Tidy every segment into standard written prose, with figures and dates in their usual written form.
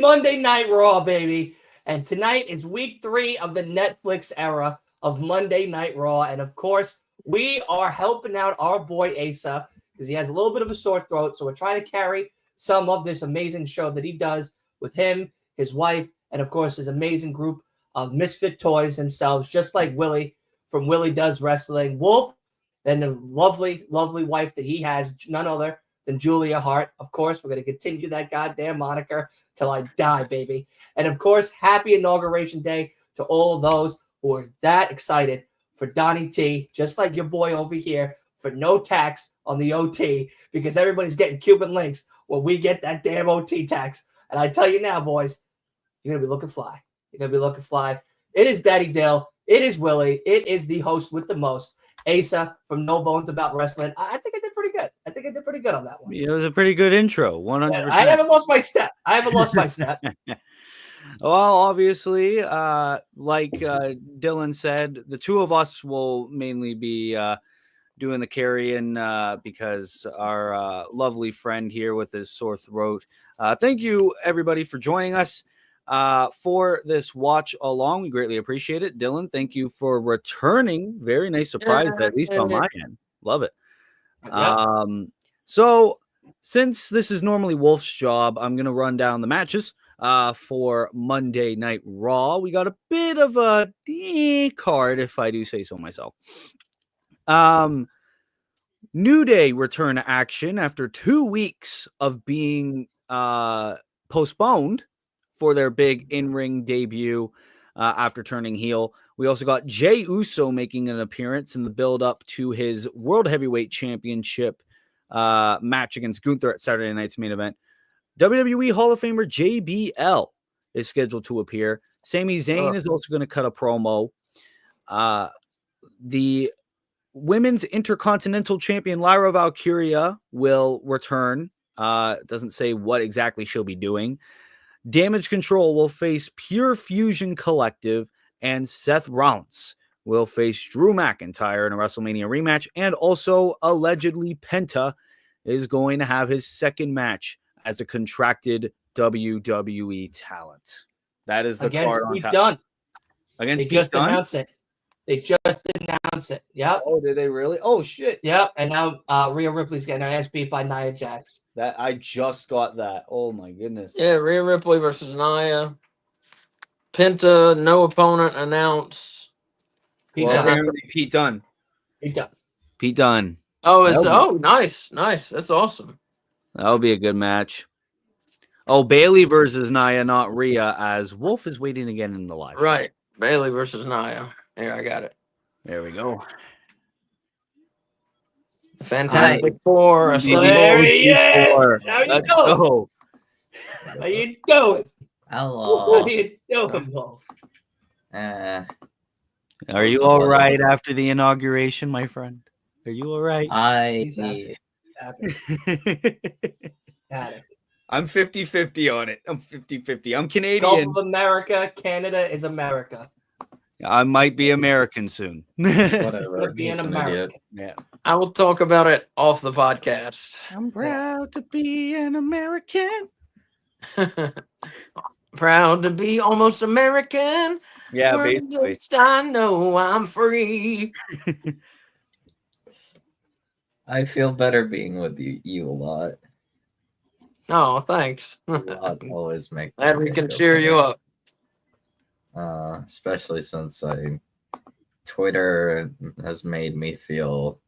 Monday Night Raw, baby. And tonight is week 3 of the Netflix era of Monday Night Raw. And of course, we are helping out our boy Asa because he has a little bit of a sore throat. So we're trying to carry some of this amazing show that he does with him, his wife, and of course, his amazing group of misfit toys themselves, just like Willie from Willie Does Wrestling. Wolf, and the lovely, lovely wife that he has, none other than Julia Hart. Of course, we're going to continue that goddamn moniker till I die, baby. And of course, happy Inauguration Day to all of those who are that excited for Donnie T, just like your boy over here, for no tax on the OT, because everybody's getting Cuban links when we get that damn OT tax. And I tell you now, boys, you're going to be looking fly. You're going to be looking fly. It is Daddy Dale. It is Willie. It is the host with the most, Asa from No Bones About Wrestling. I think I did pretty good. I think I did pretty good on that one. It was a pretty good intro, 100%. I haven't lost my step. Well, obviously, like Dylan said, the two of us will mainly be doing the carrying because our lovely friend here with his sore throat. Thank you, everybody, for joining us for this watch along. We greatly appreciate it. Dylan, thank you for returning. Very nice surprise, at least on my end. Love it. Yep. So since this is normally Wolf's job, I'm going to run down the matches for Monday Night Raw. We got a bit of a card, if I do say so myself. New Day return to action after 2 weeks of being postponed for their big in-ring debut after turning heel. We also got Jey Uso making an appearance in the build-up to his World Heavyweight Championship match against Gunther at Saturday night's main event. WWE Hall of Famer JBL is scheduled to appear. Sami Zayn is also going to cut a promo. The Women's Intercontinental Champion Lyra Valkyria will return. Doesn't say what exactly she'll be doing. Damage Control will face Pure Fusion Collective, and Seth Rollins will face Drew McIntyre in a WrestleMania rematch. And also, allegedly, Penta is going to have his second match as a contracted WWE talent. That is the card on top. Against Pete just Dunne? Announced it. They just announced it. Yep. Oh, did they really? Oh, shit. Yep. And now Rhea Ripley's getting her ass beat by Nia Jax. That I just got that. Oh, my goodness. Yeah, Rhea Ripley versus Nia. Penta, no opponent announced. Apparently Pete Dunne. Pete Dunne. Oh, nice. That's awesome. That'll be a good match. Oh, Bailey versus Nia, not Rhea, as Wolf is waiting again in the live. Right. Bailey versus Nia. Here, I got it. There we go. Fantastic Four. There he is. How you doing? How you doing? Hello. How you doing, Wolf? Are you all right after the inauguration, my friend? Are you all right? I'm 50-50 on it. I'm 50-50. I'm Canadian. Gulf of America. Canada is America. I might be American soon. Whatever. Be an American. Yeah. I will talk about it off the podcast. I'm proud to be an American. Proud to be almost American. Yeah, basically. I know I'm free. I feel better being with you a lot. Oh, thanks. Always make Glad we can cheer you up. Especially since Twitter has made me feel.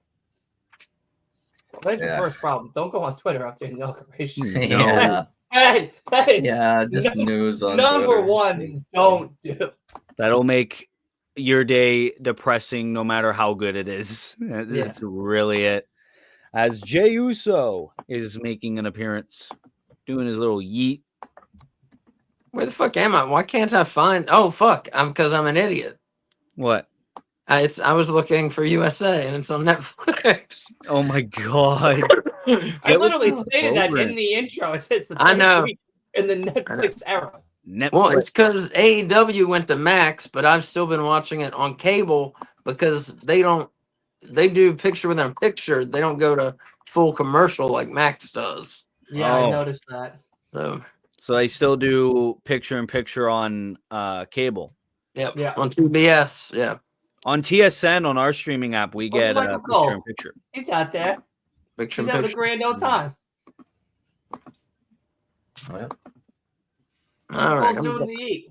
That's the first problem. Don't go on Twitter after the inauguration. Yeah. That is just news on number Twitter. one. Don't do. That'll make your day depressing no matter how good it is. That's really it. As Jey Uso is making an appearance, doing his little yeet. Where the fuck am I? Why can't I find? Oh, fuck. Because I'm an idiot. What? I was looking for USA and it's on Netflix. Oh my god! I literally stated that in the intro. It says I know in the Netflix era. Well, it's because AEW went to Max, but I've still been watching it on cable because they do picture within picture. They don't go to full commercial like Max does. Yeah, I noticed that. So So they still do picture in picture on cable. Yep. Yeah. On TBS. Yeah. On TSN on our streaming app, we Where's get Michael picture in Cole? picture. He's out there. Picture He's in having a picture. grand old time. Oh, yeah. All right. Cole's doing the eat.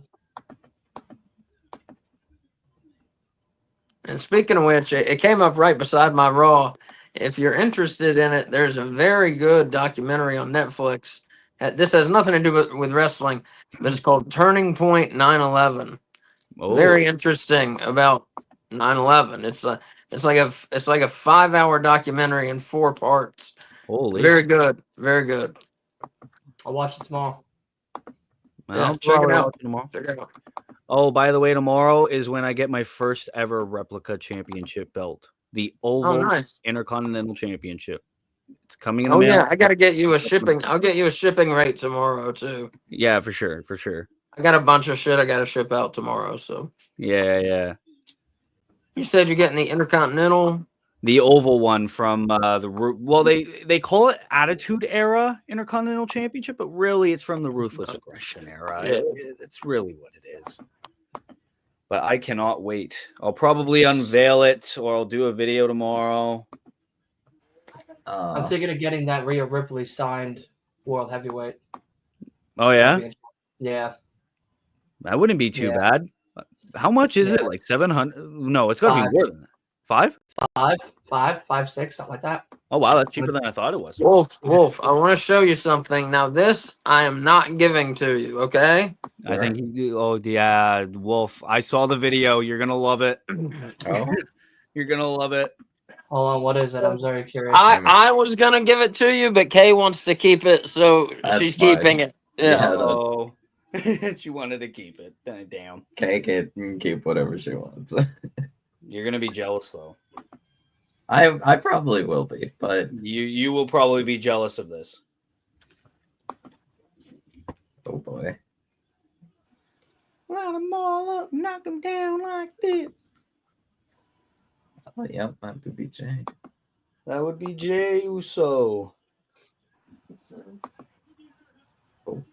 And speaking of which, it came up right beside my Raw. If you're interested in it, there's a very good documentary on Netflix. This has nothing to do with wrestling, but it's called Turning Point 9/11. Oh, Very interesting about 9/11. It's like a 5-hour documentary in 4 parts. holy. Very good. Very good. I'll watch it tomorrow. Well, Yeah, check it probably out. watch tomorrow. Check it out. Oh, by the way, tomorrow is when I get my first ever replica championship belt, the Oh, Oval nice. Intercontinental Championship. It's coming in the Oh mail. yeah, I gotta get you a shipping. I'll get you a shipping rate tomorrow too. Yeah, for sure, for sure. I got a bunch of shit I gotta ship out tomorrow. So Yeah. you said you're getting the Intercontinental. The Oval one from well, they call it Attitude Era Intercontinental Championship, but really it's from the Ruthless Aggression Era. Yeah. It's really what it is. But I cannot wait. I'll probably unveil it, or I'll do a video tomorrow. I'm thinking of getting that Rhea Ripley signed World Heavyweight. Oh yeah, Championship. Yeah. that wouldn't be too Yeah. bad. How much is it? Yeah. Like 700? No, it's got to be 5. more than that. 5? 5, 6, something like that. Oh wow, that's cheaper than I thought it was. Wolf, I want to show you something. Now this I am not giving to you, okay? I think. Oh yeah, Wolf. I saw the video. You're gonna love it. Oh, You're gonna love it. Hold on, what is it? I'm very curious. I was gonna give it to you, but Kay wants to keep it, so That's she's fine. keeping it. Yeah. Yeah. that's- Oh, she wanted to keep it. Damn. Kay can keep whatever she wants. You're gonna be jealous though. I probably will be, but You will probably be jealous of this. oh boy. Line them all up, knock them down like this. Oh, yep, that could be Jay. That would be Jey Uso. Oh.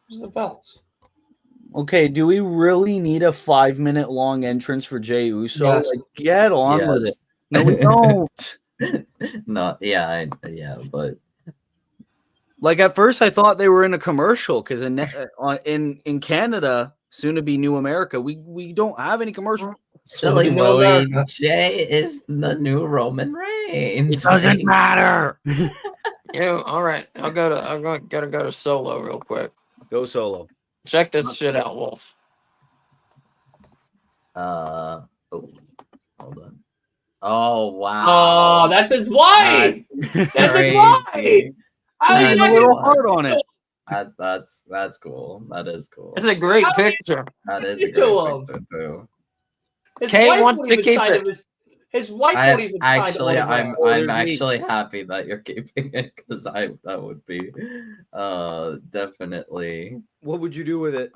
Where's the belts? Okay, do we really need a 5-minute long entrance for Jey Uso? Yes. Like, get on with it. Yes. No, we don't. But Like at first, I thought they were in a commercial because in Canada, soon to be New America, we don't have any commercials. Silly you know Willie, that- Jay is the new Roman Reigns. It doesn't matter. All right. Gotta go to solo real quick. Go solo. Check this shit out, Wolf. Oh, hold on. Oh wow. Oh, that's his wife. That's his crazy. wife. How do you He's a not little get hard on it. That's cool. That is cool. It's a great How did- picture. That is you a to great him? picture too. His Kay wife wants won't to even keep sign it. His wife I won't even sign actually, the I'm autograph. There's me. actually happy that you're keeping it because that would be, definitely. What would you do with it?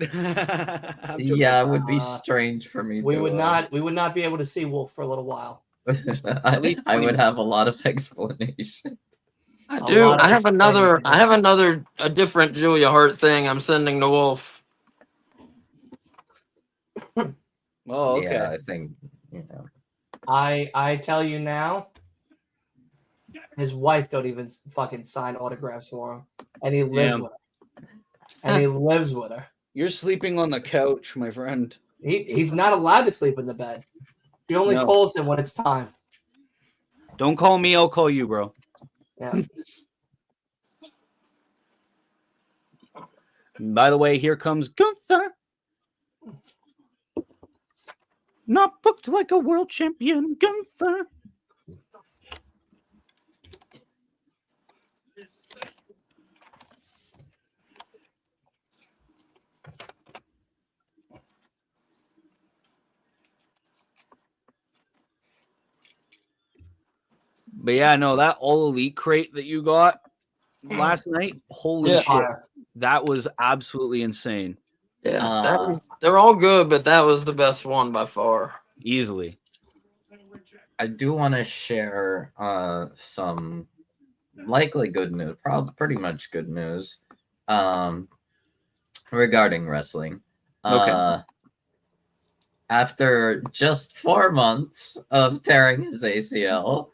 Yeah, it would be Uh, strange for me. We to, would not be able to see Wolf for a little while. least I 20 would have a lot of explanation. I A do. lot of I have explaining another. to A different Julia Hart thing I'm sending to Wolf. Oh, okay. Yeah, I think I tell you now, his wife don't even fucking sign autographs for him, and he lives Damn. with her. And he lives with her. You're sleeping on the couch, my friend. He's not allowed to sleep in the bed. He only No. calls him when it's time. Don't call me, I'll call you, bro. Yeah. By the way, here comes Gunther. Not booked like a world champion, Gunther. But yeah, no, that All Elite crate that you got last night, holy Yeah. shit, Fire. that was absolutely insane. Yeah, they're all good, but that was the best one by far. Easily. I do want to share some likely good news, probably pretty much good news, regarding wrestling. Okay. After just 4 months of tearing his ACL,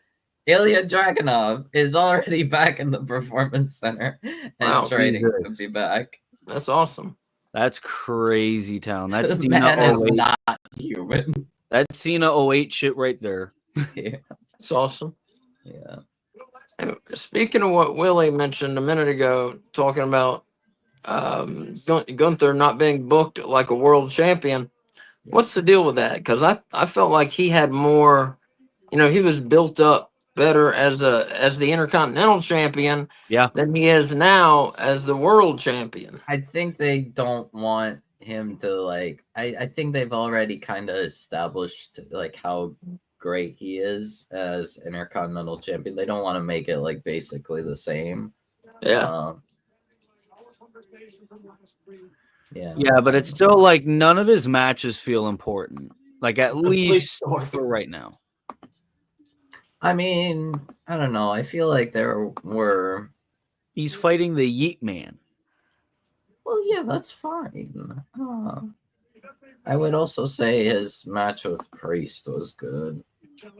Ilya Dragunov is already back in the Performance Center and Wow, training to Jesus. be back. That's awesome. That's crazy town. That's The Cena man is 08. not human. That's Cena 08 shit right there. Yeah. It's awesome. Yeah. And speaking of what Willie mentioned a minute ago, talking about Gunther not being booked like a world champion, what's the deal with that? Because I felt like he had more, he was built up better as the Intercontinental Champion Yeah. than he is now as the world champion. I think they don't want him to like. I think they've already kind of established like how great he is as Intercontinental Champion. They don't want to make it like basically the same. Yeah. Yeah, but it's still like none of his matches feel important. Like at least story. for right now. I mean, I don't know. I feel like there were. He's fighting the Yeet Man. Well, yeah, that's fine. I would also say his match with Priest was good. It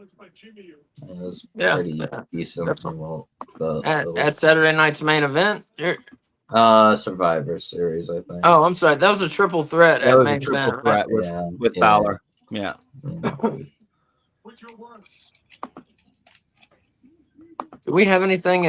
was pretty decent. Well, At Saturday night's main event. Survivor Series, I think. Oh, I'm sorry. That was a triple threat That at was a main triple event. threat with Balor. Yeah. Do we have anything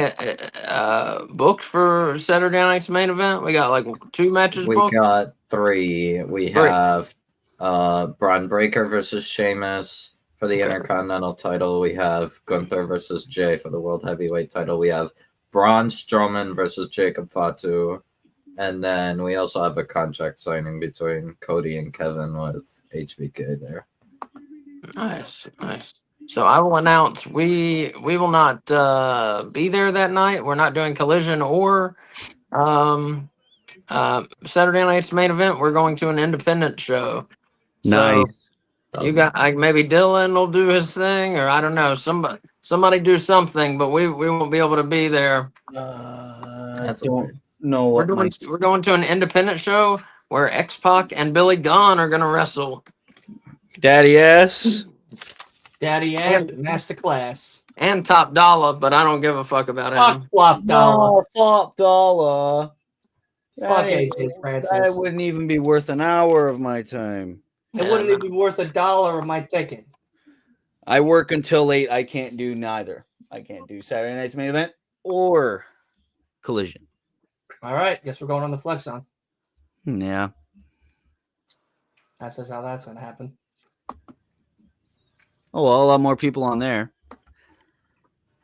booked for Saturday night's main event? We got like 2 matches We booked. got 3. We have Braun Breaker versus Sheamus for the Intercontinental title. We have Gunther versus Jay for the World Heavyweight title. We have Braun Strowman versus Jacob Fatu. And then we also have a contract signing between Cody and Kevin with HBK there. Nice. So I will announce we will not be there that night. We're not doing Collision or Saturday night's main event. We're going to an independent show. Nice. So you got maybe Dylan will do his thing, or I don't know. Somebody do something, but we won't be able to be there. I don't know what We're going to an independent show where X-Pac and Billy Gunn are going to wrestle. Daddy S. Daddy and Masterclass. And Top Dollar, but I don't give a fuck about him. Fuck Flop Dollar. No, Flop Dollar. Fuck That AJ Francis. That wouldn't even be worth an hour of my time. It wouldn't even be worth $1 of my ticket. I work until 8. I can't do neither. I can't do Saturday night's main event or Collision. All right, guess we're going on the Flex on. Yeah. That's just how that's gonna happen. Oh well, a lot more people on there.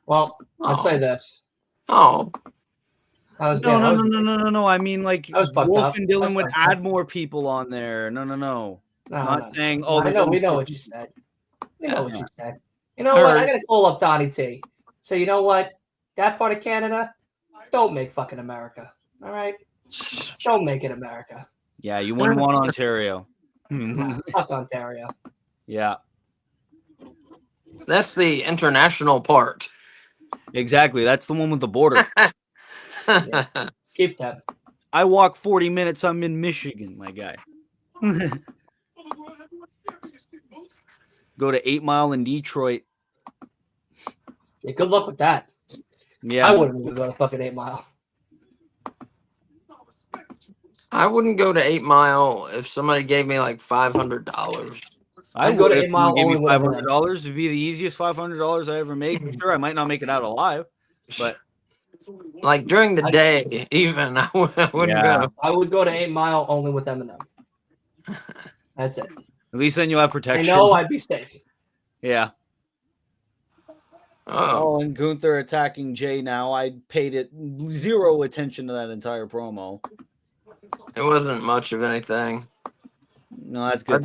Well, let's say this. Oh. No. I mean, like I was fucked Wolf up. and I Dylan was would fucked add up. more people on there. No. No, Not saying. I know. We know what you said. We know what you said. You know what? I gotta call up Donnie T. So you know what? That part of Canada, don't make fucking America. All right, don't make it America. Yeah, you wouldn't want Ontario. Nah, fuck Ontario. Yeah, That's the international part. exactly. That's the one with the border. Yeah. Keep them. I walk 40 minutes. I'm in Michigan, my guy. Go to 8 Mile in Detroit. Yeah, good luck with that. Yeah, I wouldn't even go to fucking 8 Mile. I wouldn't go to 8 Mile if somebody gave me like $500. I I'd go would to if 8 Mile you only gave me with a $500. It'd be the easiest $500 I ever made. Sure, I might not make it out alive, but Like during the day, even I wouldn't go. I would go to 8 Mile only with Eminem. That's it. at least then you have protection. I know I'd be safe. Yeah. Oh, Oh, and Gunther attacking Jay now. I paid it zero attention to that entire promo. it wasn't much of anything. No, that's Are good.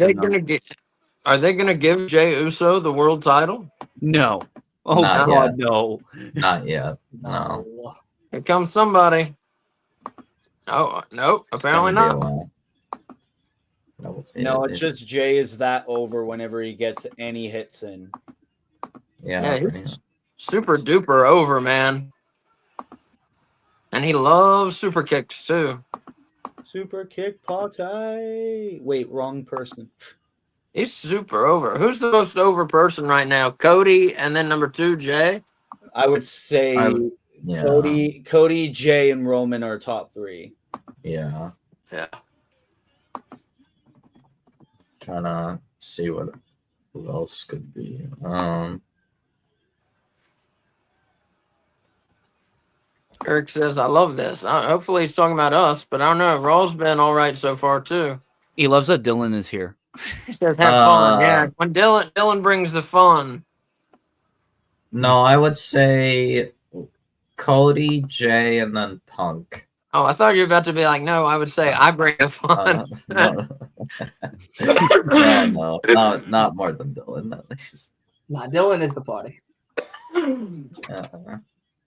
they gonna give Jay Uso the world title? No. Oh Not God, no. Not yet. No. Here comes somebody. Oh, nope. It's Apparently gonna be a not. while. No, it's just Jay is that over whenever he gets any hits in. Yeah, he's super duper over, man. And he loves super kicks too. Super kick party. Wait, wrong person. He's super over. Who's the most over person right now? Cody, and then number 2, Jay. I would say yeah. Cody, Jay, and Roman are top 3. Yeah. Yeah. Trying to see who else could be. Eric says, I love this. Hopefully he's talking about us, but I don't know. Raw's been all right so far, too. He loves that Dylan is here. He says, have fun. Yeah, when Dylan brings the fun. No, I would say Cody, Jay, and then Punk. Oh, I thought you were about to be like, no, I would say I bring the fun. No, not more than Dylan, at least. Nah, Dylan is the party.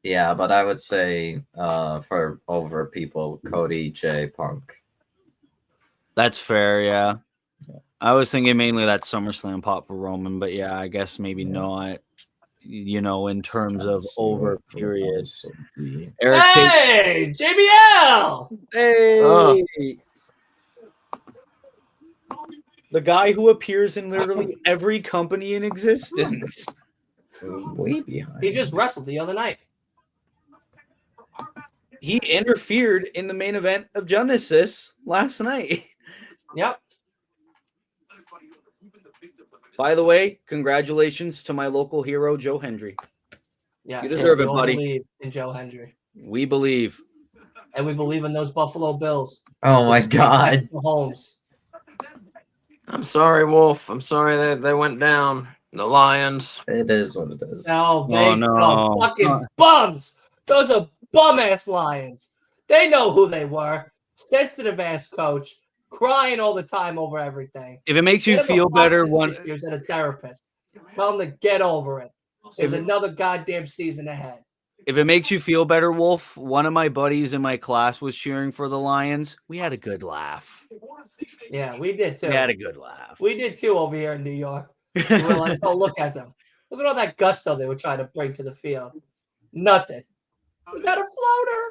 Yeah, but I would say for over people, Cody, Jay, Punk. That's fair, yeah. I was thinking mainly that SummerSlam pop for Roman, but yeah, I guess maybe not. You know, in terms of over period. Eric, hey, JBL! Hey! The guy who appears in literally every company in existence. Way behind. He just wrestled the other night. He interfered in the main event of Genesis last night. Yep. By the way, congratulations to my local hero, Joe Hendry. Yeah, you deserve it, buddy. We believe in Joe Hendry. We believe. And we believe in those Buffalo Bills. Oh, my God. Mahomes. I'm sorry, Wolf. I'm sorry they went down. The Lions. It is what it is. No, they are fucking bums. Those are bum-ass Lions. They know who they were. Sensitive-ass coach. Crying all the time over everything. If it makes you feel better, and a therapist. Tell them to get over it. There's another goddamn season ahead. If it makes you feel better, Wolf, one of my buddies in my class was cheering for the Lions. We had a good laugh. Yeah, we did too. We had a good laugh. We did too over here in New York. We were like, oh, look at them. Look at all that gusto they were trying to bring to the field. Nothing. We got a floater.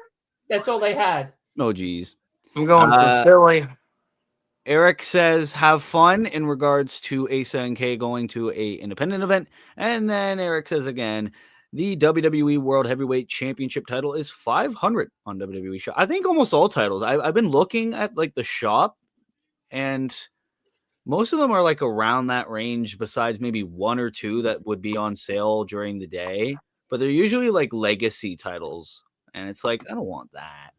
That's all they had. Oh, geez. I'm going for Philly. Eric says, have fun in regards to Asa and K going to a independent event. And then Eric says again, the WWE World Heavyweight Championship title is 500 on WWE Shop. I think almost all titles. I've been looking at like the shop, and most of them are like around that range, besides maybe 1 or 2 that would be on sale during the day. But they're usually like legacy titles. And it's like, I don't want that.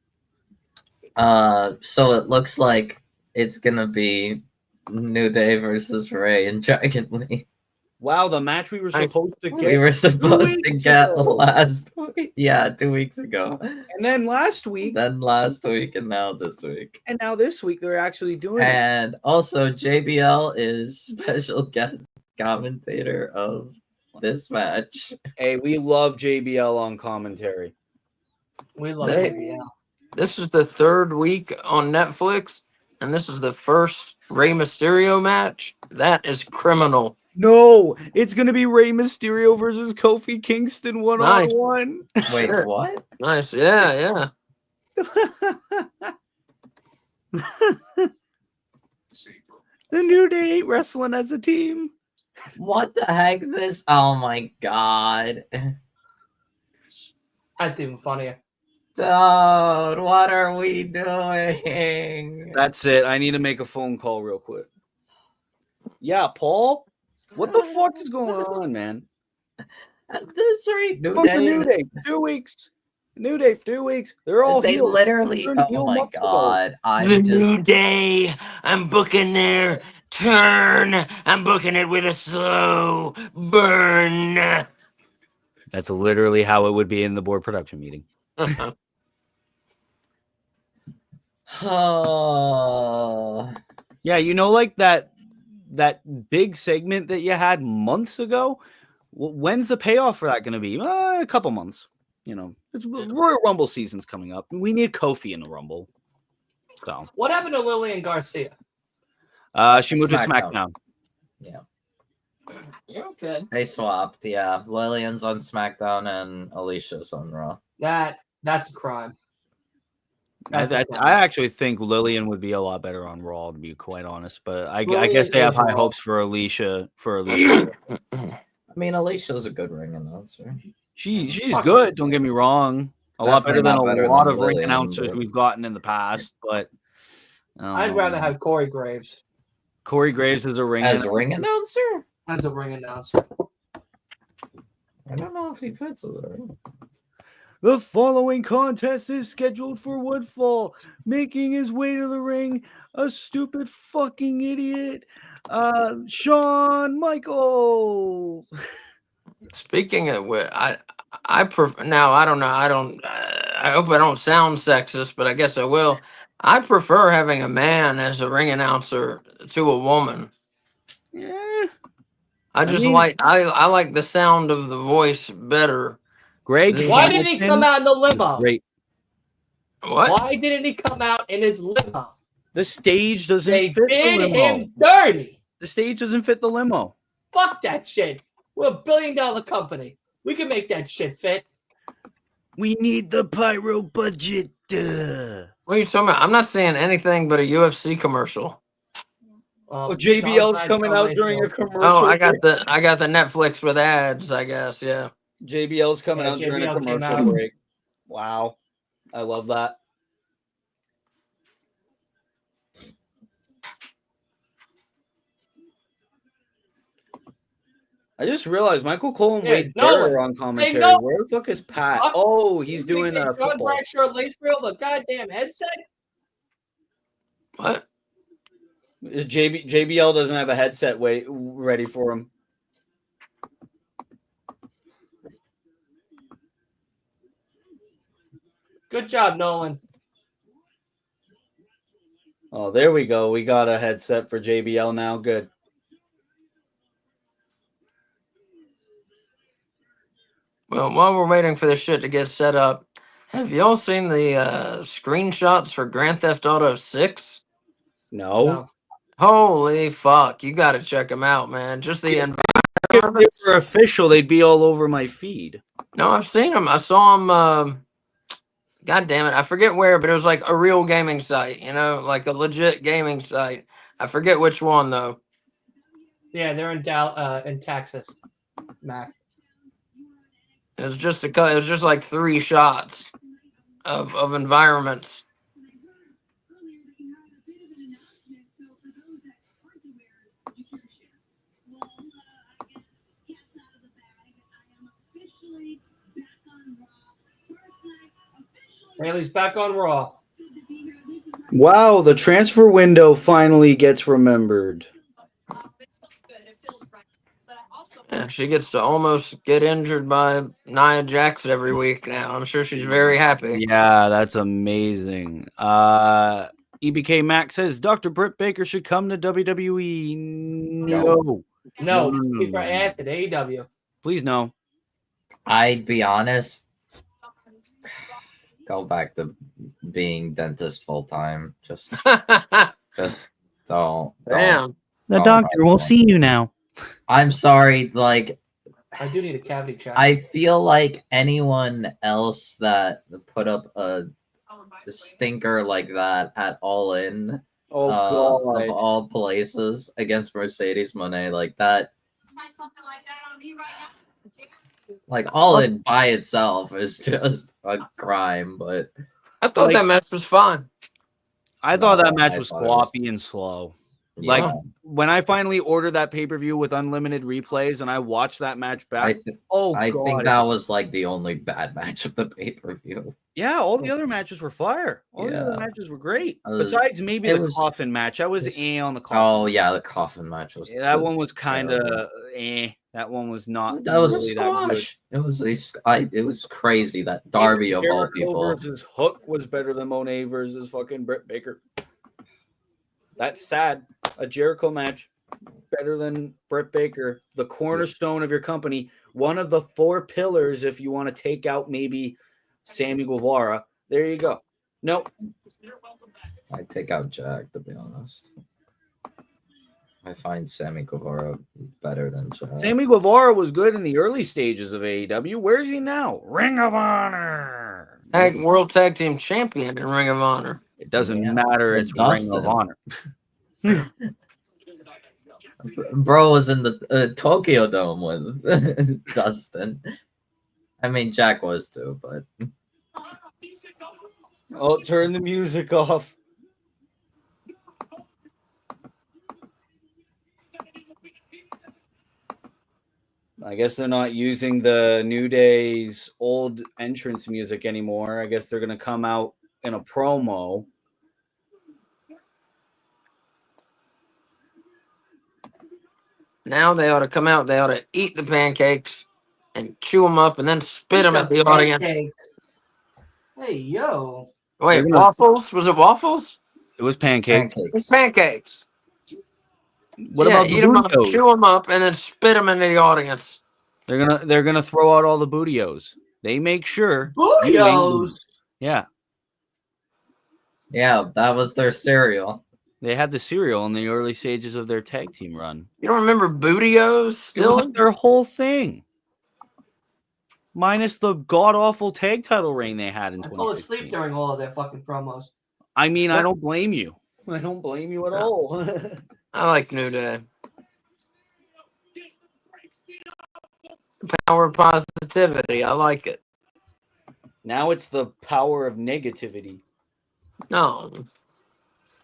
So it looks like it's going to be New Day versus Ray and Dragon Lee. Wow, the match we were supposed to get. We were supposed to get last week. Yeah, 2 weeks ago. And then last week. Then last week, and now this week. And now this week, they're actually doing it. And also, JBL is special guest commentator of this match. Hey, we love JBL on commentary. We love JBL. This is the 3rd week on Netflix, and this is the first Rey Mysterio match. That is criminal. No, it's going to be Rey Mysterio versus Kofi Kingston one-on-one. Wait, what? Nice. Yeah. The New Day ain't wrestling as a team. What the heck? Oh my God. That's even funnier. Dude, what are we doing? That's it. I need to make a phone call real quick. Yeah, Paul? What the fuck is going on, man? At this rate, New Day, 2 weeks. New Day, 2 weeks. They're all they healed. literally. Oh my God! New Day. I'm booking their turn. I'm booking it with a slow burn. That's literally how it would be in the board production meeting. Oh. Yeah, you know, like that big segment that you had months ago When's the payoff for that going to be? A couple months. You know, Royal Rumble season's coming up. We need Kofi in the Rumble. So What happened to Lillian Garcia? she moved to SmackDown. Yeah. Okay. They swapped, yeah. Lillian's on SmackDown and Alicia's on Raw. That's a crime. I actually think Lillian would be a lot better on Raw, to be quite honest. But I guess they have high hopes for Alicia. I mean, Alicia's a good ring announcer. She's good. Don't get me wrong. A lot better than a lot of ring announcers we've gotten in the past. But I'd rather have Corey Graves. Corey Graves is a ring announcer. As a ring announcer. I don't know if he fits as a ring. The following contest is scheduled for Woodfall. Making his way to the ring, a stupid fucking idiot, Shawn Michaels. Speaking of which, I prefer now. I don't know. I hope I don't sound sexist, but I guess I will. I prefer having a man as a ring announcer to a woman. Yeah. I like the sound of the voice better. Greg, why didn't he come out in the limo? Great. What? Why didn't he come out in his limo? The stage doesn't They fit did the limo. him dirty. The stage doesn't fit the limo. Fuck that shit. We're $1 billion company. We can make that shit fit. We need the pyro budget. What are you talking about? I'm not saying anything but a UFC commercial. JBL's coming out during a commercial. Oh, I got the Netflix with ads, I guess. Yeah. JBL's coming out during a commercial break. Wow. I love that. I just realized Michael Cole and Wade Barrett are on commentary. Where the fuck is Pat? Oh, he's doing a John Bradshaw Layfield a goddamn headset? What? JBL doesn't have a headset ready for him. Good job, Nolan. Oh, there we go. We got a headset for JBL now. Good. Well, while we're waiting for this shit to get set up, have y'all seen the screenshots for Grand Theft Auto 6? No. Holy fuck. You got to check them out, man. Just the environment. If they were official, they'd be all over my feed. No, I've seen them. I saw them. God damn it. I forget where, but it was like a real gaming site, like a legit gaming site. I forget which one, though. Yeah, they're in Texas, Mac. It was just like 3 shots of environments. Bailey's back on Raw. Wow, the transfer window finally gets remembered. Yeah, she gets to almost get injured by Nia Jax every week now. I'm sure she's very happy. Yeah, that's amazing. EBK Max says Dr. Britt Baker should come to WWE. No. Keep her ass at AEW. Please no. I'd be honest. Go back to being dentist full time. Just don't. Damn. The doctor will see you now. I'm sorry. Like, I do need a cavity check. I feel like anyone else that put up a stinker like that at All In, of all places, against Mercedes Moné, like that. Like All In by itself is just a crime, but I thought that match was fun. I thought that match was sloppy and slow. Yeah. Like when I finally ordered that pay-per-view with unlimited replays and I watched that match back. I think that was like the only bad match of the pay-per-view. Yeah, all the other matches were fire. All the other matches were great. Besides maybe the coffin match. I was on the coffin. Oh yeah, the coffin match was. Yeah, that one was kind of That one was not. That was really a squash. It was crazy that Darby of all people versus Hook was better than Moné versus fucking Britt Baker. That's sad. A Jericho match better than Britt Baker, the cornerstone of your company, one of the 4 pillars if you want to take out maybe Sammy Guevara. There you go. Nope. I'd take out Jack, to be honest. I find Sammy Guevara better than Jack. Sammy Guevara was good in the early stages of AEW. Where is he now? Ring of Honor. World Tag Team Champion in Ring of Honor. It doesn't matter. With It's Dustin. Ring of Honor. Bro was in the Tokyo Dome with Dustin. I mean, Jack was too, but Oh, turn the music off. I guess they're not using the New Day's old entrance music anymore. I guess they're going to come out in a promo. Now they ought to come out. They ought to eat the pancakes and chew them up and then spit them at the audience. Hey, yo. Wait, They're gonna- waffles? Was it waffles? It was pancake. It's pancakes. What about the eat them up, Bootios? chew them up, and then spit them into the audience? They're gonna throw out all the Bootios. They make sure. Bootios. Yeah, yeah, that was their cereal. they had the cereal in the early stages of their tag team run. You don't remember Bootios? It was Dylan? like their whole thing, minus the god awful tag title reign they had in I fell 2016. asleep during all of their fucking promos. I mean, I don't blame you. I don't blame you at Yeah. all. I like New Day. Power of positivity. I like it. Now it's the power of negativity. No.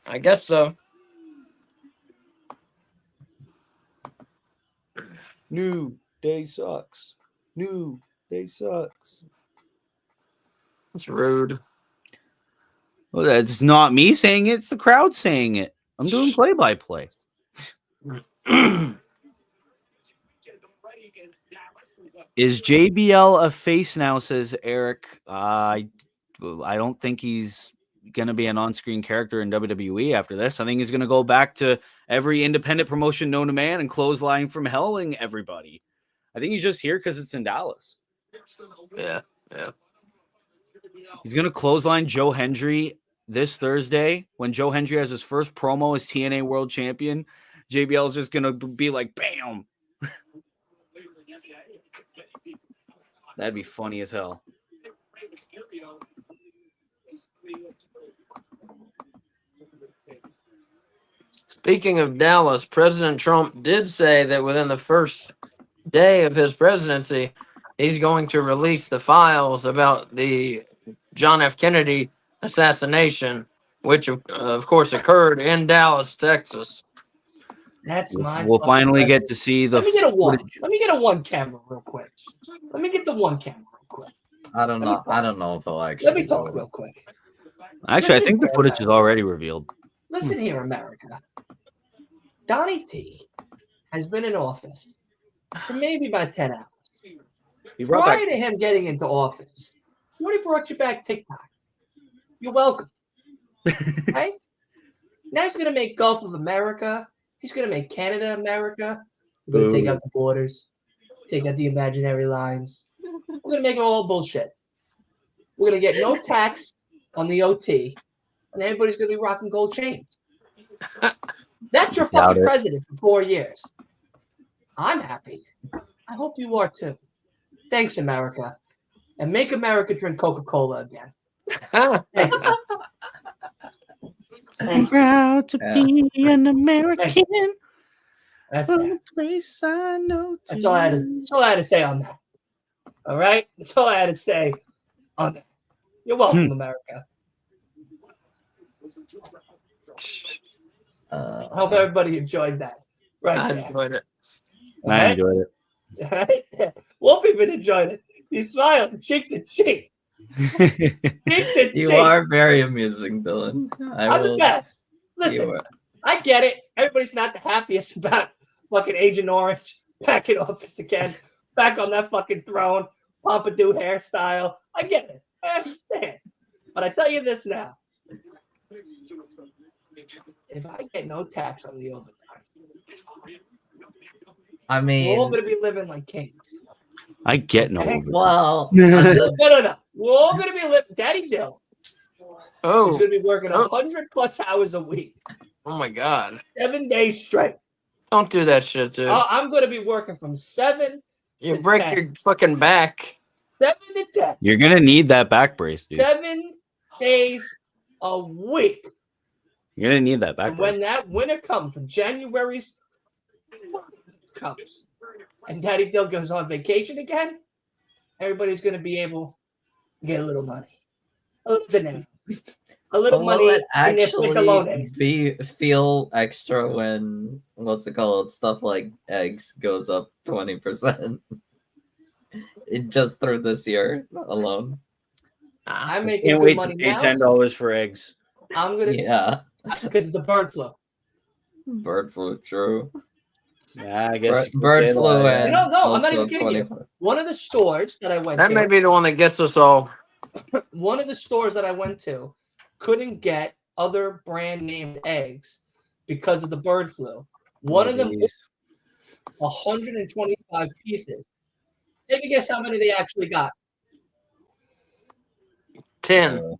I guess so. New Day sucks. New Day sucks. It's rude. Well, that's not me saying it. It's the crowd saying it. I'm doing play-by-play. Is JBL a face now, says Eric. I don't think he's going to be an on-screen character in WWE after this. I think he's going to go back to every independent promotion known to man and clothesline from helling everybody. I think he's just here because it's in Dallas. Yeah. He's going to clothesline Joe Hendry this Thursday when Joe Hendry has his first promo as TNA World Champion. JBL is just going to be like, bam. That'd be funny as hell. Speaking of Dallas, President Trump did say that within the first day of his presidency, he's going to release the files about the John F. Kennedy assassination, which of course occurred in Dallas, Texas. That's my. We'll fucking finally president. get to see the Let me get a one. footage. Let me get a one camera real quick. Let me get the one camera real quick. I don't know. I don't know if I'll actually. Let me do talk it. real quick. Actually, I Listen think the here, footage is already revealed. Listen here, America. Donnie T has been in office for maybe about 10 hours. He brought Prior back to him getting into office, he already brought you back TikTok. You're welcome. Right? Now he's going to make Gulf of America. He's going to make Canada America. We're going to take out the borders, take out the imaginary lines. We're going to make it all bullshit. We're going to get no tax on the OT, and everybody's going to be rocking gold chains. That's your Doubt fucking it. president for 4 years. I'm happy. I hope you are too. Thanks, America. And make America drink Coca-Cola again. Thank you. I'm proud to be an American. That's From that. a place I know. That's all I had to say on that. All right? That's all I had to say on that. You're welcome, America. I hope everybody enjoyed that. Right I there. enjoyed it. I enjoyed it. Right? Wolf even enjoyed it. He's smiling, cheek to cheek. Cheek to You cheek. are very amusing, Dylan. I'm the best. You Listen, are. I get it. Everybody's not the happiest about fucking Agent Orange back in office again, back on that fucking throne, pompadour hairstyle. I get it. I understand. But I tell you this now. If I get no tax on the overtime, I we're all mean, going to be living like kings. I get no. Okay. Well, No. We're all gonna be Daddy Dill. Oh, He's gonna be working Oh. 100+ hours a week, oh my God! 7 days straight. Don't do that shit, dude. I'm gonna be working from 7 You to break 10. your fucking back. 7 to 10. You're gonna need that back brace, dude. 7 days a week. You're gonna need that back And brace. when that winter comes, when January's comes, and Daddy Dill goes on vacation again, everybody's gonna be able to get a little money, a little banana, a little will money it in their actually picolones. feel extra when what's it called? Stuff like eggs goes up 20%. It just through this year alone. I'm making Can't good wait money to pay now. $10 for eggs. I'm gonna Yeah, because of the bird flu. bird flu, true. Yeah, I guess Bird flu and You don't know. I'm not also even kidding you. 25. One of the stores that I went That to, may be the one that gets us all. one of the stores that I went to couldn't get other brand named eggs because of the bird flu. One of them, 125 pieces. Take a guess how many they actually got. 10.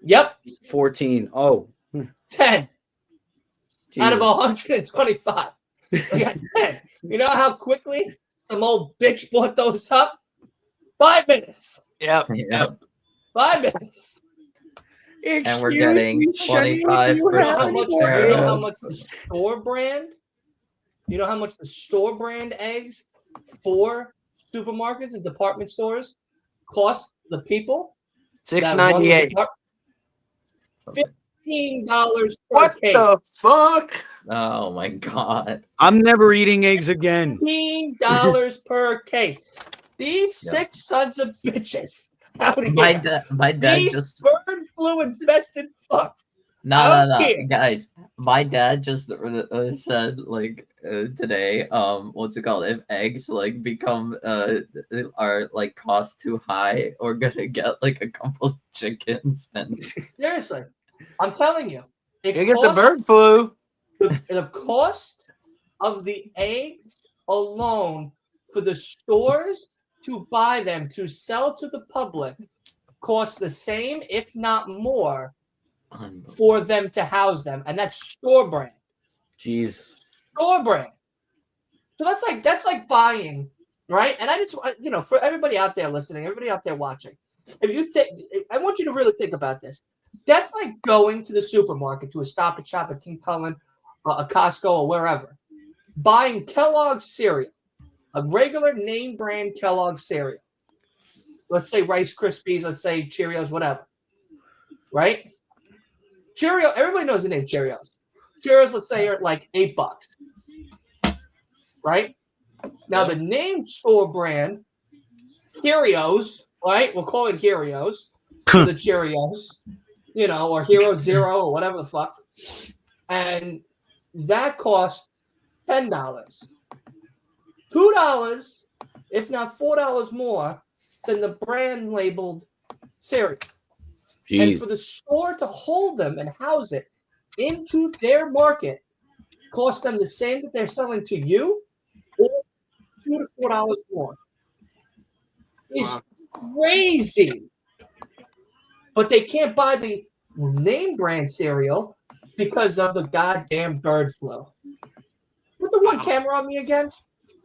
Yep, 14. Oh, 10 out of Jesus. 125. They got 10. You know how quickly some old bitch bought those up? 5 minutes. Yep. Yep. 5 minutes. And we're getting 25% You know how much tariffs. the store brand? You know how much the store brand eggs for supermarkets and department stores cost the people? $6.98. $15 per What case. the fuck? Oh my god. I'm never eating eggs again. $15 per case. These Yeah. 6 sons of bitches out here. My dad These just bird flu infested fucks. no here. guys. My dad just said like today what's it called, if eggs like become are like cost too high, we're gonna get like a couple chickens and Seriously, I'm telling you. It You get the costs- bird flu. the cost of the eggs alone for the stores to buy them to sell to the public costs the same, if not more, for them to house them, and that's store brand. Jeez. Store brand. So that's like buying, right? And I just for everybody out there listening, everybody out there watching, if you think, I want you to really think about this. That's like going to the supermarket, to a Stop and Shop at King Cullen, a Costco, or wherever, buying Kellogg's cereal, a regular name brand Kellogg's cereal. Let's say Rice Krispies, let's say Cheerios, whatever. Right? Cheerio, everybody knows the name Cheerios. Cheerios, let's say, are like $8. Right? Now the name store brand, Cheerios, right? We'll call it Cheerios for the Cheerios, or Hero Zero or whatever the fuck. And that costs $10. $2, if not $4 more than the brand labeled cereal. Jeez. And for the store to hold them and house it into their market costs them the same that they're selling to you, or $2 to $4 more. It's crazy. But they can't buy the name brand cereal because of the goddamn bird flu. Put the one camera on me again.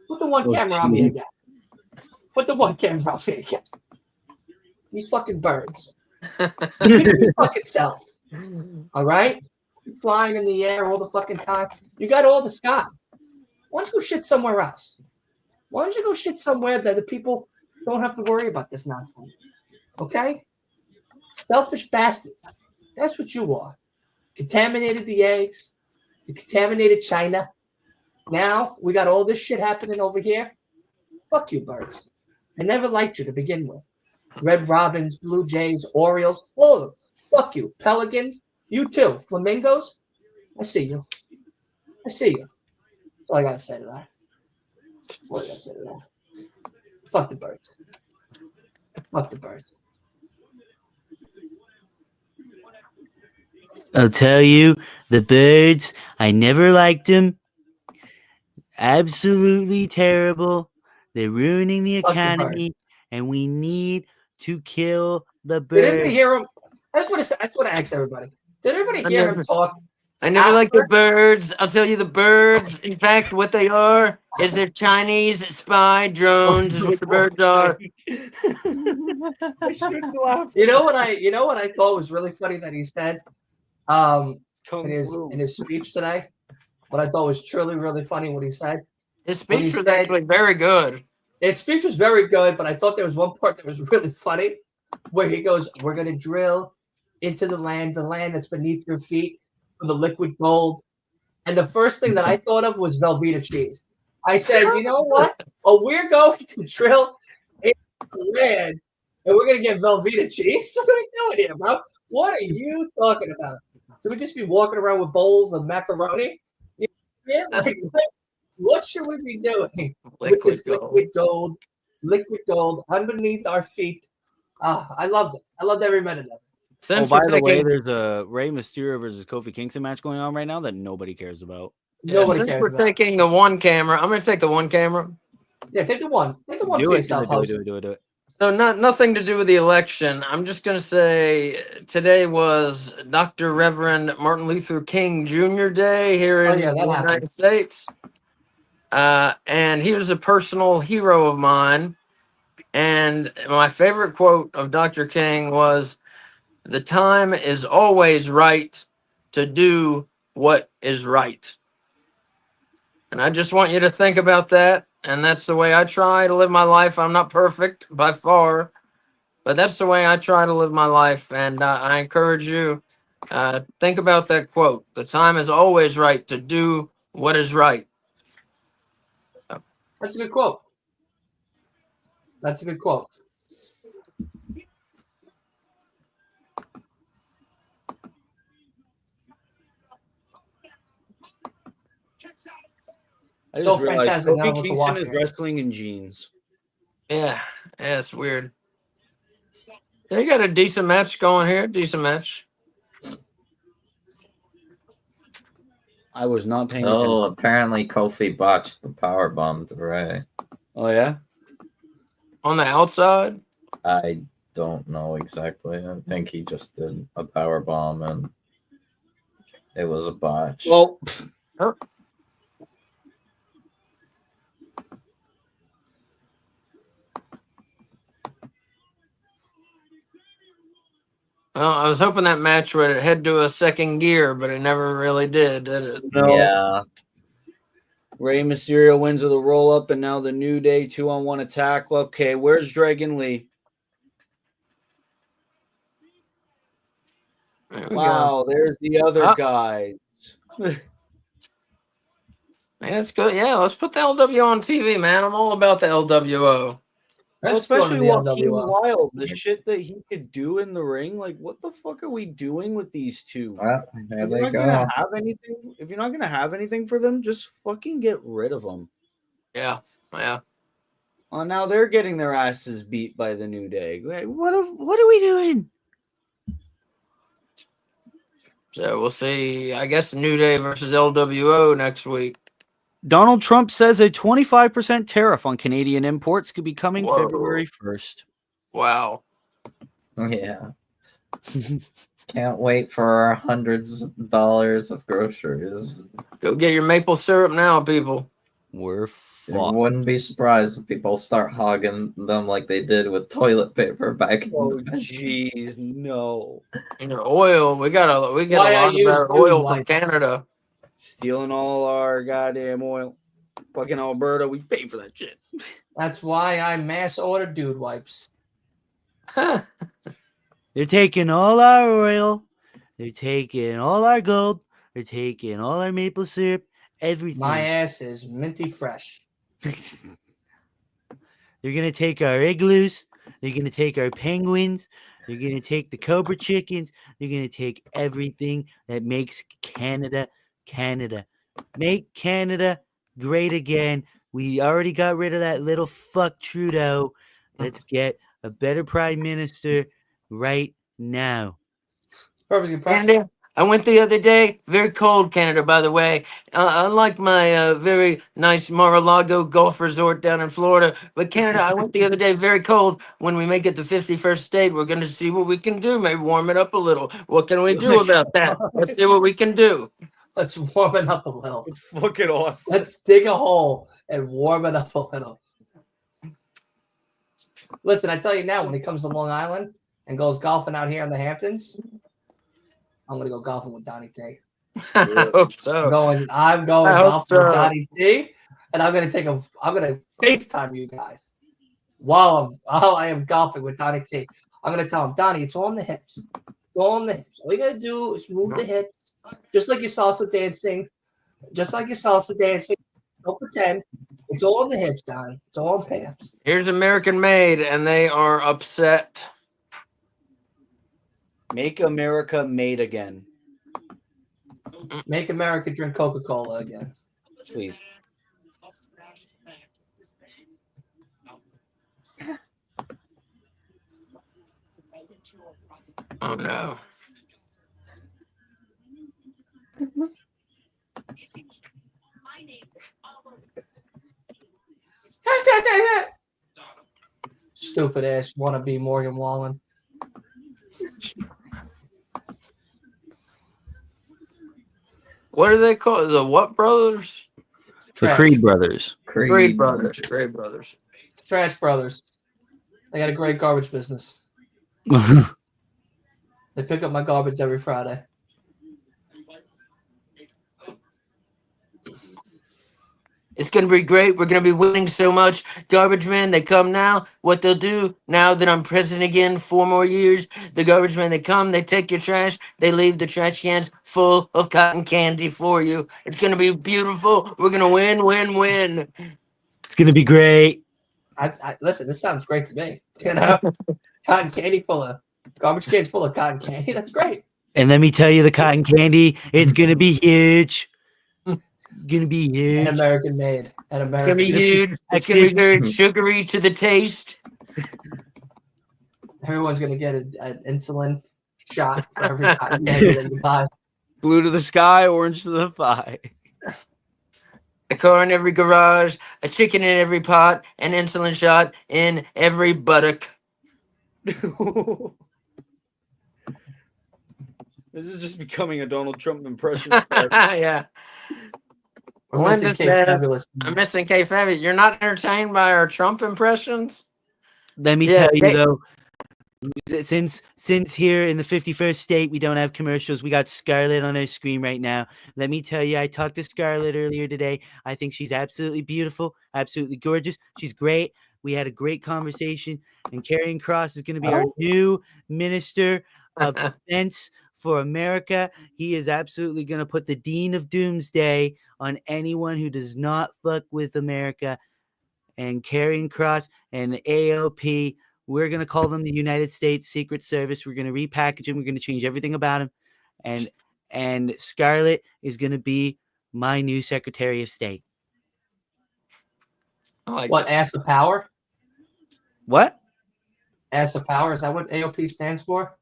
Put the one camera on me again. Put the one camera on me again. These fucking birds. Look at your fucking self. All right? You're flying in the air all the fucking time. You got all the sky. Why don't you go shit somewhere else? Why don't you go shit somewhere that the people don't have to worry about this nonsense? Okay? Selfish bastards. That's what you are. Contaminated the eggs. You contaminated China. Now we got all this shit happening over here. Fuck you, birds. I never liked you to begin with. Red Robins, Blue Jays, Orioles, all of them. Fuck you. Pelicans, you too. Flamingos, I see you. I see you. That's all I gotta say to that. What did I say to that? Fuck the birds. Fuck the birds. I'll tell you, the birds, I never liked them. Absolutely terrible. They're ruining the Fuck the bird. economy, and we need to kill the Did anybody bird. hear him? I just want to ask everybody. Did everybody I hear him never- talk? I never liked the After- birds. I'll tell you the birds. In fact, what they are is they're Chinese spy drones. Is what the birds are. I shouldn't laugh. You know what I thought was really funny that he said Kung in Flu. his speech today? What I thought was truly really funny what he said. His What he speech was said- actually very good. His speech was very good, but I thought there was one part that was really funny where he goes, "We're gonna drill into the land that's beneath your feet for the liquid gold." And the first thing that I thought of was Velveeta cheese. I said, you know what? Oh, we're going to drill into the land and we're gonna get Velveeta cheese. What are we doing here, bro? What are you talking about? Should we just be walking around with bowls of macaroni? You know, like, what should we be doing with Liquid this gold. liquid gold underneath our feet? I loved it. I loved every minute of it. Since by we're the way, taking, there's a Rey Mysterio versus Kofi Kingston match going on right now that nobody cares about. Nobody since cares we're about it. taking the one camera, I'm going to take the one camera. Yeah, take the one. Take the one Do for it, yourself, do host. it. So nothing to do with the election. I'm just going to say today was Dr. Reverend Martin Luther King Jr. Day here Oh, in yeah, the that happened. United States. And he was a personal hero of mine. And my favorite quote of Dr. King was, "The time is always right to do what is right." And I just want you to think about that. And that's the way I try to live my life. I'm not perfect by far, but that's the way I try to live my life. And I encourage you, think about that quote. The time is always right to do what is right. That's a good quote. That's a good quote. I So just realized fantastic. None of Kofi us are Kingston is watching it. wrestling in jeans. Yeah, it's weird. They got a decent match going here. Decent match. I was not paying Oh, attention. apparently Kofi botched the power bomb to Ray. Oh yeah. On the outside, I don't know exactly. I think he just did a power bomb and it was a botch. Well, I was hoping that match would head to a second gear, but it never really did it? no. Yeah. Rey Mysterio wins with a roll up, and now the New Day 2-on-1 attack. Okay, where's Dragon Lee? There we go. Wow, there's the other Ah. guys. Yeah, it's good. Yeah, let's put the LW on TV, man. I'm all about the LWO. Well, Let's go to especially the Joaquin LWO. Wild, the shit that he could do in the ring. Like, what the fuck are we doing with these two? Well, there If they you're not go. gonna have anything, if you're not gonna have anything for them, just fucking get rid of them. Yeah, yeah. Oh, now they're getting their asses beat by the New Day. Wait, what are we doing? So we'll see. I guess New Day versus LWO next week. Donald Trump says a 25% tariff on Canadian imports could be coming Whoa. February 1st. Wow. Yeah. Can't wait for our hundreds of dollars of groceries. Go get your maple syrup now, people. We're I fucked. wouldn't be surprised if people start hogging them like they did with toilet paper back in Oh, the day. jeez, no. And your oil. We get a Why I lot of use our dude oil from wipe. Canada. Stealing all our goddamn oil. Fucking Alberta, we pay for that shit. That's why I mass order dude wipes. Huh. They're taking all our oil. They're taking all our gold. They're taking all our maple syrup. Everything. My ass is minty fresh. They're gonna take our igloos. They're gonna take our penguins. They're gonna take the cobra chickens. They're gonna take everything that makes Canada, Canada. Make Canada great again. We already got rid of that little fuck Trudeau. Let's get a better prime minister right now. Perfect impression. Andy, I went the other day. Very cold Canada, by the way. Unlike my very nice Mar-a-Lago golf resort down in Florida, but Canada, I went the other day. Very cold. When we make it the 51st state, we're going to see what we can do. Maybe warm it up a little. What can we do about that? Let's see what we can do. Let's warm it up a little. It's fucking awesome. Let's dig a hole and warm it up a little. Listen, I tell you now, when he comes to Long Island and goes golfing out here in the Hamptons, I'm gonna go golfing with Donnie T. I hope so. I'm going I hope golfing with so. Donnie T, and I'm gonna FaceTime you guys while I am golfing with Donnie T. I'm gonna tell him, Donnie, it's all in the hips. All in the hips. All you gotta do is move the hips, just like your salsa dancing. Don't pretend. It's all in the hips, Donnie. It's all in the hips. Here's American Made, and they are upset. Make America made again, Make America drink Coca-Cola again. please. Oh no. Stupid ass wannabe Morgan Wallen. What are they called? The what brothers? The Trash. Creed brothers. Great brothers. Great brothers. Trash Brothers. They got a great garbage business. They pick up my garbage every Friday. It's going to be great. We're going to be winning so much. Garbage men, they come now. What they'll do now that I'm president again, 4 more years, the garbage men, they come, they take your trash, they leave the trash cans full of cotton candy for you. It's going to be beautiful. We're going to win, win, win. It's gonna be great. I listen, this sounds great to me. You know, cotton candy garbage cans full of cotton candy. That's great. And let me tell you, the cotton candy, it's gonna be huge. Gonna be And huge. American made. And It's going to be American. huge. It's going to be very sugary to the taste. Everyone's gonna get an insulin shot for every cotton candy that you buy. Blue to the sky, orange to the thigh. A car in every garage, a chicken in every pot, an insulin shot in every buttock. This is just becoming a Donald Trump impression. Yeah. We're Linda missing Kate says- Fabulous. I'm missing K Fabby. You're not entertained by our Trump impressions? Let me Yeah, tell you they- though, since here in the 51st state we don't have commercials, we got Scarlett on our screen right now. Let me tell you, I talked to Scarlett earlier today. I think she's absolutely beautiful, absolutely gorgeous. She's great. We had a great conversation, and Karrion Cross is going to be our new Minister of Defense for America. He is absolutely going to put the Dean of Doomsday on anyone who does not fuck with America. And Karrion Cross and AOP, we're going to call them the United States Secret Service. We're going to repackage him. We're going to change everything about him. And Scarlett is going to be my new Secretary of State. I like What, that. Ass of Power? What? Ass of Power, is that what AOP stands for?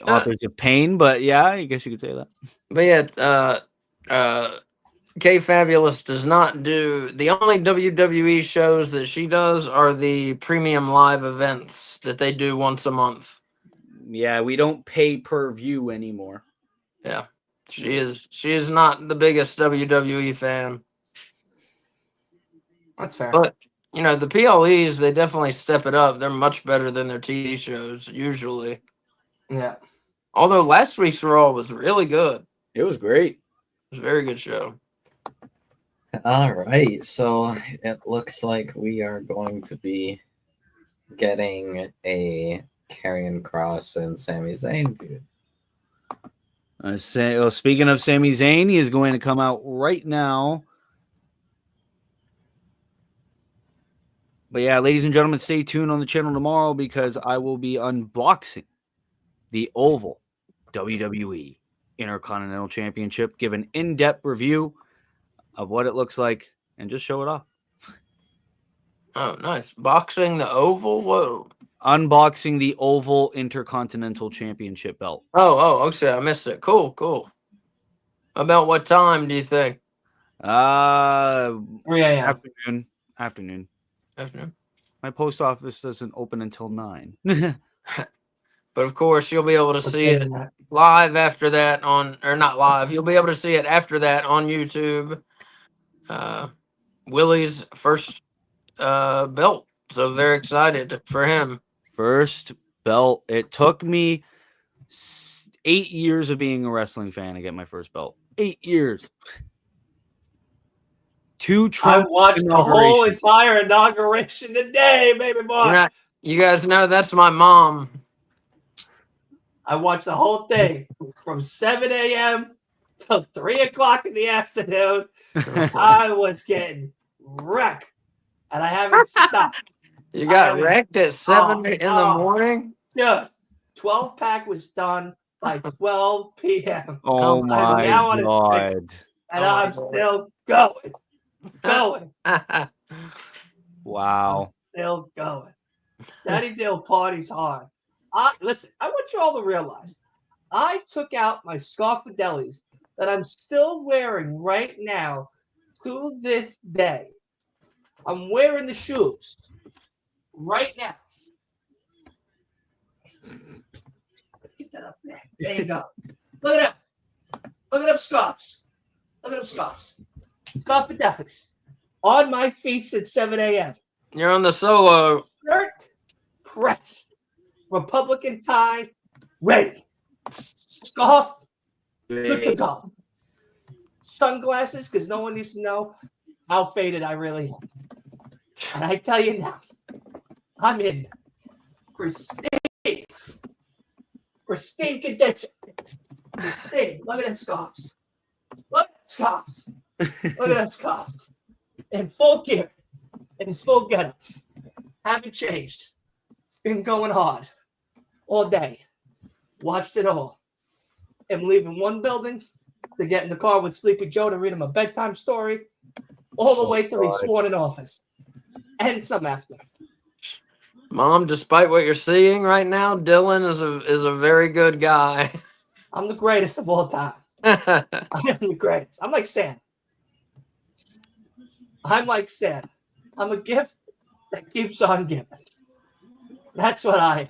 Authors of Pain, but yeah, I guess you could say that. But yeah, K Fabulous does not do the only WWE shows that she does are the premium live events that they do once a month. Yeah, we don't pay per view anymore. Yeah. She is not the biggest WWE fan. That's fair. But you know, the PLEs, they definitely step it up. They're much better than their TV shows usually. Yeah. Although last week's Raw was really good. It was great. It was a very good show. All right, so it looks like we are going to be getting a Karrion Cross and Sami Zayn feud. Speaking of Sami Zayn, he is going to come out right now. But yeah, ladies and gentlemen, stay tuned on the channel tomorrow because I will be unboxing the Oval WWE Intercontinental Championship, give an in-depth review of what it looks like, and just show it off. Oh, nice. Boxing the Oval? Whoa. unboxing the Oval Intercontinental Championship belt. Oh, okay. I missed it. Cool. About what time do you think? 3 a.m. Afternoon. Afternoon. My post office doesn't open until 9. But of course, you'll be able to see it live after that or not live. You'll be able to see it after that on YouTube. Willie's first belt. So very excited for him. First belt. It took me 8 years of being a wrestling fan to get my first belt. 8 years. I watched the whole entire inauguration today, baby boy. You guys know that's my mom. I watched the whole thing from 7 a.m. till 3 o'clock in the afternoon. I was getting wrecked, and I haven't stopped. You got wrecked at 7 in the morning? Dude, 12-pack was done by 12 p.m. Oh, my I'm now on a 6, God. and I'm still going. Wow. I'm still going. Daddy Dill parties hard. Listen, I want you all to realize I took out my Scarfadellis that I'm still wearing right now to this day. I'm wearing the shoes right now. Let's get that up there. There you go. Look at them. Look at them scarves. Look at them scarves. Scarfadellis on my feet since 7 a.m. You're on the solo. Shirt pressed. Republican tie ready. Scarf good to go. Sunglasses, because no one needs to know how faded I really am. And I tell you now, I'm in pristine condition. Pristine. Look at them scarves. Look at them scarves. Look at them scarves. In full gear. In full getup. Haven't changed. Been going hard all day. Watched it all. Am leaving one building to get in the car with Sleepy Joe to read him a bedtime story, all the way till he's sworn in office, and some after. Mom, despite what you're seeing right now, Dylan is a very good guy. I'm the greatest of all time. I am the greatest. I'm like Santa. I'm a gift that keeps on giving. That's what I am.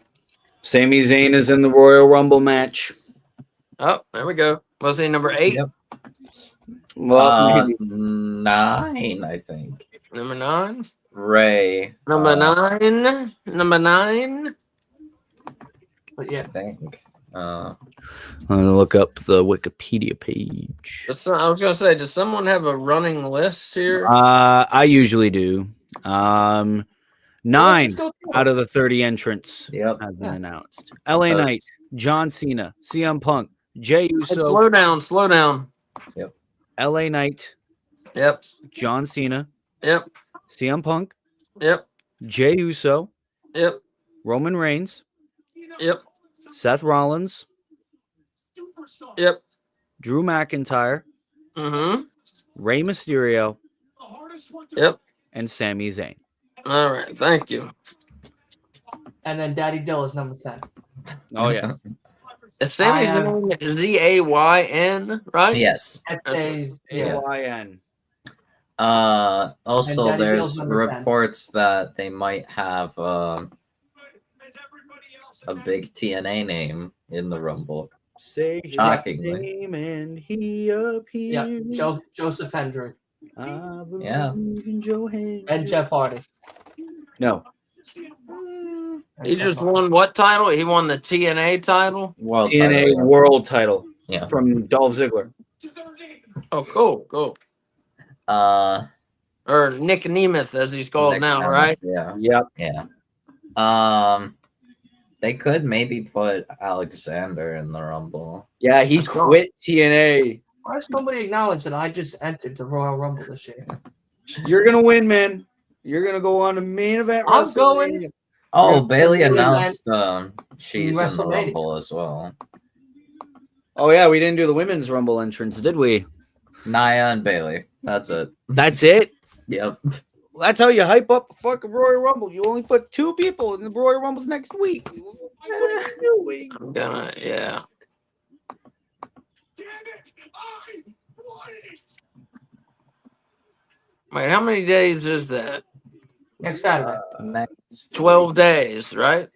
Sami Zayn is in the Royal Rumble match. Oh, there we go. Was he number 8? Yep. Well, 9, I think. Number 9? Ray. Number 9? Number 9? But yeah. I think. I'm gonna look up the Wikipedia page. I was gonna say, does someone have a running list here? I usually do. 9 out of the 30 entrants Yep. have been announced. LA Knight, John Cena, CM Punk, Jey Hey, Uso. slow down. Yep. LA Knight, Yep. John Cena, Yep. CM Punk, Yep. Jey Uso, Yep. Roman Reigns, Yep. Seth Rollins, Yep. Drew McIntyre, Mm-hmm. Rey Mysterio, Yep. and Sami Zayn. All right. Thank you. And then Daddy Dill is number 10. Oh yeah. Is Sami Zayn Zayn, right? Yes. AYN. Also, And Daddy there's Dill's number 10. reports that they might have a big TNA name in the Rumble. Say Shockingly. his name and he appears. Yeah, Joseph Hendry I believe Yeah. in Joe Hendry. and Jeff Hardy. No. He just won what title? He won the TNA title. World TNA title, World title yeah. from Dolph Ziggler. Oh, cool. Or Nick Nemeth, as he's called Nick now, Nemeth, right? Yeah. Yep. Yeah. They could maybe put Alexander in the Rumble. Yeah, he That's cool. quit TNA. Why does nobody acknowledge that I just entered the Royal Rumble this year? You're gonna win, man. You're gonna go on the main event. I'm WrestleMania. going. Oh, Yeah, Bailey Bailey announced she's in the WrestleMania. Rumble as well. Oh yeah, we didn't do the women's Rumble entrance, did we? Nia and Bailey. That's it. That's it. Yep. That's how you hype up a fucking Royal Rumble. You only put 2 people in the Royal Rumbles next week. What are you doing? I'm gonna, yeah. Wait, how many days is that? Next Saturday. Next 12 week, days, right?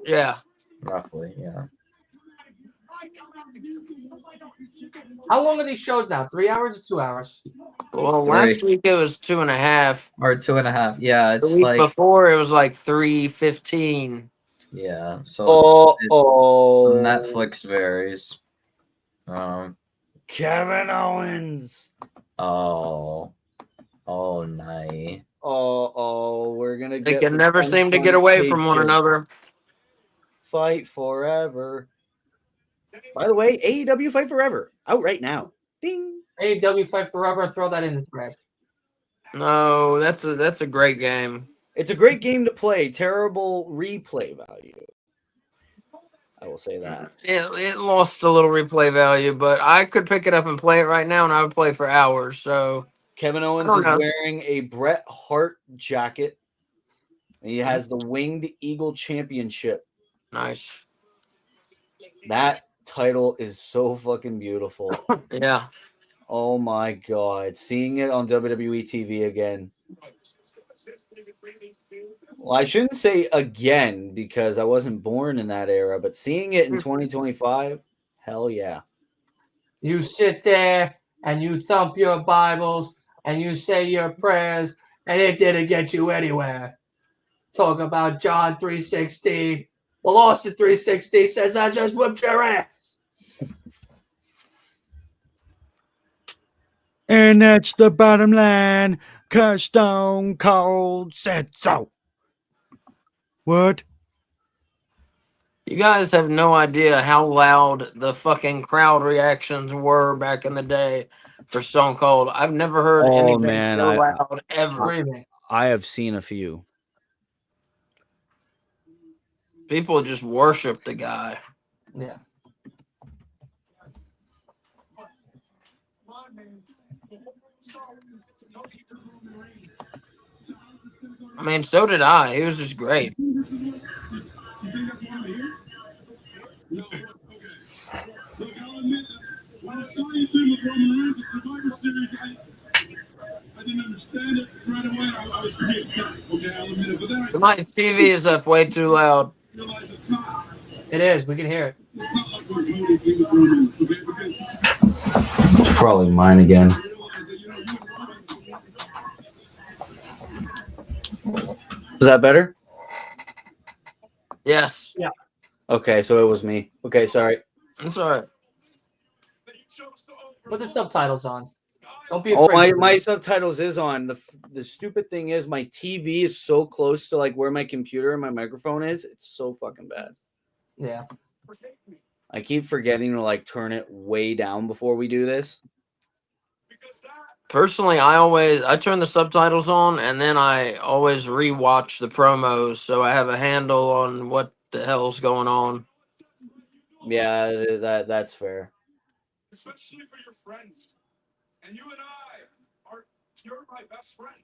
Yeah. roughly, yeah. How long are these shows now? 3 hours or 2 hours? Well, 3 last week it was 2.5. or 2.5. Yeah, The it's week like before it was like 3:15. yeah. So Oh, so Netflix varies. Kevin Owens. Oh nice. We're gonna They get. can the never 10 seem to get point away from one picture. another. Fight forever. By the way, AEW Fight Forever out right now. Ding. AEW Fight Forever, throw that in the trash. No, that's a great game. It's a great game to play. Terrible replay value. I will say that. It lost a little replay value, but I could pick it up and play it right now, and I would play for hours. So Kevin Owens don't is know. wearing a Bret Hart jacket. He has the Winged Eagle Championship. Nice. That title is so fucking beautiful. Yeah. Oh my god. Seeing it on WWE TV again. Well, I shouldn't say again because I wasn't born in that era, but seeing it in 2025, hell yeah. You sit there and you thump your Bibles and you say your prayers, and it didn't get you anywhere. Talk about John 3:16. Well, Austin 3:16 says I just whipped your ass. And that's the bottom line, 'cause Stone Cold said so. What? You guys have no idea how loud the fucking crowd reactions were back in the day for Stone Cold. I've never heard Oh, anything man, so loud ever. Screaming. I have seen a few. People just worship the guy. Yeah. I mean, so did I. He was just great. Look, I'll admit that when I saw you two with Roman Reigns at Survivor Series, I didn't understand it right away. I was pretty upset. Okay, I'll admit it. But then I My TV is up way too loud. realized it's not. It is. We can hear it. It's not like we're voting team with Roman. Okay, because It's probably mine again. I realized that you and Roman. Was that better? Yes. Okay, so it was me. Okay, sorry. That's all right. Put the subtitles on. Don't be Oh, afraid. my subtitles is on. The stupid thing is my TV is so close to like where my computer and my microphone is. It's so fucking bad. Yeah. I keep forgetting to like turn it way down before we do this. Personally, I turn the subtitles on and then I always rewatch the promos so I have a handle on what the hell's going on. Yeah, that's fair. Especially for your friends. And you and you're my best friend.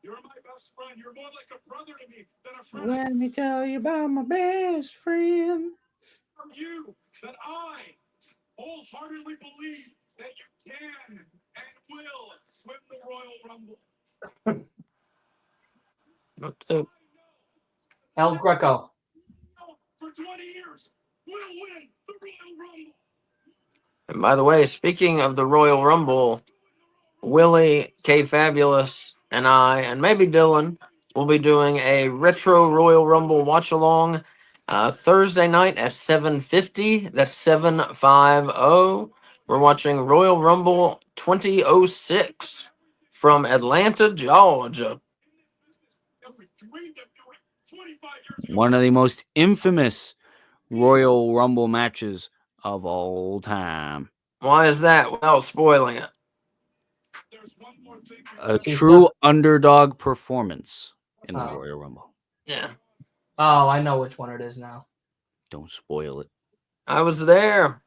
You're my best friend. You're more like a brother to me than a friend. Let me tell you about my best friend. From you that I wholeheartedly believe that you can and will win the Royal Rumble. El Greco. For 20 years, we'll win the Royal Rumble. And by the way, speaking of the Royal Rumble, Willie, K Fabulous, and I, and maybe Dylan, will be doing a retro Royal Rumble watch along Thursday night at 7:50. That's 7:50. We're watching Royal Rumble 2006 from Atlanta, Georgia. One of the most infamous Royal Rumble matches of all time. Why is that without spoiling it? A true underdog performance in the Royal Rumble. Yeah. Oh, I know which one it is now. Don't spoil it. I was there.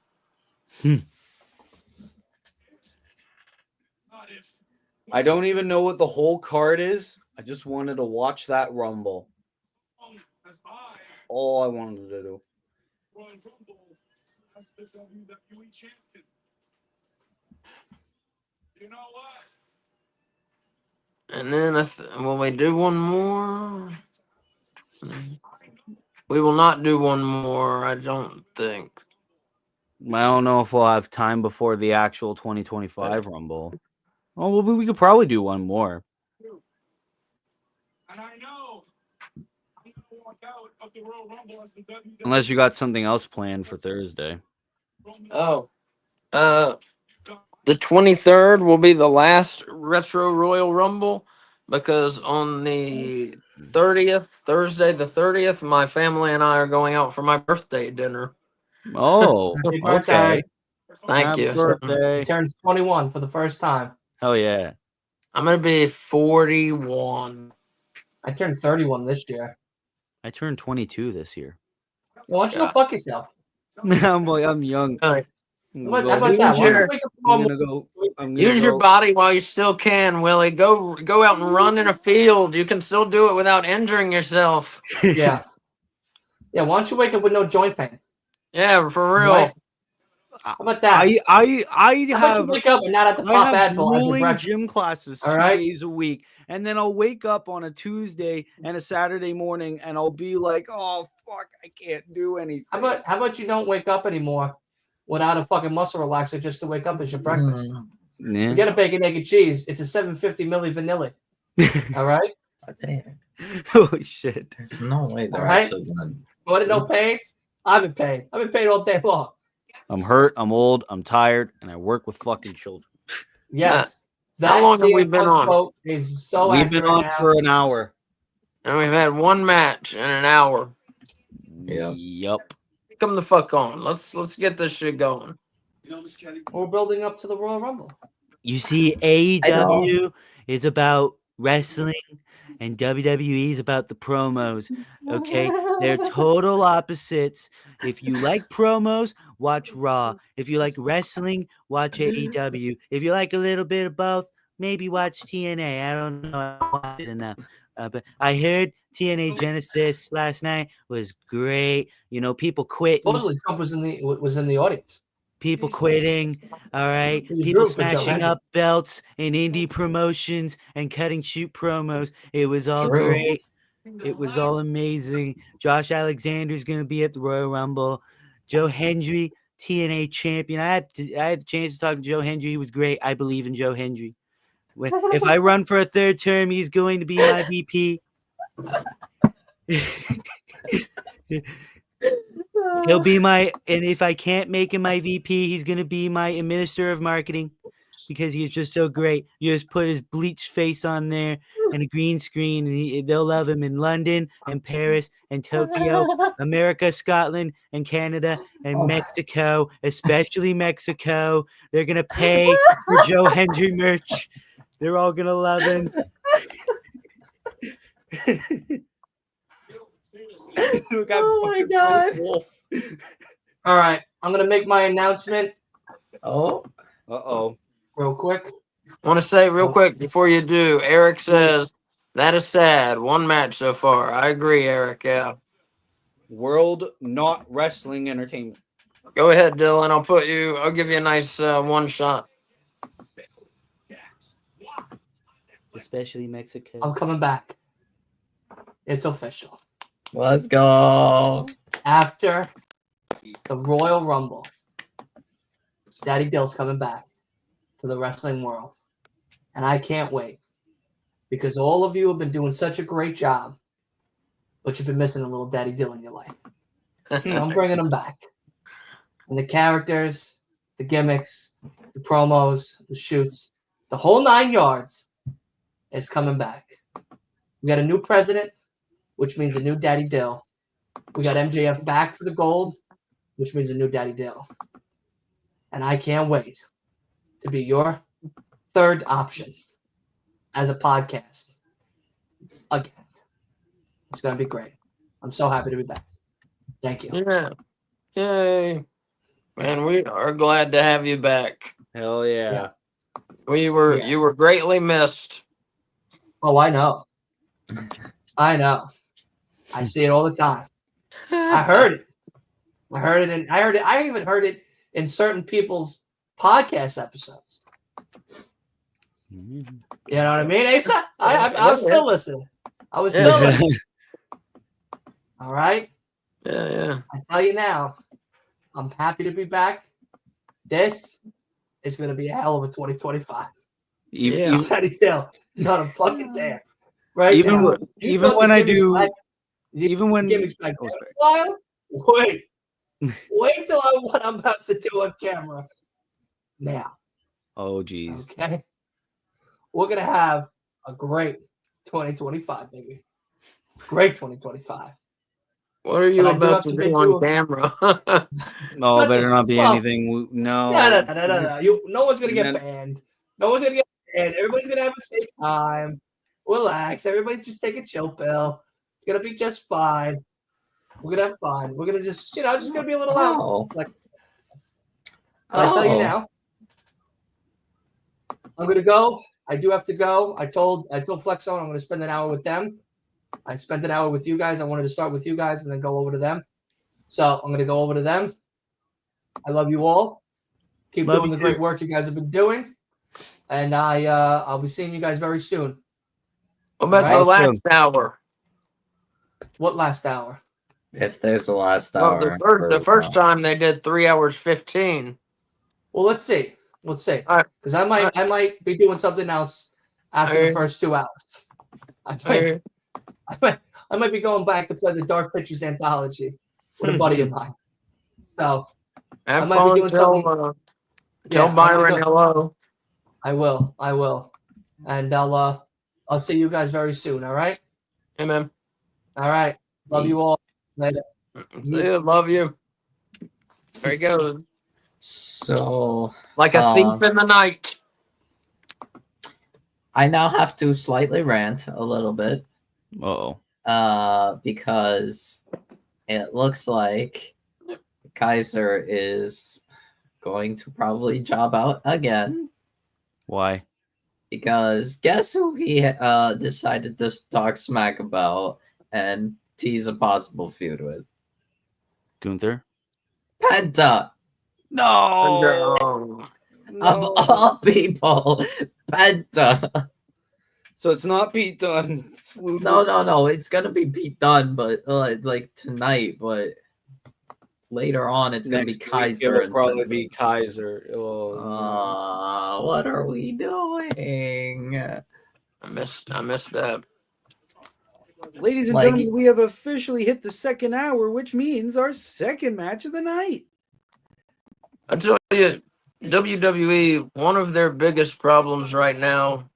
I don't even know what the whole card is. I just wanted to watch that Rumble. As I, All I wanted to do. Royal Rumble, as the WWE champion. You know what? And then will we do one more? We will not do one more, I don't think. I don't know if we'll have time before the actual 2025 Rumble. Oh, well, we could probably do one more. And I know I'm gonna walk out of the Royal Rumble as the WWE. Unless you got something else planned for Thursday. Oh, the 23rd will be the last Retro Royal Rumble because on the 30th, Thursday the 30th, my family and I are going out for my birthday dinner. Oh, Happy okay. birthday. Thank Happy you. He birthday. turns 21 for the first time. Hell yeah. I'm going to be 41. I turned 31 this year. I turned 22 this year. Well, why don't you go Yeah. fuck yourself? I'm young. All right. I'm How gonna about go- that? Why don't you Sure. wake up I'm tomorrow gonna go. I'm gonna Use your go- body while you still can, Willie. Go out and run in a field. You can still do it without injuring yourself. Yeah. Yeah, why don't you wake up with no joint pain? Yeah, for real. Right? How about that? I How about you have wake up and not have to I pop have Advil as your grueling breakfast? gym classes All 2 right. days a week, and then I'll wake up on a Tuesday and a Saturday morning, and I'll be like, "Oh fuck, I can't do anything." How about you don't wake up anymore without a fucking muscle relaxer just to wake up as your breakfast? Yeah. Forget a bacon, egg, and cheese. It's a 750 milli vanilla. All right? Holy shit! There's no way they're All right. actually gonna. You want to know pain? I've been paid. I've been paid all day long. I'm hurt. I'm old. I'm tired, and I work with fucking children. Yes. How long have we CM been Punk on? quote is so We've been accurate on now. for an hour. And we've had one match in an hour. Yeah. Yep. Come the fuck on. Let's get this shit going. You know, Miss Kelly. We're building up to the Royal Rumble. You see, AEW is about wrestling and WWE is about the promos. Okay, they're total opposites. If you like promos, watch Raw. If you like wrestling, watch AEW. If you like a little bit of both, maybe watch TNA. I don't know. I don't watch it enough. But I heard TNA Genesis last night was great. You know, people quitting, Totally, Trump was in the audience. people quitting. All right, He was people rooting for Joe smashing Hendry. up belts in indie promotions and cutting shoot promos. It was all True. great. It was all amazing. Josh Alexander's going to be at the Royal Rumble. Joe Hendry, TNA champion. I had the chance to talk to Joe Hendry. He was great. I believe in Joe Hendry. If I run for a third term, he's going to be my VP. He'll be my, and if I can't make him my VP, he's going to be my minister of marketing because he's just so great. You just put his bleached face on there and a green screen, and they'll love him in London and Paris and Tokyo, America, Scotland and Canada and Mexico, especially Mexico. They're going to pay for Joe Hendry merch. They're all going to love him. Oh my God. All right, I'm gonna make my announcement Oh, Uh-oh. real quick. I want to say real quick before you do, Eric says that is sad. One match so far. I agree, Eric. Yeah. World Not Wrestling Entertainment. Go ahead, Dylan. I'll give you a nice one shot. Especially Mexico. I'm coming back. It's official. let's go. After the Royal Rumble, Daddy Dill's coming back to the wrestling world. And I can't wait because all of you have been doing such a great job, but you've been missing a little Daddy Dill in your life. So I'm bringing him back. And the characters, the gimmicks, the promos, the shoots, the whole 9 yards is coming back. We got a new president, which means a new Daddy Dill. We got MJF back for the gold, which means a new Daddy Dill. And I can't wait to be your third option as a podcast. Again. It's going to be great. I'm so happy to be back. Thank you. Yeah. Yay. Man, we are glad to have you back. Hell yeah. You were greatly missed. Oh, I know. I know. I see it all the time. I heard it. I even heard it in certain people's podcast episodes. You know what I mean, Asa? I'm still listening. I was still listening. All right. Yeah. I tell you now, I'm happy to be back. This is going to be a hell of a 2025. Yeah. Fatty Tail is on a fucking damn. Right Even now. even when I do, Even when gimmicks back while, wait till what I'm about to do on camera. Now. Oh, geez. Okay. We're going to have a great 2025, baby. Great 2025 What are you about to do on camera? No, better not be anything. No. No. No one's going to get banned. No one's going to get banned. Everybody's going to have a safe time. Relax. Everybody just take a chill pill. It's going to be just fine. We're going to have fun. We're going to just, just going to be a little out. Like, I tell you now, I'm going to go. I do have to go. I told Flexzone I'm going to spend an hour with them. I spent an hour with you guys. I wanted to start with you guys and then go over to them. So I'm going to go over to them. I love you all. Keep doing the great work you guys have been doing. And I'll be seeing you guys very soon. What about the last hour? What last hour? If there's a last hour. The first time they did 3 hours 15. Well, let's see. Let's see. Right. Because I might be doing something else after the first 2 hours. I might be going back to play the Dark Pictures anthology with a buddy of mine. So I might be doing something. Tell Byron hello. I will. And I'll see you guys very soon, all right? Amen. All right. Love you all. Later. See you. Love you. There you go. So, like a thief in the night. I now have to slightly rant a little bit. Because it looks like Kaiser is going to probably job out again. Why? Because guess who he decided to talk smack about and tease a possible feud with? Gunther? Penta. No. Of all people, Penta. So it's not Pete Dunne. No. It's gonna be Pete Dunne, but like tonight. But later on, it's gonna be Kaiser. It'll probably be Kaiser. What are we doing? I missed that. Ladies and gentlemen, we have officially hit the second hour, which means our second match of the night. I tell you, WWE, one of their biggest problems right now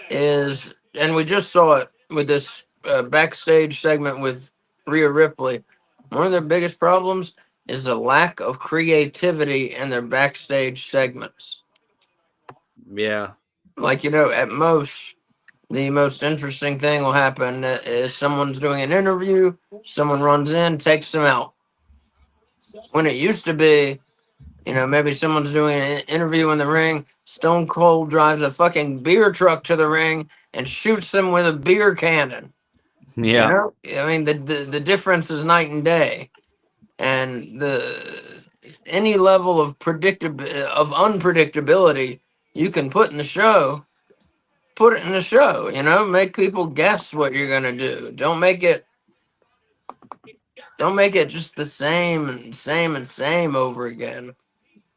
is, and we just saw it with this backstage segment with Rhea Ripley, one of their biggest problems is the lack of creativity in their backstage segments. Yeah. Like, at most, the most interesting thing will happen is someone's doing an interview, someone runs in, takes them out. When it used to be, maybe someone's doing an interview in the ring, Stone Cold drives a fucking beer truck to the ring and shoots them with a beer cannon. Yeah. I mean, the difference is night and day. And any level of unpredictability you can put in the show, put it in the show, make people guess what you're going to do. Don't make it just the same and same over again.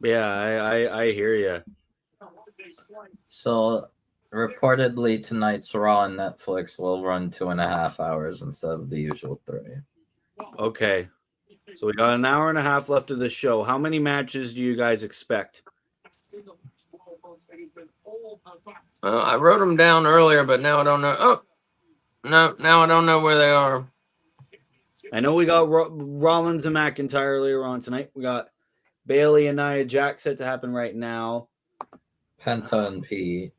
Yeah, I hear you. So, reportedly, tonight's Raw on Netflix will run 2.5 hours instead of the usual 3. Okay. So we got an hour and a half left of the show. How many matches do you guys expect? I wrote them down earlier, but now I don't know. Oh, no, now I don't know where they are. I know we got Rollins and McIntyre later on tonight. We got Bailey and Nia Jax set to happen right now. Penta and Pete.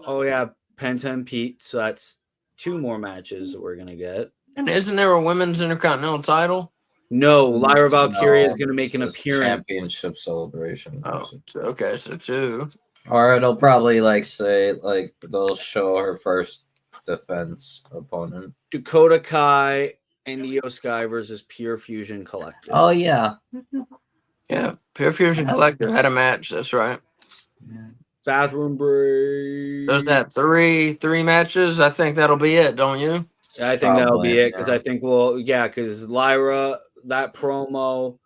Oh, yeah, Penta and Pete. So that's 2 more matches that we're going to get. And isn't there a women's Intercontinental title? No, Lyra Valkyria is going to make an appearance. Championship celebration. Oh, okay, so 2. Or it'll probably like say like they'll show her first defense opponent. Dakota Kai and Io Sky versus Pure Fusion Collective. Oh yeah. Yeah, Pure Fusion Collective had a match. That's right. Bathroom break. There's that three matches. I think that'll be it, don't you? I think that'll Probably, be it because yeah. I think because Lyra, that promo.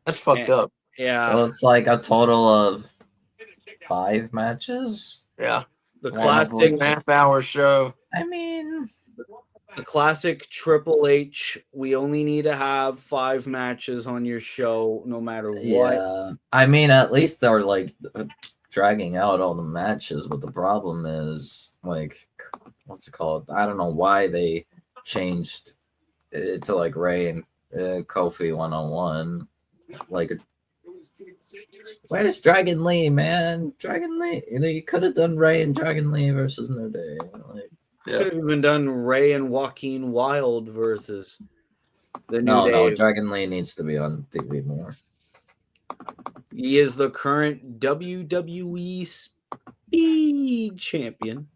That's fucked up. Yeah. So it's like a total of 5 matches. Yeah. The One classic, half-hour show. I mean, the classic Triple H. We only need to have 5 matches on your show, no matter what. yeah. I mean, at least they're like dragging out all the matches, but the problem is like, what's it called? I don't know why they changed it to like Ray and Kofi 1-on-1. Like, where's Dragon Lee, man? Dragon Lee. They could have done Ray and Dragon Lee versus New Day. Like, Could have even done Ray and Joaquin Wild versus the New no, Day. Dragon Lee needs to be on TV more. He is the current WWE Speed Champion.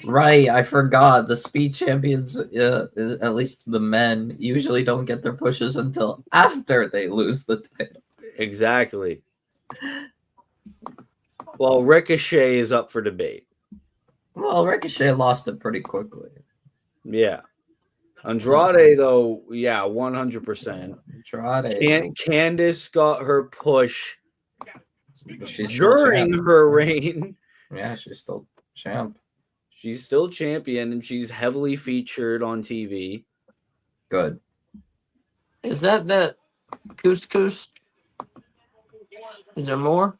Right, I forgot. The Speed Champions, at least the men, usually don't get their pushes until after they lose the title. Exactly. Well, Ricochet is up for debate. Well, Ricochet lost it pretty quickly. Yeah. Andrade, though, 100%. Andrade. Candice got her push She's still during champ. her reign. Yeah, she's still champ. She's still champion, and she's heavily featured on TV. Good. Is that couscous? Is there more?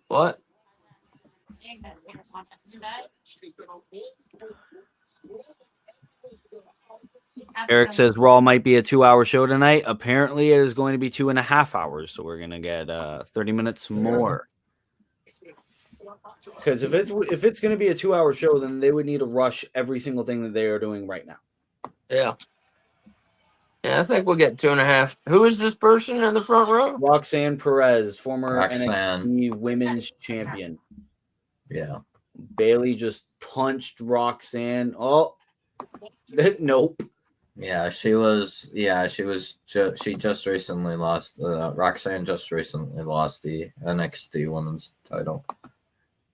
What? Eric says Raw might be a 2-hour show tonight. Apparently, it is going to be 2.5 hours, so we're gonna get 30 minutes more. Because if it's going to be a 2-hour show, then they would need to rush every single thing that they are doing right now. Yeah. Yeah, I think we'll get 2.5. Who is this person in the front row? Roxanne Perez, former Roxanne. NXT Women's Champion. Yeah. Bailey just punched Roxanne. Oh, nope. Yeah, she just recently lost. Roxanne just recently lost the NXT Women's title.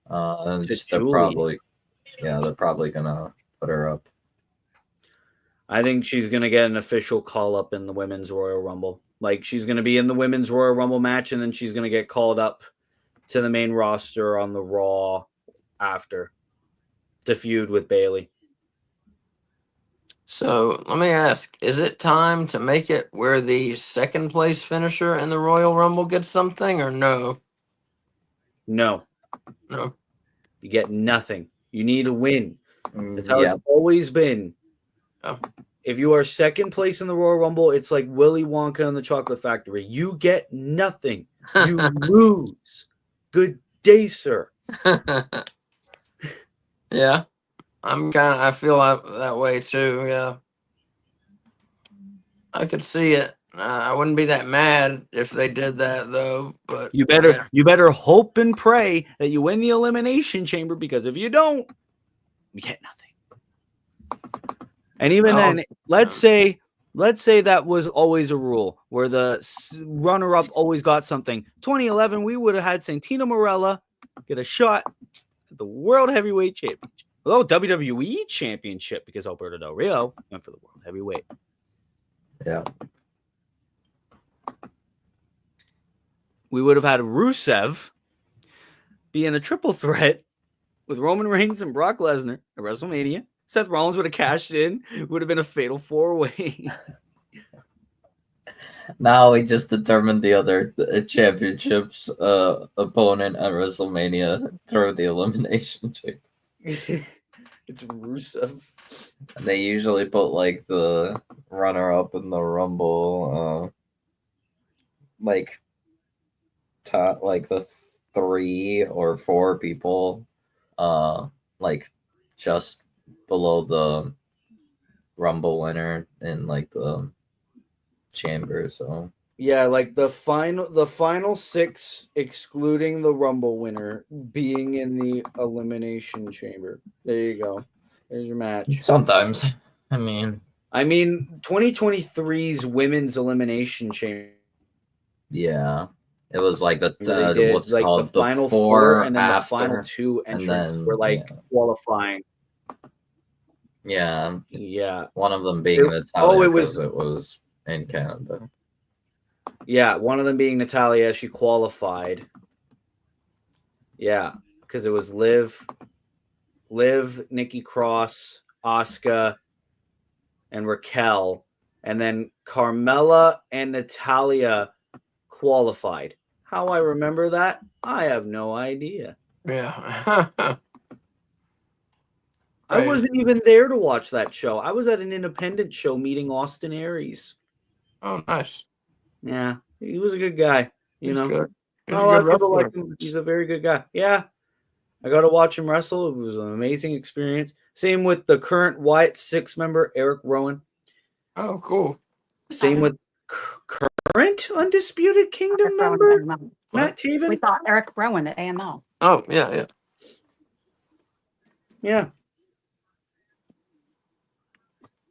And they're probably gonna put her up. I think she's gonna get an official call up in the Women's Royal Rumble. Like, she's gonna be in the Women's Royal Rumble match, and then she's gonna get called up to the main roster on the Raw after to feud with Bailey. So let me ask, is it time to make it where the second place finisher in the Royal Rumble gets something, or no? No. No. You get nothing. You need a win. That's how Yeah. it's always been. Oh. If you are second place in the Royal Rumble, it's like Willy Wonka and the Chocolate Factory. You get nothing. You lose. Good day, sir. Yeah. I feel that way too. Yeah. I could see it. I wouldn't be that mad if they did that though, but You better hope and pray that you win the Elimination Chamber, because if you don't, you get nothing. And even then, let's say that was always a rule where the runner-up always got something. 2011, we would have had Santino Marella get a shot at the World Heavyweight Championship. Oh, WWE Championship, because Alberto Del Rio went for the World Heavyweight. Yeah. We would have had Rusev be in a triple threat with Roman Reigns and Brock Lesnar at WrestleMania. Seth Rollins would have cashed in. It would have been a fatal 4-way. Now we just determined the other championships opponent at WrestleMania through the elimination chamber. It's Rusev. They usually put like the runner-up in the Rumble, like top, like the 3 or 4 people, like just below the Rumble winner in like the chamber. So Yeah, like the final 6, excluding the Rumble winner, being in the Elimination Chamber. There you go. There's your match. Sometimes. I mean, 2023's Women's Elimination Chamber. yeah. It was like They the did what's like called the final before, 4, and then after, the final 2 and entrants then were like qualifying. yeah. Yeah. One of them being Natalia it because was it was in Canada. Yeah, one of them being Natalia. She qualified. Yeah, because it was Liv, Nikki Cross, Asuka, and Raquel, and then Carmella and Natalia qualified. How I remember that, I have no idea. Yeah. I wasn't even there to watch that show. I was at an independent show meeting Austin Aries. Oh, nice. Yeah, he was a good guy. He's good. He's Not a a lot good of people like wrestler. him. He's a very good guy. Yeah, I got to watch him wrestle. It was an amazing experience. Same with the current Wyatt 6 member, Eric Rowan. Oh, cool. Same with current Undisputed Kingdom member, Matt Taven. We saw Eric Rowan at AML. Oh, yeah. Yeah.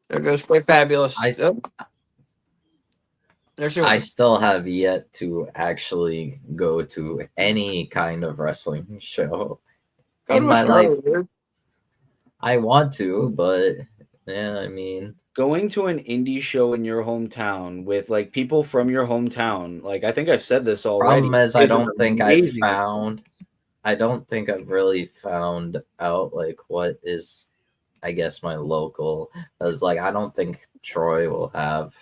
There goes Play Fabulous. There she was. I still have yet to actually go to any kind of wrestling show Go in to a my show, life. dude. I want to, but yeah, I mean, Going to an indie show in your hometown with like people from your hometown, like I think I've said this already. problem is I is an don't think I've amazing found. I don't think I've really found out like what is, I guess, my local. Because like I don't think Troy will have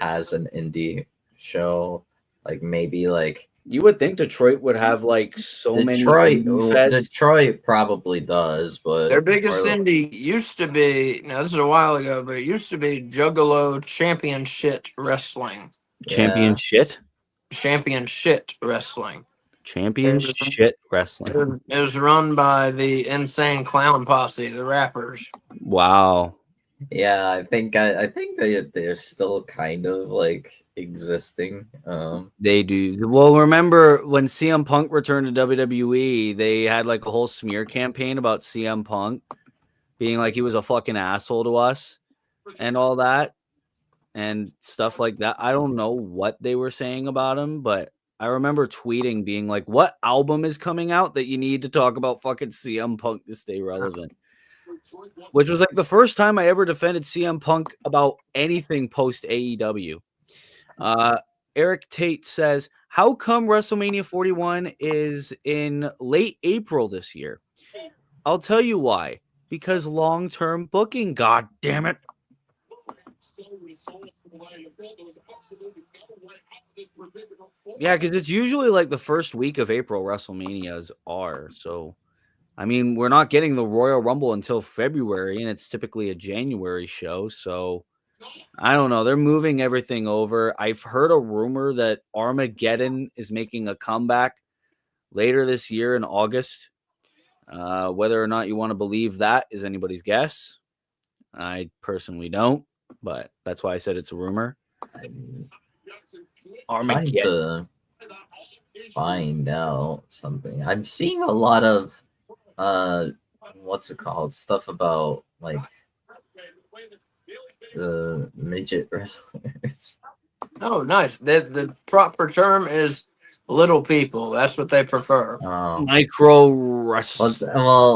has an indie show. Like maybe like You would think Detroit would have like so Detroit. many indie feds. Detroit probably does, but Their biggest or- indie used to be, now this is a while ago, but it used to be Juggalo Championship Wrestling. Championship Wrestling. Championship wrestling. It was run by the Insane Clown Posse, the rappers. Wow. Yeah, I think they're still kind of like existing. They do. Well, remember when CM Punk returned to WWE, they had like a whole smear campaign about CM Punk being like he was a fucking asshole to us and all that and stuff like that. I don't know what they were saying about him, but I remember tweeting being like, what album is coming out that you need to talk about fucking CM Punk to stay relevant? Which was like the first time I ever defended CM Punk about anything post AEW. Eric Tate says, how come WrestleMania 41 is in late April this year? I'll tell you why. Because long-term booking, god damn it. Yeah, because it's usually like the first week of April WrestleManias are. So, I mean, we're not getting the Royal Rumble until February, and it's typically a January show. So, I don't know. They're moving everything over. I've heard a rumor that Armageddon is making a comeback later this year in August. Whether or not you want to believe that is anybody's guess. I personally don't, but that's why I said it's a rumor. I'm trying to find out something. I'm seeing a lot of what's it called? Stuff about like the midget wrestlers. Oh, nice. The proper term is little people. That's what they prefer. Micro wrestling.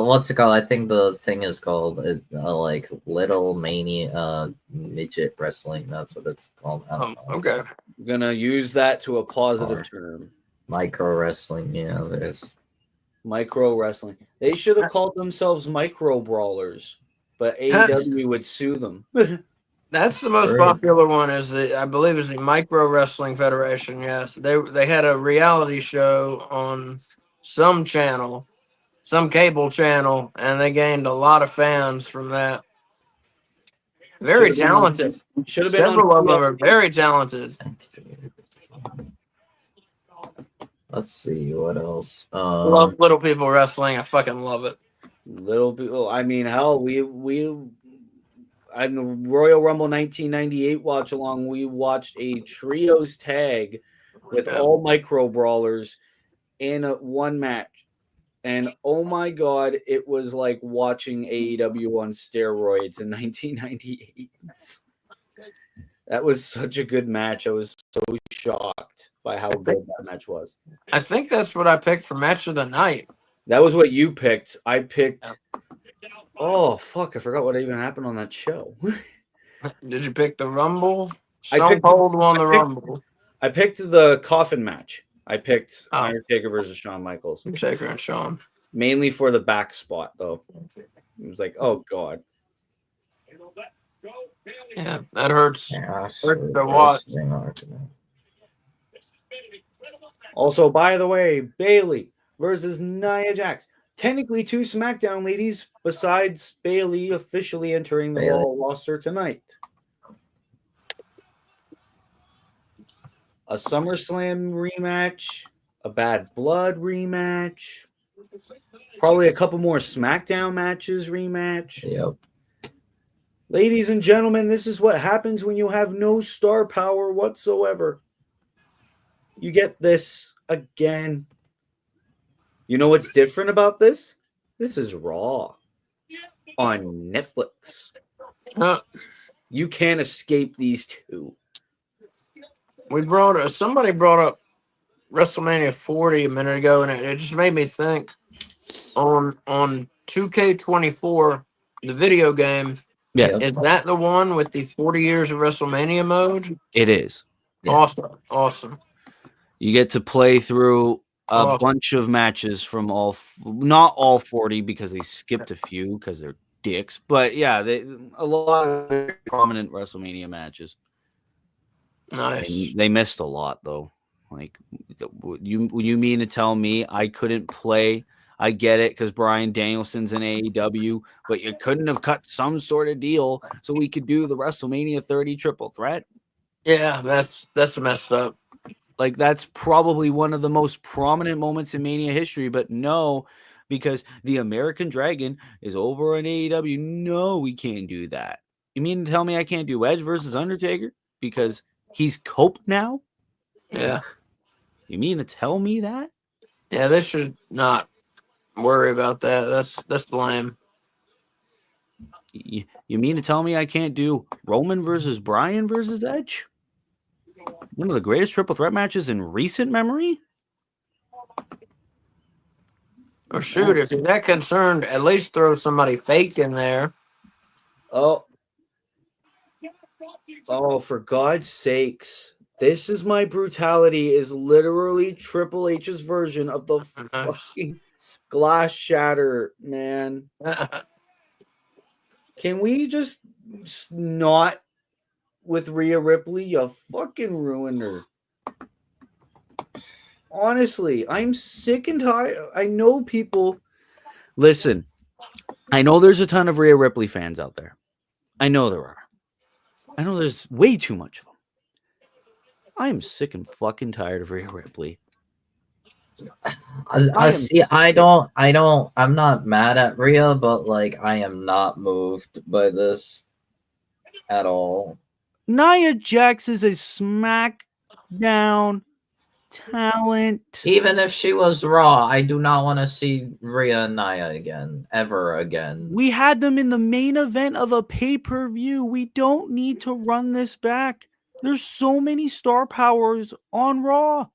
What's it called? I think the thing is called like little mania midget wrestling. That's what it's called. I don't know. Okay. I'm gonna use that to a positive term. Micro wrestling. Yeah, there's micro wrestling. They should have called themselves micro brawlers, but AEW would sue them. That's the most popular one. I believe is the Micro Wrestling Federation. Yes, they had a reality show on some channel, some cable channel, and they gained a lot of fans from that. Very talented. Should have been Several of on them are very talented. Let's see what else. Love little people wrestling. I fucking love it. Little people. I mean, hell, in the Royal Rumble 1998 watch along, we watched a trios tag with all micro brawlers in one match. And oh my God, it was like watching AEW on steroids in 1998. That was such a good match. I was so shocked by how good that match was. I think that's what I picked for match of the night. That was what you picked. I picked. Oh fuck! I forgot what even happened on that show. Did you pick the Rumble? I Stone picked- Cold won the I picked- Rumble. I picked the coffin match. I picked Undertaker versus Shawn Michaels. Undertaker and Shawn. Mainly for the back spot, though. It was like, oh God. Yeah, that hurts. Yeah, The watch. Also, by the way, Bailey versus Nia Jax. Technically, 2 SmackDown ladies besides Bailey officially entering the Raw roster tonight. A SummerSlam rematch, a Bad Blood rematch, probably a couple more SmackDown matches rematch. Yep. Ladies and gentlemen, this is what happens when you have no star power whatsoever. You get this again. You know what's different about this? This is Raw on Netflix. You can't escape these two. Somebody brought up WrestleMania 40 a minute ago, and it just made me think on 2K24, the video game. Yes. Is that the one with the 40 years of WrestleMania mode? It is. Yeah. Awesome. You get to play through a Awesome. bunch of matches from not all 40 because they skipped a few because they're dicks. But yeah, a lot of very prominent WrestleMania matches. Nice. They missed a lot though. Like you mean to tell me I couldn't play? I get it because Bryan Danielson's in AEW, but you couldn't have cut some sort of deal so we could do the WrestleMania 30 triple threat. Yeah, that's messed up. Like that's probably one of the most prominent moments in Mania history, but no, because the American Dragon is over on AEW. No, we can't do that. You mean to tell me I can't do Edge versus Undertaker because he's Cope now? Yeah. You mean to tell me that? Yeah, they should not worry about that. That's lame. You mean to tell me I can't do Roman versus Bryan versus Edge? One of the greatest triple threat matches in recent memory? Or shoot, if you're that concerned, at least throw somebody fake in there. Oh, for God's sakes. This Is My Brutality is literally Triple H's version of the fucking glass shatter, man. Can we just not with Rhea Ripley? You fucking ruined her. Honestly, I'm sick and tired. I know people. Listen, I know there's a ton of Rhea Ripley fans out there. I know there are. I know there's way too much of them. I am sick and fucking tired of Rhea Ripley. I'm not mad at Rhea, but like I am not moved by this at all. Nia Jax is a SmackDown talent. Even if she was Raw, I do not want to see Rhea and Nia again, ever again. We had them in the main event of a pay-per-view. We don't need to run this back. There's so many star powers on Raw.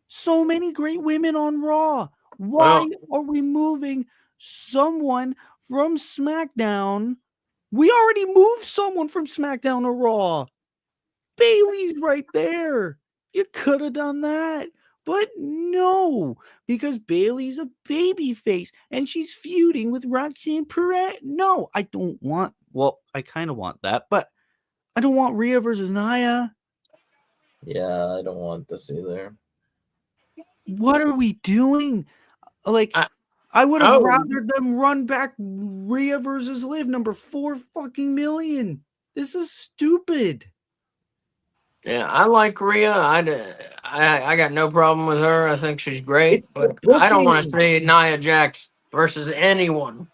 So many great women on Raw. Why are we moving someone from SmackDown? We already moved someone from SmackDown to Raw. Bailey's right there. You could have done that. But no, because Bailey's a babyface and she's feuding with Roxanne Perez. No, I don't want, well, I kind of want that, but I don't want Rhea versus Nia. Yeah, I don't want this either. What are we doing? Like, I would have rather them run back Rhea versus Liv number 4 fucking million. This is stupid. Yeah, I like Rhea. I got no problem with her. I think she's great, but I don't want to see Nia Jax versus anyone.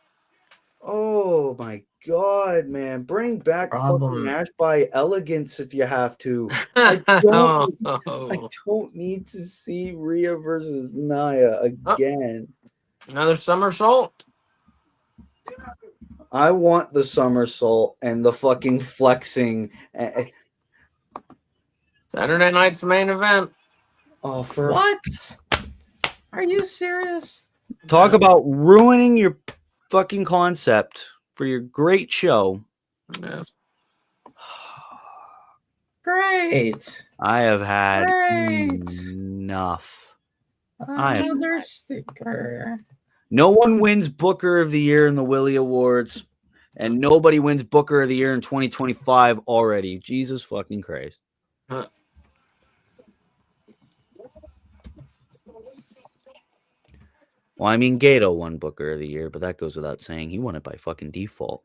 Oh my God, man. Bring back fucking Problem. Match by Elegance if you have to. I don't Oh, need to see Rhea versus Nia again. another somersault. I want the somersault and the fucking flexing. Saturday night's main event. Oh, for What? Are you serious? talk about ruining your fucking concept for your great show. Yeah. Great. I have had Great. enough. I am- Another sticker. No one wins Booker of the Year in the Willie Awards, and nobody wins Booker of the Year in 2025 already. Jesus fucking Christ. Huh. Well, I mean, Gato won Booker of the Year, but that goes without saying. He won it by fucking default.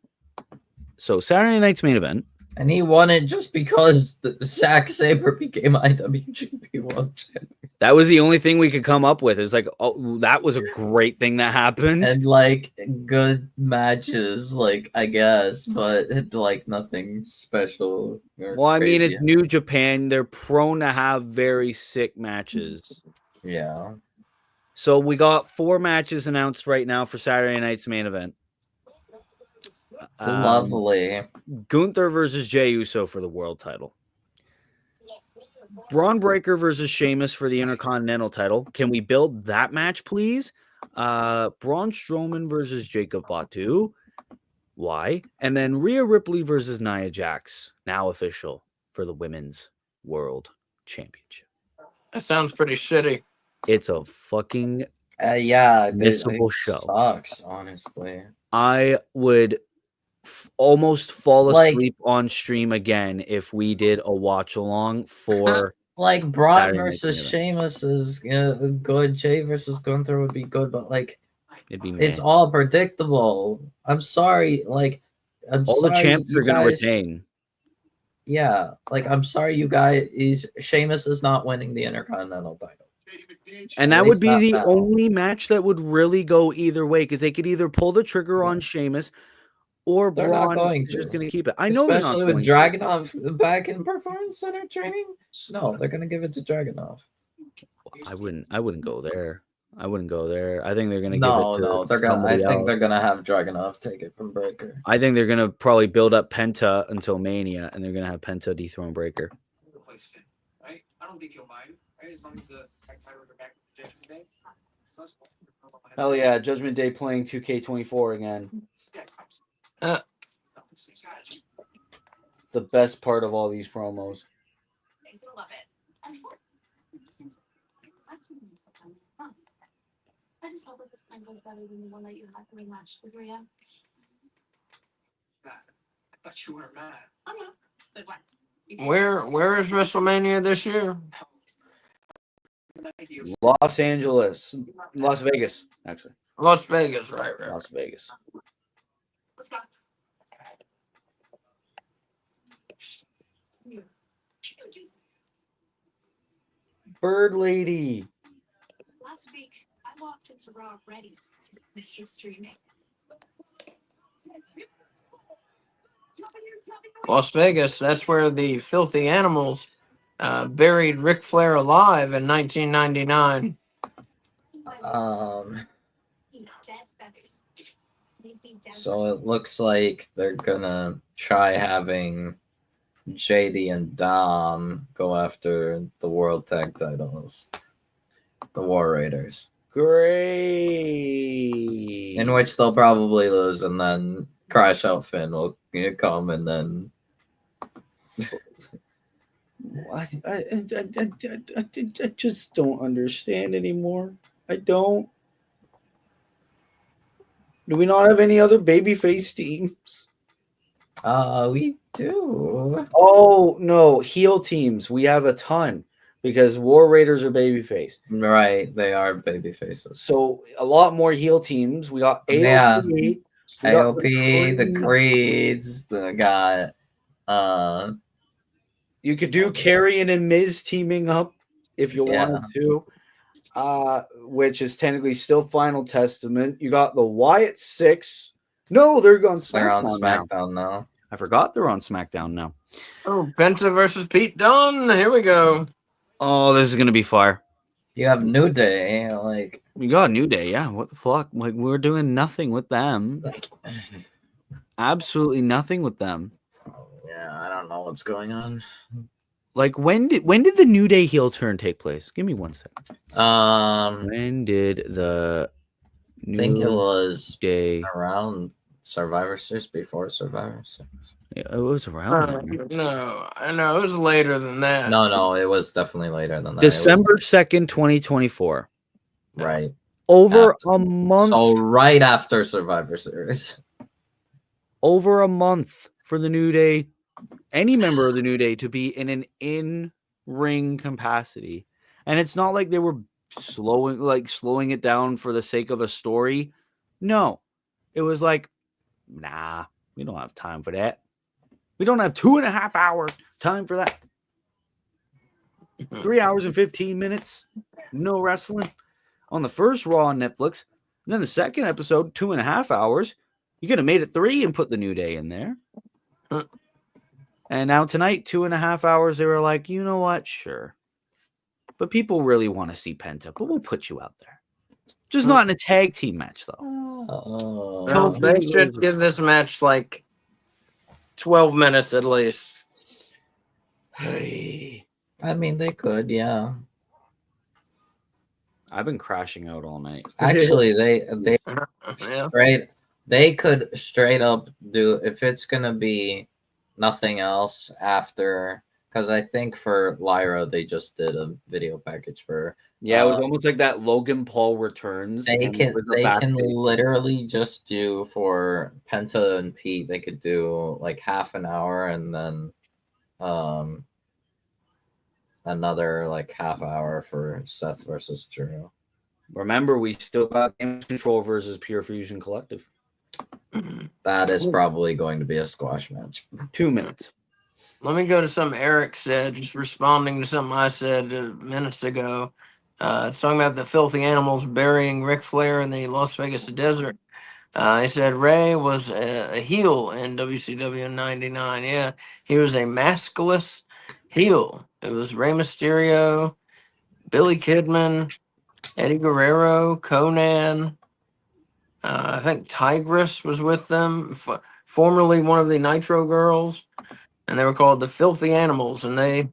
So Saturday night's main event. And he won it just because Zack Sabre became IWGP World Champion. That was the only thing we could come up with. It's like, oh, that was a great thing that happened. And like good matches, like I guess, but like nothing special. Well, I mean, crazy. it's New Japan. They're prone to have very sick matches. Yeah. So we got 4 matches announced right now for Saturday night's main event. Lovely. Gunther versus Jey Uso for the world title. Braun Breaker versus Sheamus for the Intercontinental title. Can we build that match, please? Braun Strowman versus Jacob Fatu. Why? And then Rhea Ripley versus Nia Jax, now official for the Women's World Championship. That sounds pretty shitty. It's a fucking Yeah, missable it show. Sucks, honestly. I would almost fall Like- asleep on stream again if we did a watch along for Like Braun Saturday night's versus main Sheamus is good. Jay versus Gunther would be good, but like it'd be it's meh. all predictable. I'm sorry, like I'm all the sorry champs you are going to guys- retain. Yeah, like I'm sorry, you guys. Sheamus is not winning the Intercontinental title. And At that would least be not the now. only match that would really go either way because they could either pull the trigger on Sheamus or They're not Braun going is just to. going to keep it. I know they're not Especially going with to. Dragunov back in Performance Center training. No, they're gonna give it to Dragunov. I wouldn't go there. I wouldn't go there. I think they're going to No, give it to no, they're gonna. I somebody think else. they're gonna have Dragunov take it from Breaker. I think they're going to probably build up Penta until Mania, and they're going to have Penta dethrone Breaker. Right? I don't think he'll mind, right? As long as the title are back to Judgment Day. Hell yeah, Judgment Day playing 2K24 again. It's the best part of all these promos. I just hope that this plan goes better than the one that you had rematched with Rhea. I thought you weren't mad. I'm not. But what? Where is WrestleMania this year? Los Angeles. Las Vegas, actually. Las Vegas, right. Las Vegas. Let's go. Bird Lady. Last week, I walked into Raw ready to make history make. Las Vegas, that's where the Filthy Animals buried Ric Flair alive in 1999. So it looks like they're gonna try having JD and Dom go after the World Tag Titles, the War Raiders, Great. in which they'll probably lose, and then Crash Out Finn will come, and then I just don't understand anymore. I don't. Do we not have any other babyface teams? we do. Oh no, heel teams. We have a ton because War Raiders are babyface. Right, they are baby faces. So a lot more heel teams. We got AOP. Yeah. we got AOP, the Creed. Creeds, the got You could do Karrion and Miz teaming up if you Yeah. wanted to, which is technically still Final Testament. You got the Wyatt Six, No, they're on SmackDown, They're on now. SmackDown now. I forgot they're on SmackDown now. Oh, Penta versus Pete Dunne. Here we go. Oh, this is gonna be fire. You have New Day, like We got New Day, yeah. What the fuck? Like we're doing nothing with them. Absolutely nothing with them. yeah, I don't know what's going on. Like when did the New Day heel turn take place? Give me 1 second. I When did the think it New was Day? around Survivor Series, before Survivor Series. Yeah, it was around then. No, I know it was later than that. No, it was definitely later than that. December 2nd, 2024. It was, right. Over After- a month. So right after Survivor Series. Over a month for the New Day, any member of the New Day, to be in an in-ring capacity. And it's not like they were slowing it down for the sake of a story. No. It was like, nah, we don't have time for that. We don't have 2.5 hours time for that. 3 hours and 15 minutes. No wrestling. On the first Raw on Netflix. And then the second episode, 2.5 hours. You could have made it 3 and put the New Day in there. And now tonight, 2.5 hours, they were like, you know what? Sure. But people really want to see Penta, but we'll put you out there. Just not in a tag team match, though. Well, they should give this match like 12 minutes at least. Hey. I mean, they could, yeah. I've been crashing out all night. Actually, they Yeah. they could straight up do, if it's gonna be nothing else after, because I think for Lyra they just did a video package for. Yeah, it was almost like that Logan Paul returns. They can literally just do for Penta and Pete. They could do like half an hour and then another like half hour for Seth versus Drew. Remember, we still got Damage Control versus Pure Fusion Collective. That is probably going to be a squash match. 2 minutes. Let me go to something Eric said, just responding to something I said minutes ago. It's talking about the filthy animals burying Ric Flair in the Las Vegas desert. He said Ray was a heel in WCW in '99. Yeah, he was a maskless heel. It was Rey Mysterio, Billy Kidman, Eddie Guerrero, Conan. I think Tigress was with them, formerly one of the Nitro Girls, and they were called the Filthy Animals, and they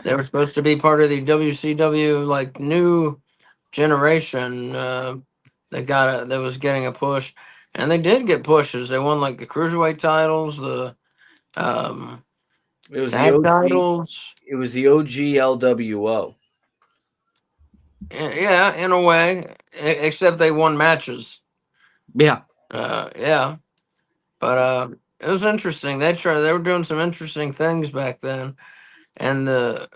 were supposed to be part of the WCW like new generation that was getting a push, and they did get pushes. They won like the cruiserweight titles, the It was tag the OG. titles. It was the OG LWO. Yeah, in a way, except they won matches. Yeah. Yeah, but it was interesting. They were doing some interesting things back then, and the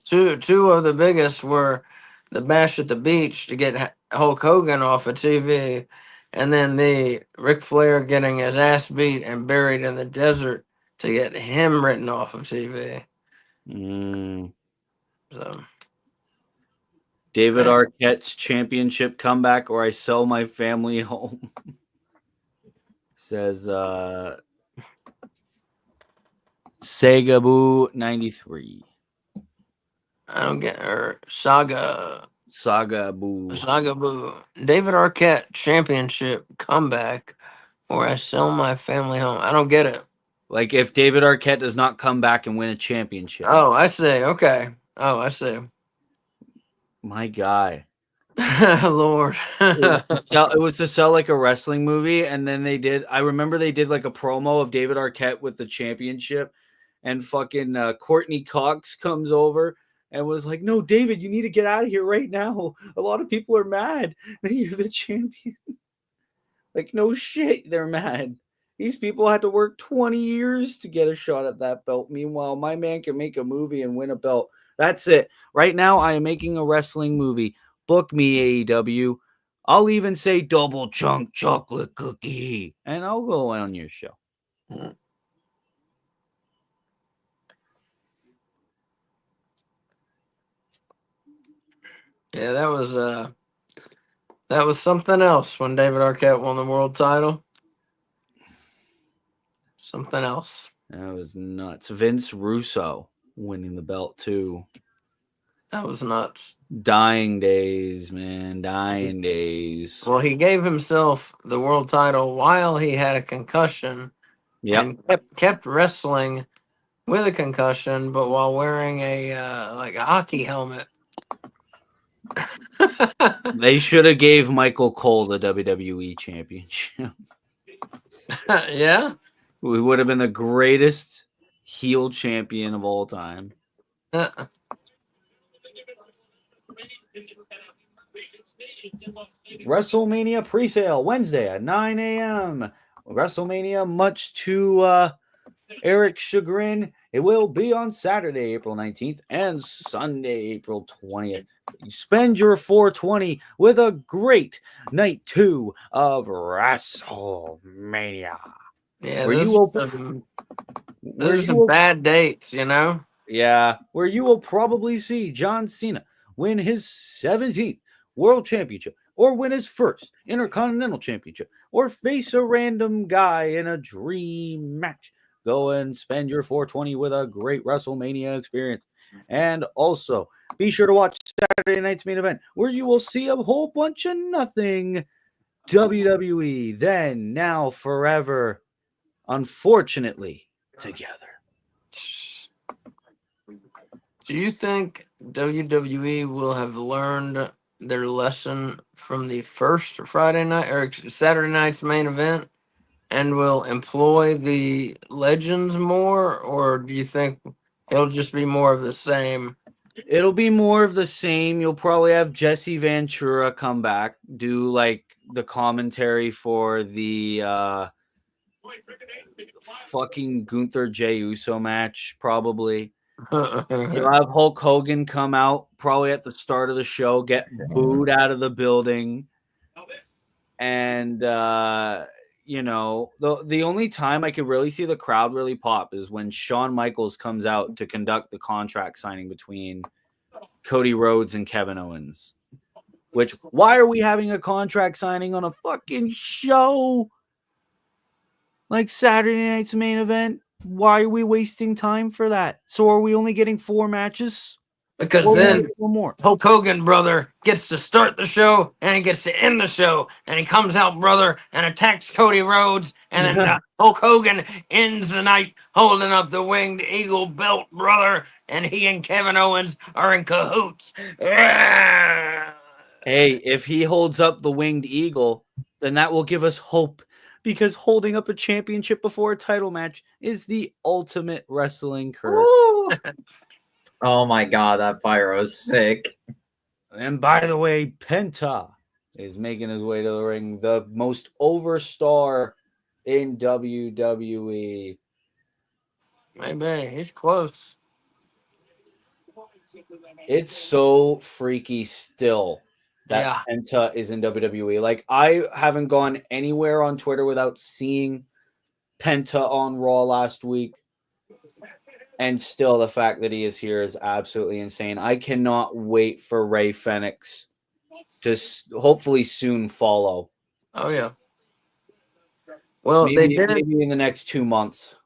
two of the biggest were the Bash at the Beach to get Hulk Hogan off of TV, and then the Ric Flair getting his ass beat and buried in the desert to get him written off of TV. So David Arquette's championship comeback, or I sell my family home. Says Sega Boo 93. I don't get her Saga Boo. David Arquette championship comeback, or I sell my family home. I don't get it. Like if David Arquette does not come back and win a championship. Oh, I see. Okay. Oh, I see. My guy. Lord. It was to sell like a wrestling movie, and then I remember they did like a promo of David Arquette with the championship, and fucking Courtney Cox comes over and was like, no, David, you need to get out of here right now. A lot of people are mad that you're the champion. Like, no shit, they're mad. These people had to work 20 years to get a shot at that belt. Meanwhile, my man can make a movie and win a belt. That's it. Right now, I am making a wrestling movie. Book me, AEW. I'll even say double chunk chocolate cookie, and I'll go on your show. Yeah, that was That was something else when David Arquette won the world title. Something else. That was nuts. Vince Russo winning the belt too. That was nuts. Dying days, man. Dying days. Well, he gave himself the world title while he had a concussion Yep. and kept wrestling with a concussion, but while wearing a like a hockey helmet. They should have gave Michael Cole the WWE championship. Yeah. We would have been the greatest heel champion of all time. WrestleMania presale Wednesday at 9 a.m. WrestleMania, much to Eric's chagrin, it will be on Saturday, April 19th and Sunday, April 20th. You spend your 420 with a great night 2 of WrestleMania. Yeah, Where you those will, are some bad dates, you know? Yeah, where you will probably see John Cena win his 17th World Championship, or win his first Intercontinental Championship, or face a random guy in a dream match. Go and spend your 420 with a great WrestleMania experience. And also, be sure to watch Saturday night's main event, where you will see a whole bunch of nothing. WWE, then, now, forever, unfortunately, together. Do you think WWE will have learned their lesson from the first Friday night or Saturday night's main event and will employ the legends more, or do you think it'll just be more of the same? It'll be more of the same. You'll probably have Jesse Ventura come back, do like the commentary for the fucking Gunther Jey Uso match, probably. You'll have Hulk Hogan come out probably at the start of the show, get booed out of the building. And you know, the only time I could really see the crowd really pop is when Shawn Michaels comes out to conduct the contract signing between Cody Rhodes and Kevin Owens. Which, why are we having a contract signing on a fucking show like Saturday night's main event? Why are we wasting time for that? So are we only getting 4 matches? Because Or then one more? Hulk Hogan, brother, gets to start the show and he gets to end the show, and he comes out, brother, and attacks Cody Rhodes, and then Hulk Hogan ends the night holding up the winged eagle belt, brother, and he and Kevin Owens are in cahoots. Hey, if he holds up the winged eagle, then that will give us hope, because holding up a championship before a title match is the ultimate wrestling curse. Oh my god, that pyro is sick. And by the way, Penta is making his way to the ring, the most over star in WWE. Maybe he's close. It's so freaky still that Penta is in WWE. Like, I haven't gone anywhere on Twitter without seeing Penta on Raw last week. And still, the fact that he is here is absolutely insane. I cannot wait for Rey Fenix to hopefully soon follow. Oh, yeah. Well, maybe in the next 2 months.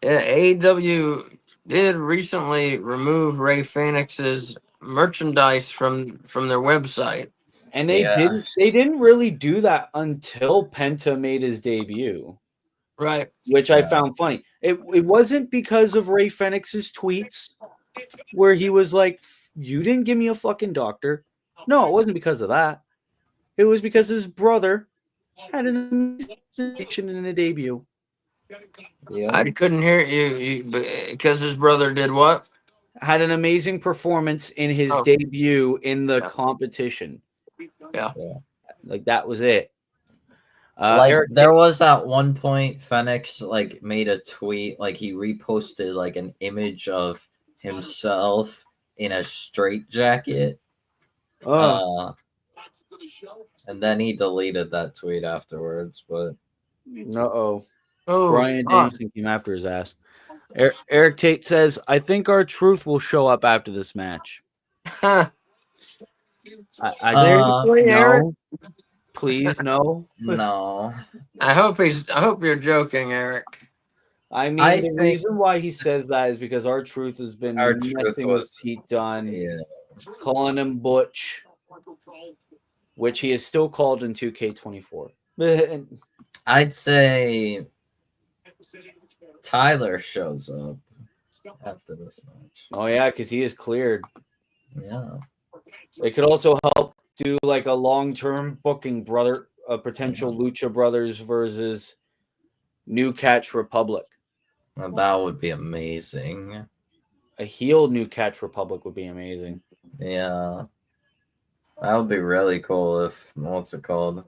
Yeah, AEW did recently remove Rey Fenix's merchandise from their website. And they didn't really do that until Penta made his debut. Right. Which I found funny. It wasn't because of Rey Fenix's tweets where he was like, "You didn't give me a fucking doctor." No, it wasn't because of that. It was because his brother had an amazing in a debut. Yeah. I couldn't hear you because his brother did what? Had an amazing performance in his debut in the competition. Yeah. Like, that was it. Like, there was at one point Fenix like made a tweet, like he reposted like an image of himself in a straitjacket. And then he deleted that tweet afterwards, but Brian Danielson came after his ass. Eric Tate says, "I think our truth will show up after this match." Seriously, Eric? Please, no. No. I hope you're joking, Eric. I mean, I the think reason why he says that is because R-Truth has been R-Truth messing with was- Pete Dunne, Yeah. calling him Butch, which he is still called in 2K24. I'd say Tyler shows up after this match. Oh yeah, because he is cleared. Yeah. It could also help do like a long-term booking, brother, a potential Lucha Brothers versus New Catch Republic. Well, that would be amazing. A heel New Catch Republic would be amazing. Yeah. That would be really cool if, what's it called?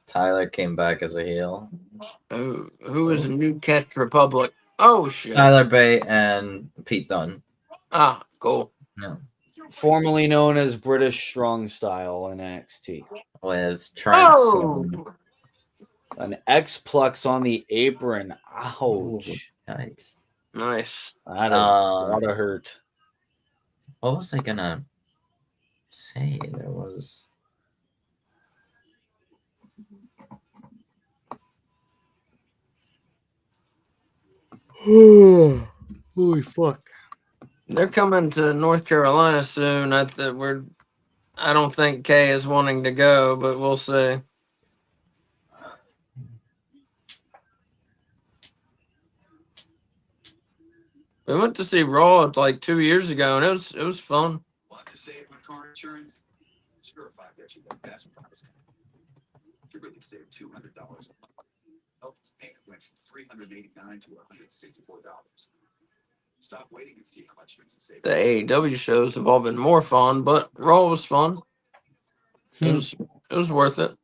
Tyler came back as a heel. Who is New Catch Republic? Oh shit! Tyler Bate and Pete Dunne. Ah, cool. Yeah. Formerly known as British Strong Style in NXT. With Trent. Oh, An X-Plex on the apron. Ooh, Ouch. yikes. nice. That is gotta hurt. What was I gonna say? There was. Holy fuck. They're coming to North Carolina soon. I don't think Kay is wanting to go, but we'll see. We went to see Raw like 2 years ago, and it was fun. Want to save on car insurance? Sure, if I get you the best price. You really save $200 a month. Elton's payment went from $389 to $164. Stop waiting and see how much you can save. The AEW shows have all been more fun, but Raw was fun. It was worth it.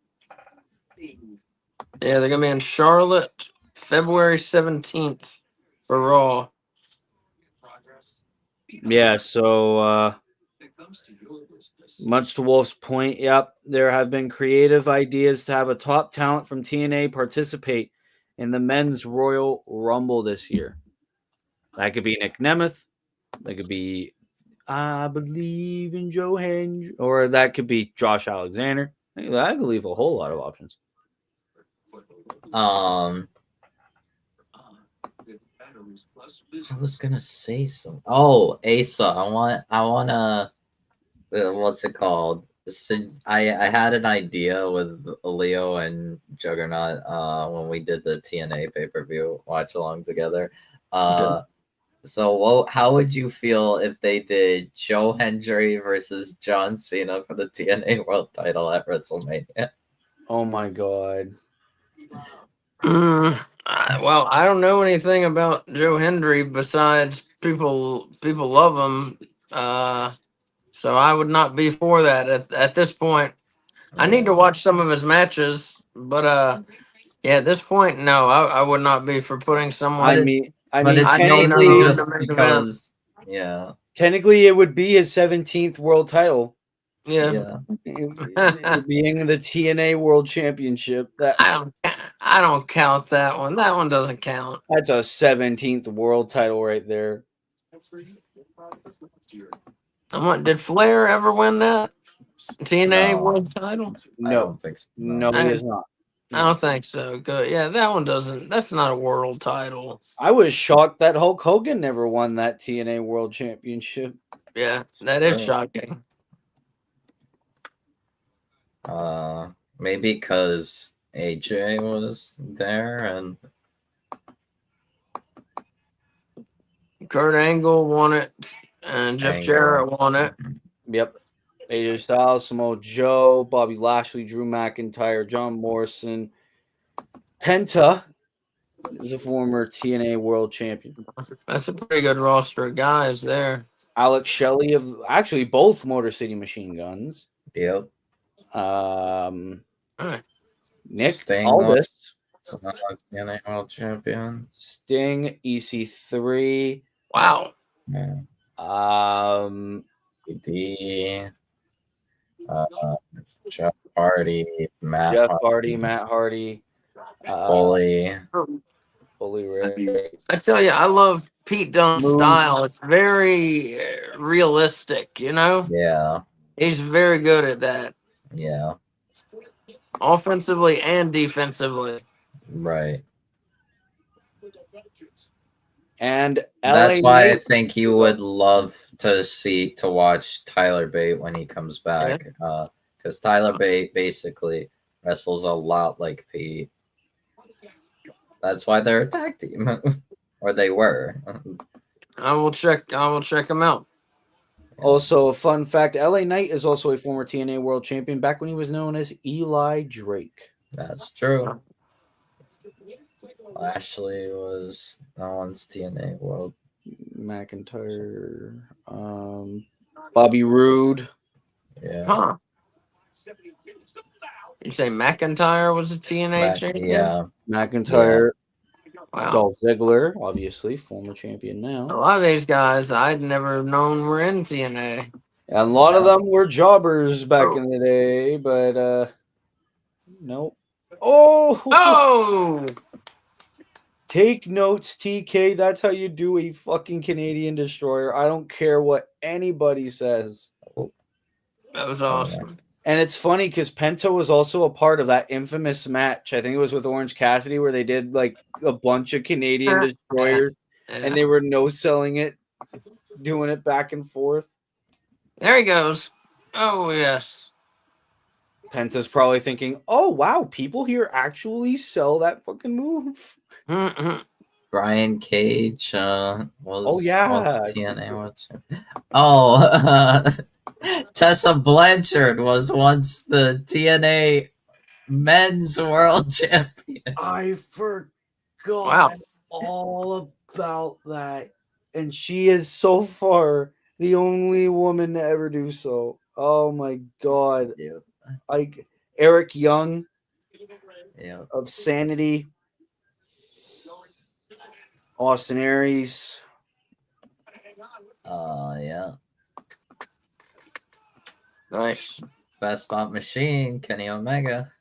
Yeah, they're gonna be in Charlotte February 17th for Raw. Yeah, so much to Wolf's point, yep, there have been creative ideas to have a top talent from TNA participate in the men's Royal Rumble this year. That could be Nick Nemeth. That could be I Believe in Joe Henge. Or that could be Josh Alexander. I could leave a whole lot of options. I was gonna say something. Oh, Asa. I wanna. What's it called? So I had an idea with Leo and Juggernaut when we did the TNA pay-per-view watch along together. So how would you feel if they did Joe Hendry versus John Cena for the TNA World Title at WrestleMania? Oh my god. Well, I don't know anything about Joe Hendry besides people love him. So I would not be for that at this point. I need to watch some of his matches, but yeah, at this point, no, I would not be for putting someone. I mean, it's technically, mainly just because, yeah. Technically, it would be his 17th world title. Yeah. Being the TNA World Championship. I don't count that one. That one doesn't count. That's a 17th world title right there. Did Flair ever win that TNA World title? No, I don't think so. No, he is not. I don't think so. Good. Yeah, that one doesn't. That's not a world title. I was shocked that Hulk Hogan never won that TNA World Championship. Yeah, that is shocking. Maybe because AJ was there and Kurt Angle won it, and Jeff Jarrett won it. Yep. AJ Styles, Samoa Joe, Bobby Lashley, Drew McIntyre, John Morrison. Penta is a former TNA World Champion. That's a pretty good roster of guys there. Alex Shelley of actually both Motor City Machine Guns. Yep. Nick Sting Aldis, TNA World Champion. Sting, EC3. Wow. Yeah. D. Jeff Hardy, Matt Hardy, Bully. Ray. I tell you, I love Pete Dunne's style. It's very realistic, you know? Yeah. He's very good at that. Yeah. offensively and defensively. Right. And That's LA why I Knight, think you would love to watch Tyler Bate when he comes Yeah. back. Because Tyler Bate basically wrestles a lot like Pete. That's why they're a tag team. Or they were. I will check him out. also a fun fact, LA Knight is also a former TNA World Champion back when he was known as Eli Drake. That's true. Lashley was no one's TNA World. McIntyre, Bobby Roode. Yeah. Huh. You say McIntyre was a TNA champion? Yeah. McIntyre, Wow. Dolph Ziggler, obviously former champion A now. lot of these guys I'd never known were in TNA. And a lot of Yeah. them were jobbers back in the day, but nope. Oh! Take notes, TK. That's how you do a fucking Canadian destroyer. I don't care what anybody says. That was awesome. And it's funny because Penta was also a part of that infamous match. I think it was with Orange Cassidy where they did like a bunch of Canadian destroyers and they were no-selling it, doing it back and forth. There he goes. Oh, yes. Penta's probably thinking, oh, wow, people here actually sell that fucking move. Brian Cage was yeah. TNA World Champion. Oh, Tessa Blanchard was once the TNA Men's World Champion. I forgot all about that. And she is so far the only woman to ever do so. Oh my god. Yeah. Like Eric Young of Sanity. Austin Aries. Yeah. Nice. Best Spot Machine, Kenny Omega.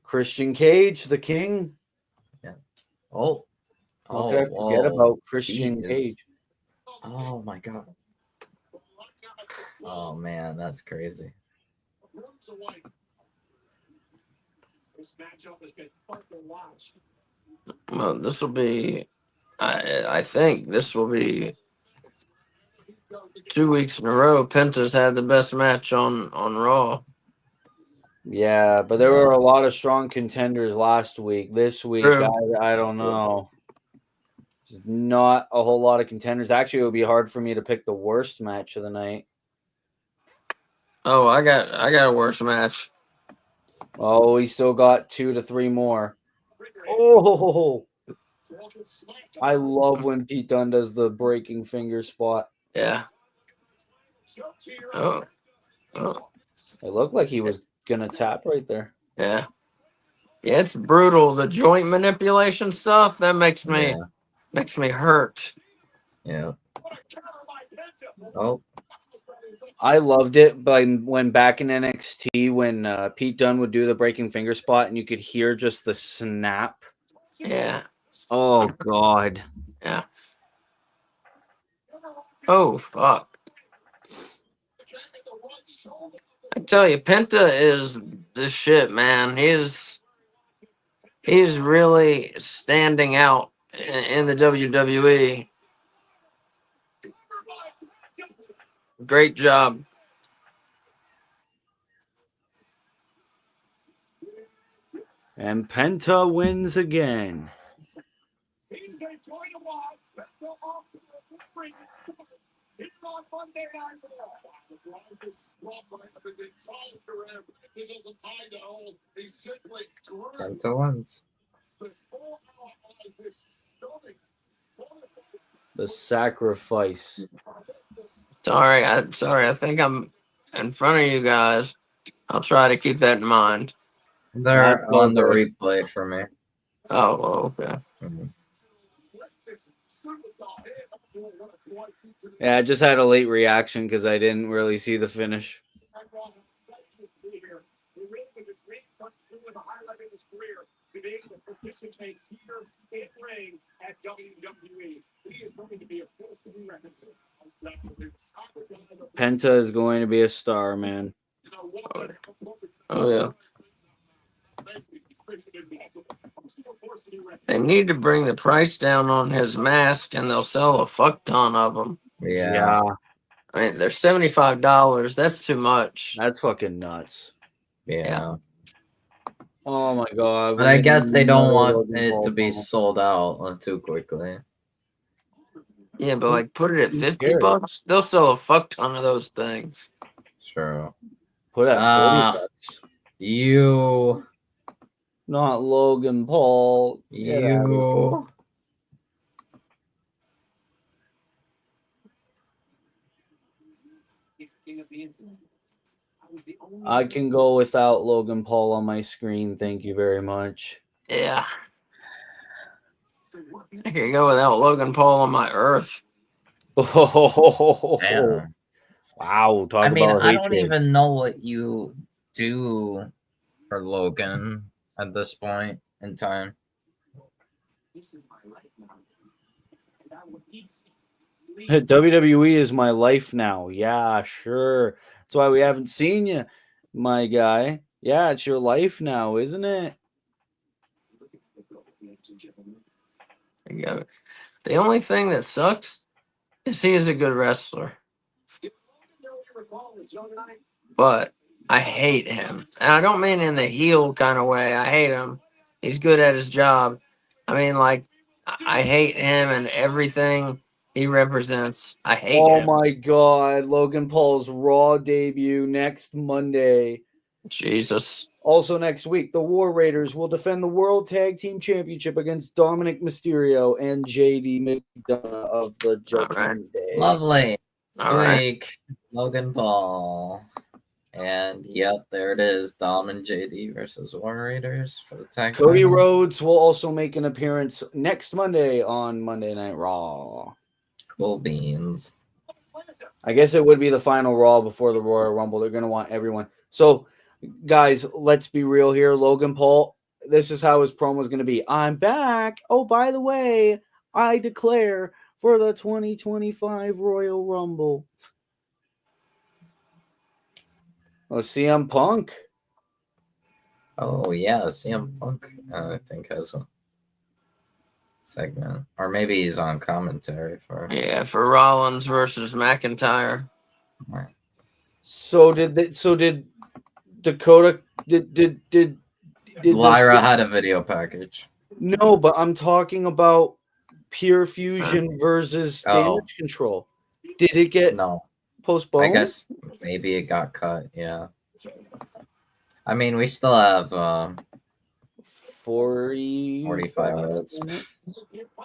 Christian Cage, the King. Yeah. Oh. How could I forget about Christian Cage? Oh my god. Oh man, that's crazy. Well, this will be. I think this will be 2 weeks in a row. Penta's had the best match on Raw. Yeah, but there were a lot of strong contenders last week. This week, I don't know. There's not a whole lot of contenders. Actually, it would be hard for me to pick the worst match of the night. Oh, I got a worse match. Oh, we still got 2 to 3 more. Oh, I love when Pete Dunne does the breaking finger spot. Yeah. Oh. It looked like he was gonna tap right there. Yeah. Yeah, it's brutal. The joint manipulation stuff that makes me hurt. Yeah. Oh. I loved it, but when back in NXT, when Pete Dunne would do the breaking finger spot, and you could hear just the snap. Yeah. Oh God. Yeah. Oh fuck. I tell you, Penta is the shit, man. He's really standing out in the WWE. Great job. And Penta wins again. Penta wins. The sacrifice. Sorry, I think I'm in front of you guys. I'll try to keep that in mind. They're on the replay for me. Oh, well, okay. Mm-hmm. Yeah, I just had a late reaction because I didn't really see the finish. Penta is going to be a star, man. Oh yeah. They need to bring the price down on his mask, and they'll sell a fuck ton of them. Yeah. I mean, they're $75. That's too much. That's fucking nuts. Yeah. Oh my god. But we're I getting guess they don't another want Logan it Paul to be promo. sold out too quickly. Yeah, but like put it at 50 Scary. bucks. They'll sell a fuck ton of those things. True. Put at 40 bucks. You. Not Logan Paul. Get out of here. You. I can go without Logan Paul on my screen. Thank you very much. Yeah. I could go without Logan Paul on my earth. Oh, Damn. wow. Talk I mean, about I don't hatred. even know what you do for Logan at this point in time. WWE is my life now. Yeah, sure. That's why we haven't seen you, my guy. Yeah, it's your life now, isn't it? Yeah. The only thing that sucks is he is a good wrestler. But I hate him. And I don't mean in the heel kind of way. I hate him. He's good at his job. I mean, like, I hate him and everything he represents. I hate Oh him. my god. Logan Paul's Raw debut next Monday. Jesus. Also next week, the War Raiders will defend the World Tag Team Championship against Dominic Mysterio and JD McDonough of the Judgment Day. Lovely. All right. Week, Logan Paul. And yep, there it is. Dom and JD versus War Raiders for the tag Cody titles. Rhodes will also make an appearance next Monday on Monday Night Raw. Cool beans. I guess it would be the final Raw before the Royal Rumble. They're going to want everyone. So, guys, let's be real here. Logan Paul, this is how his promo is going to be. I'm back. Oh, by the way, I declare for the 2025 Royal Rumble. Oh, CM Punk. Oh yeah, CM Punk I think has a segment. Or maybe he's on commentary for Yeah, for Rollins versus McIntyre. So did Dakota did Lyra had a video package. No, but I'm talking about Pure Fusion versus Damage Control. Did it get postponed? I guess maybe it got cut, yeah. I mean, we still have 45 minutes.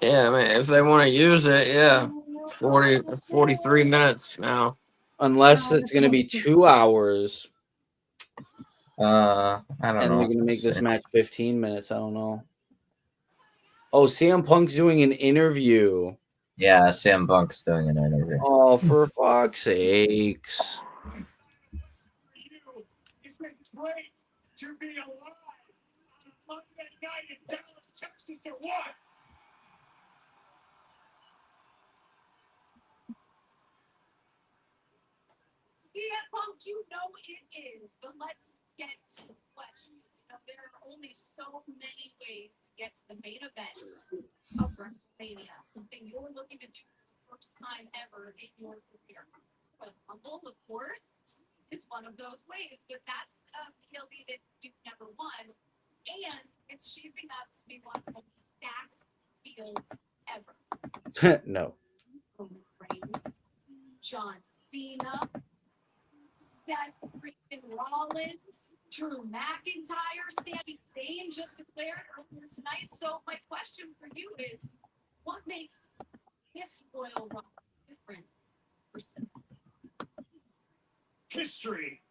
Yeah, I mean, if they want to use it, yeah. 43 minutes now. Unless it's going to be 2 hours. I don't know. And they're going to make this match 15 minutes. I don't know. Oh, CM Punk's doing an interview. Yeah, CM Punk's doing an interview. Oh, for fuck's sakes. It's been great to be alive on a Monday night in Dallas, Texas, or what? CM Punk, you know it is, but let's get to the question. You know, there are only so many ways to get to the main event of WrestleMania, something you're looking to do for the first time ever in your career. But Rumble, of course, is one of those ways, but that's a PLE that you've never won, and it's shaping up to be one of the most stacked fields ever. No. Roman Reigns, John Cena, Seth freaking Rollins, Drew McIntyre, Sami Zayn just declared earlier tonight. So my question for you is, what makes this Royal Rumble different for Seth? History.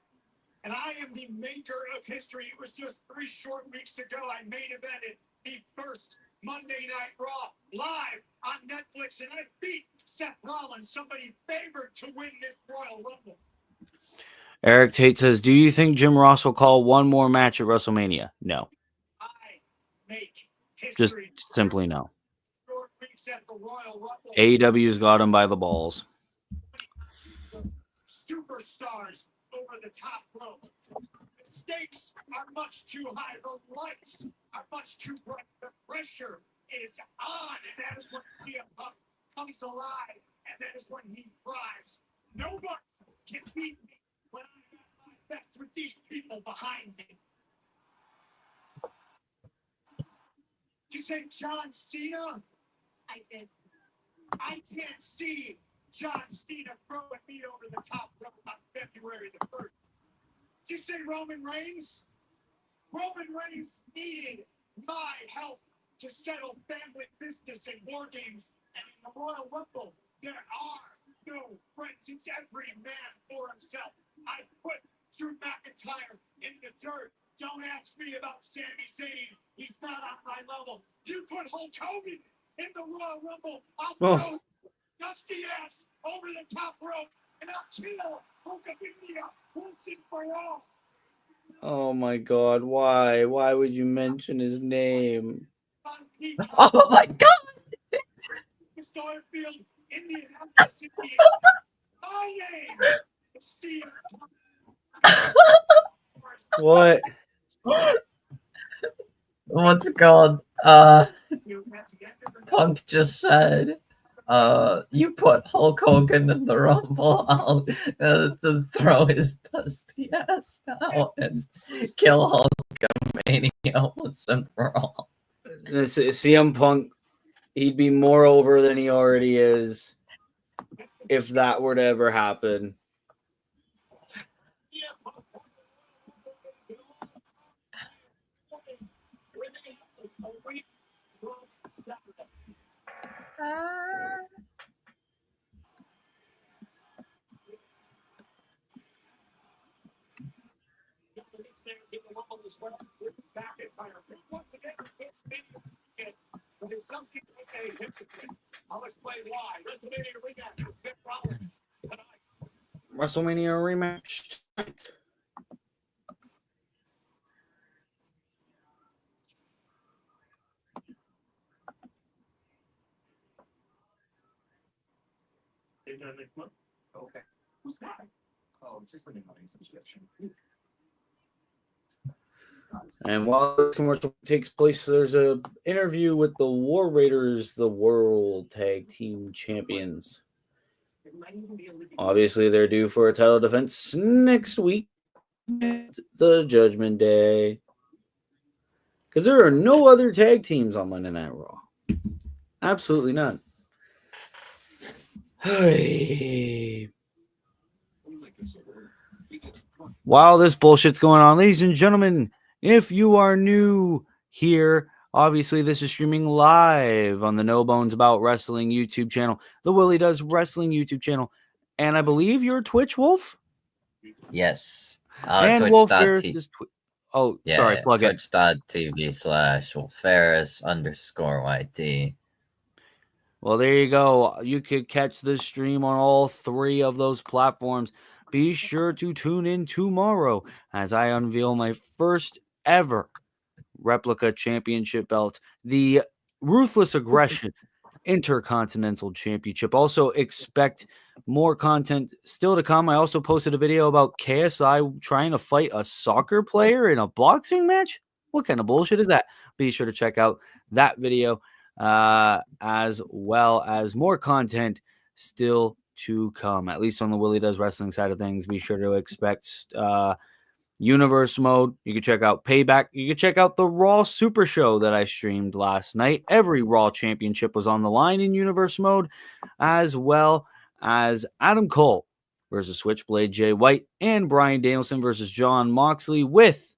And I am the maker of history. It was just 3 short weeks ago I main evented the first Monday Night Raw live on Netflix, and I beat Seth Rollins, somebody favored to win this Royal Rumble. Eric Tate says, do you think Jim Ross will call one more match at WrestleMania? No. I make Just history. simply no. Short weeks at the Royal Rumble. AEW's got him by the balls. Superstars over the top rope. The stakes are much too high. The lights are much too bright. The pressure is on, and that is when CM Punk comes alive, and that is when he thrives. Nobody can beat me when I'm at my best with these people behind me. Did you say John Cena? I did. I can't see John Cena throwing me over the top rope on February the 1st. Did you say Roman Reigns? Roman Reigns needed my help to settle family business and war games. And in the Royal Rumble, there are no friends. It's every man for himself. I put Drew McIntyre in the dirt. Don't ask me about Sami Zayn. He's not on my level. You put Hulk Hogan in the Royal Rumble. I'll throw dusty ass over the top rope, and I'll kill Hulkamania once and for all. Oh my God! Why? Why would you mention his name? Oh my God! Starfield, Indianapolis, Indiana. My name is Steve. What? What's it called? Punk just said, you put Hulk Hogan in the Rumble, I'll throw his dusty ass out and kill Hulkamania once and for all. This is CM Punk. He'd be more over than he already is if that were to ever happen. I'll explain why. WrestleMania rematch with Seth Rollins tonight. WrestleMania rematch. Next month? Okay. Who's that? Oh, just for the money subscription. And while the commercial takes place, there's a interview with the War Raiders, the World Tag Team Champions. Obviously, they're due for a title defense next week, the Judgment Day, because there are no other tag teams on Monday Night Raw. Absolutely none. Hey. While this bullshit's going on, ladies and gentlemen, if you are new here, obviously this is streaming live on the No Bones About Wrestling YouTube channel, the Willie Does Wrestling YouTube channel, and I believe you're Twitch Wolf? Yes. And Wolf Ferris is sorry, plug it. Twitch.tv/WolfFerris_YT. Well, there you go. You could catch this stream on all three of those platforms. Be sure to tune in tomorrow as I unveil my first ever replica championship belt, the Ruthless Aggression Intercontinental Championship. Also expect more content still to come. I also posted a video about KSI trying to fight a soccer player in a boxing match. What kind of bullshit is that? Be sure to check out that video, as well as more content still to come, at least on the Willie Does Wrestling side of things. Be sure to expect Universe Mode. You can check out Payback. You can check out the Raw Super Show that I streamed last night. Every Raw Championship was on the line in Universe Mode, as well as Adam Cole versus Switchblade Jay White and Bryan Danielson versus Jon Moxley, with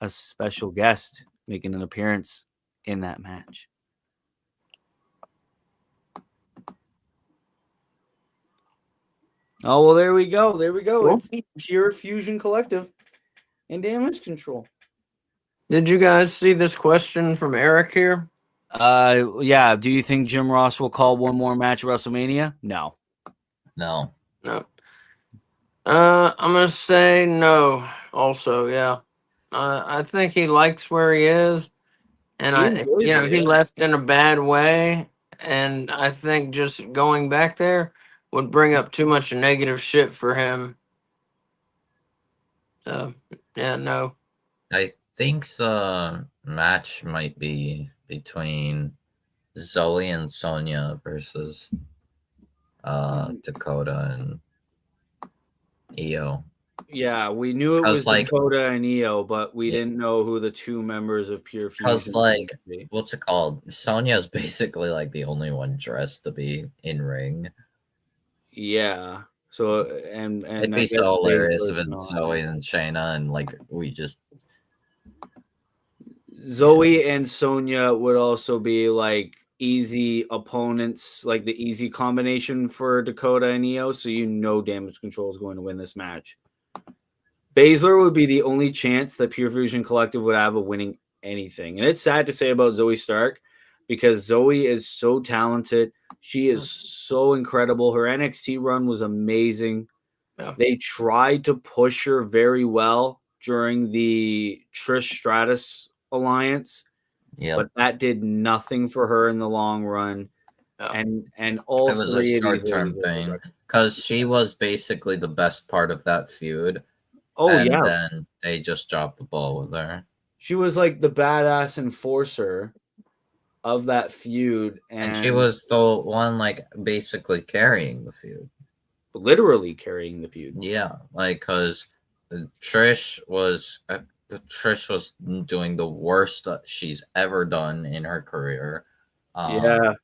a special guest making an appearance in that match. Oh, well, there we go. There we go. It's Pure Fusion Collective and Damage Control. Did you guys see this question from Eric here? Yeah. Do you think Jim Ross will call one more match at WrestleMania? No. No. No. I'm gonna say no. Also, yeah. I think he likes where he is, and he left in a bad way, and I think just going back there would bring up too much negative shit for him. So, yeah, no. I think the match might be between Zoe and Sonya versus Dakota and Io. Yeah, we knew it 'Cause, was like- Dakota and Io, but we Yeah. didn't know who the two members of Pure Because, Fusion were going like, to be. what's it called? Sonya's basically like the only one dressed to be in ring. Yeah. So and It'd I be guess so hilarious if Baszler's it's not. Zoe and Shayna, and like we just Zoe and Sonya would also be like easy opponents, like the easy combination for Dakota and Io. So Damage Control is going to win this match. Baszler would be the only chance that Pure Fusion Collective would have of winning anything. And it's sad to say about Zoe Stark because Zoe is so talented. She is so incredible. Her NXT run was amazing. Yeah. They tried to push her very well during the Trish Stratus alliance, yeah. but that did nothing for her in the long run. Yeah. And all It was a three of these short-term ladies are thing direct- because she was basically the best part of that feud. Oh and yeah, then they just dropped the ball with her. she was like the badass enforcer of that feud, And she was the one like basically carrying the feud. literally carrying the feud. Yeah, like because Trish was doing the worst that she's ever done in her career. Yeah.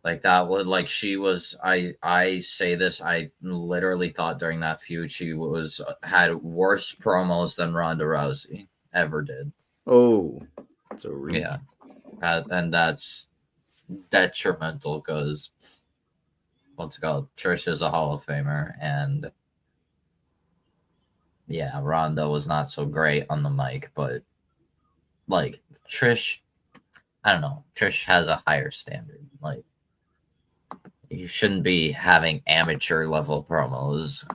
Like that would like she was I say this, I literally thought during that feud she had worse promos than Ronda Rousey ever did. Oh, it's a reach. Yeah. And that's detrimental because what's it called? Trish is a Hall of Famer, and yeah, Ronda was not so great on the mic, but like Trish, I don't know. Trish has a higher standard. Like you shouldn't be having amateur level promos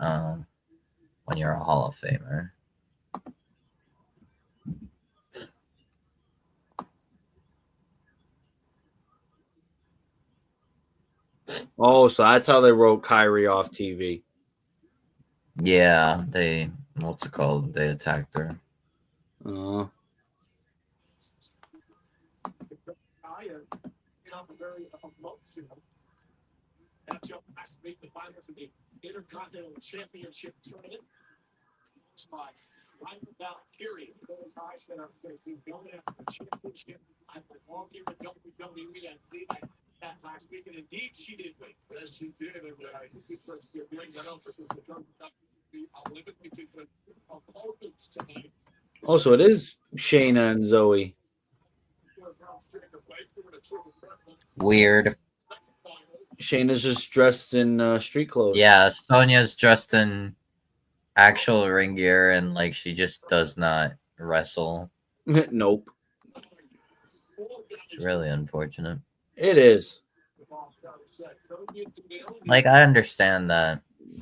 when you're a Hall of Famer. Oh, so that's how they wrote Kyrie off TV. Yeah, they what's it called? They attacked her. Uh, Very emotional. That jump last week, the finals of the Intercontinental Championship tournament. It's by Ryan Valkyrie. Those guys that are going to be going after the championship. I belong here with WWE and that last week, and indeed she did win. Yes, she did. And I think it's supposed to be a great night for the WWE. I'll limit me to the opponents tonight. oh, so it is Shayna and Zoe. Weird. Shayna's just dressed in street clothes. Yeah, Sonya's dressed in actual ring gear and like she just does not wrestle. Nope. It's really unfortunate. It is. Like I understand that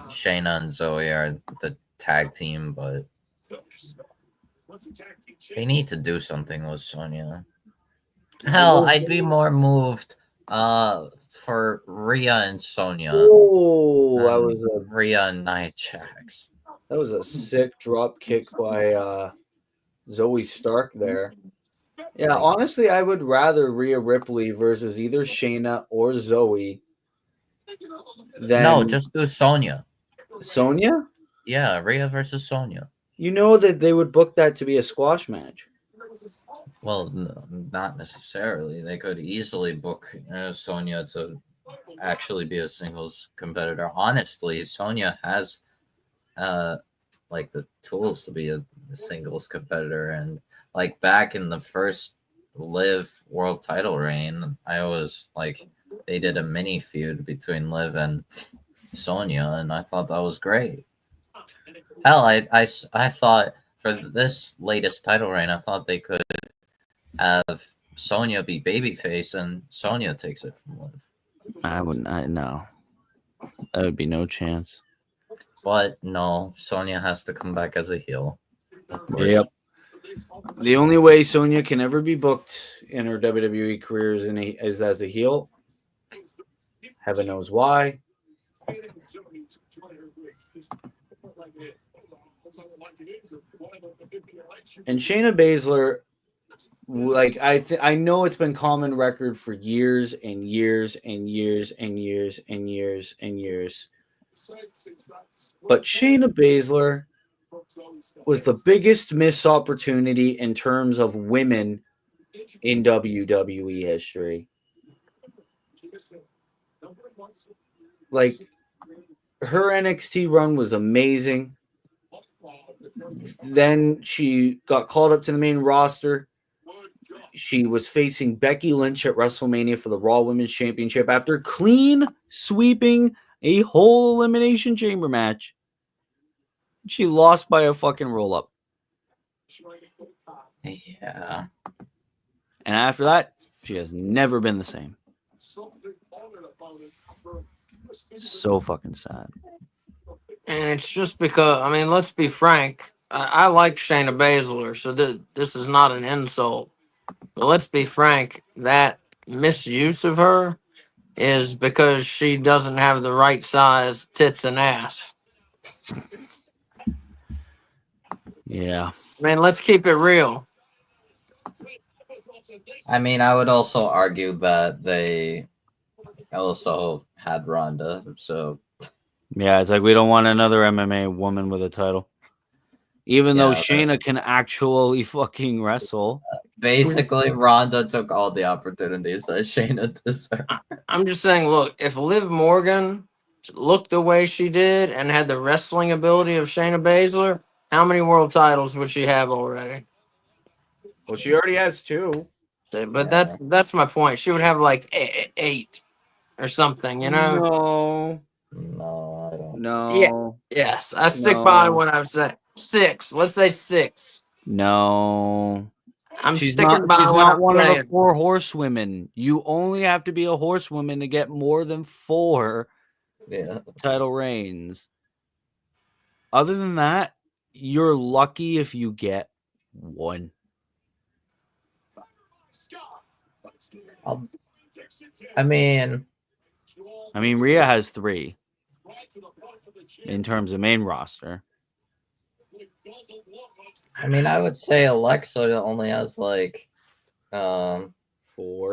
Shayna and Zoe are the tag team, but they need to do something with Sonya. Hell, I'd be more moved for Rhea and Sonya. Oh, that Rhea and Nia Jax. was a sick drop kick by Zoe Stark there. Yeah, honestly, I would rather Rhea Ripley versus either Shayna or Zoe than No, just do Sonya. Sonya. Yeah, Rhea versus Sonya. You know that they would book that to be a squash match. Well, not necessarily. They could easily book Sonya to actually be a singles competitor. Honestly, Sonya has like the tools to be a singles competitor, and like back in the first Liv world title reign, I was like they did a mini feud between Liv and Sonya, and I thought that was great. Hell, I thought for this latest title reign, I thought they could have Sonya be babyface and Sonya takes it from Liv. I wouldn't. No, that would be no chance. But no, Sonya has to come back as a heel. Of course. Yep. The only way Sonya can ever be booked in her WWE career is as a heel. Heaven knows why. And Shayna Baszler like I know it's been common record for years and years and years and years and years and years. But Shayna Baszler was the biggest missed opportunity in terms of women in WWE history. Like, her NXT run was amazing. Then she got called up to the main roster. She was facing Becky Lynch at WrestleMania for the Raw Women's Championship after clean sweeping a whole Elimination Chamber match. She lost by a fucking roll up. Yeah. And after that, she has never been the same. So fucking sad. And it's just because, I mean, let's be frank. I like Shayna Baszler, so this is not an insult. But let's be frank, that misuse of her is because she doesn't have the right size tits and ass. Yeah. I mean, let's keep it real. I mean, I would also argue that they also had Ronda, so Yeah, it's like we don't want another MMA woman with a title. Even though Yeah, Shayna can actually fucking wrestle. basically Ronda took all the opportunities that Shayna deserved. I'm just saying, look, if Liv Morgan looked the way she did and had the wrestling ability of Shayna Baszler, how many world titles would she have already? Well, she already has 2. But Yeah. that's my point. She would have like 8 or something, you know? No. No, I don't. No. Yes, I stick by No. what I've said. 6. Let's say 6. No. I'm She's sticking not, by she's what not I'm one saying. of the 4 horsewomen. You only have to be a horsewoman to get more than 4 Yeah. title reigns. Other than that, you're lucky if you get 1. I mean, Rhea has 3 in terms of main roster. I would say Alexa only has like 4,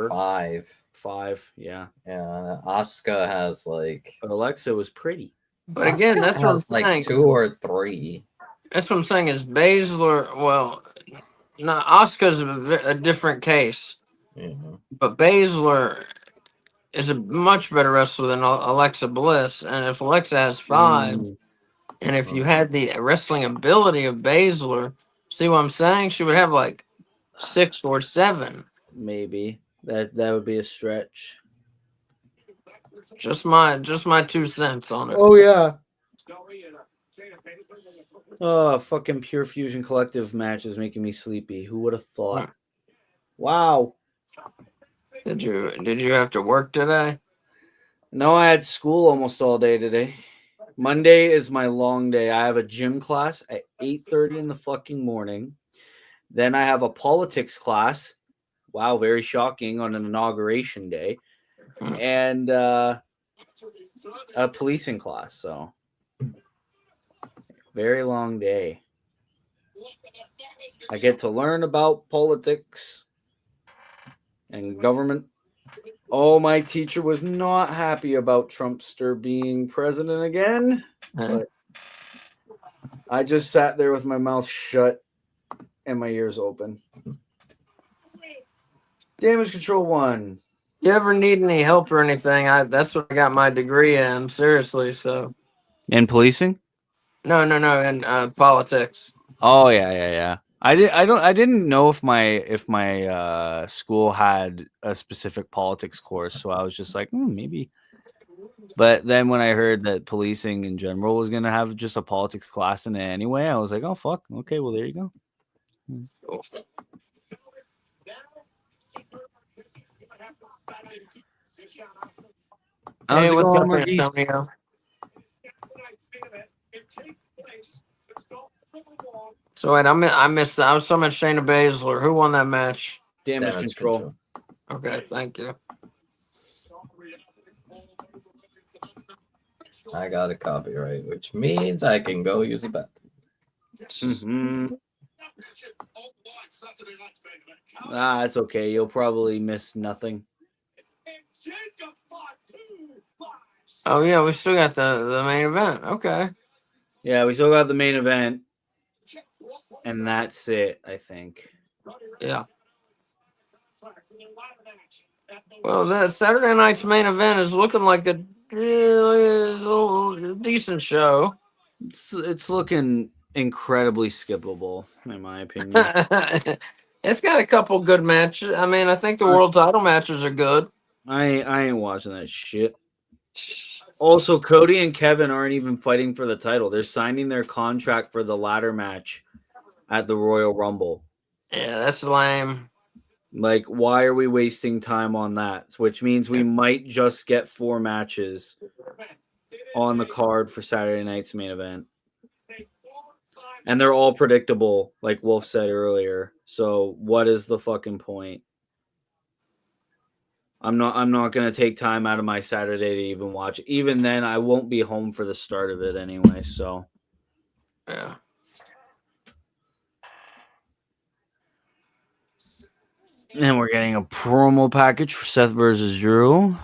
5. 5, yeah. Yeah, Asuka has like But Alexa was pretty. But again, Asuka that's what I'm has like saying. 2 or 3. That's what I'm saying is Baszler, well, no, Asuka's a different case. Mm-hmm. But Baszler is a much better wrestler than Alexa Bliss. And if Alexa has 5, and if you had the wrestling ability of Baszler, see what I'm saying? She would have like 6 or 7. Maybe. That would be a stretch. Just my 2 cents on it. Oh, yeah. Oh, fucking Pure Fusion Collective match is making me sleepy. Who would have thought? Wow. Did you have to work today? No, I had school almost all day today. Monday is my long day. I have a gym class at 8:30 in the fucking morning. Then I have a politics class. Wow, very shocking on an inauguration day. And a policing class. So very long day. I get to learn about politics and government. Oh, my teacher was not happy about Trumpster being president again. But I just sat there with my mouth shut and my ears open. Damage control 1. You ever need any help or anything? That's what I got my degree in. Seriously, so. In policing? No, in politics. Oh yeah. I didn't know if my school had a specific politics course, so I was just like, maybe. But then when I heard that policing in general was gonna have just a politics class in it anyway, I was like, oh fuck, okay, well there you go. Hey, what's up, Antonio? So wait, I missed that. I was talking about Shayna Baszler. Who won that match? Damage control. Okay, thank you. I got a copyright, which means I can go use a bathroom. Ah, it's okay. You'll probably miss nothing. Oh yeah, we still got the main event. Okay. Yeah, we still got the main event, and that's it, I think. Yeah. Well, that Saturday night's main event is looking like a decent show. It's looking incredibly skippable, in my opinion. It's got a couple good matches. I mean, I think the world title matches are good. I ain't watching that shit. Also, Cody and Kevin aren't even fighting for the title. They're signing their contract for the ladder match at the Royal Rumble. Yeah, that's lame. Like, why are we wasting time on that? Which means we might just get 4 matches on the card for Saturday night's main event. And they're all predictable, like Wolf said earlier. So what is the fucking point? I'm not gonna take time out of my Saturday to even watch it. Even then, I won't be home for the start of it anyway. So yeah. And we're getting a promo package for Seth versus Drew.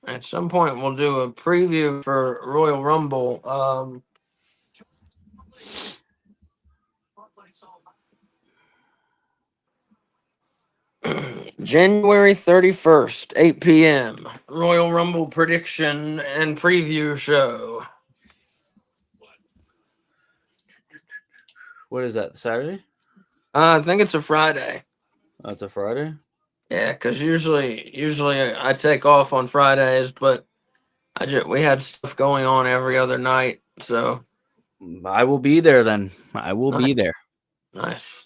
At some point, we'll do a preview for Royal Rumble. January 31st, 8 p.m. Royal Rumble prediction and preview show. what is that? Saturday? I think it's a Friday. That's a Friday. Yeah, because usually I take off on Fridays, but we had stuff going on every other night, so I will be there then. I will be Nice. there. Nice.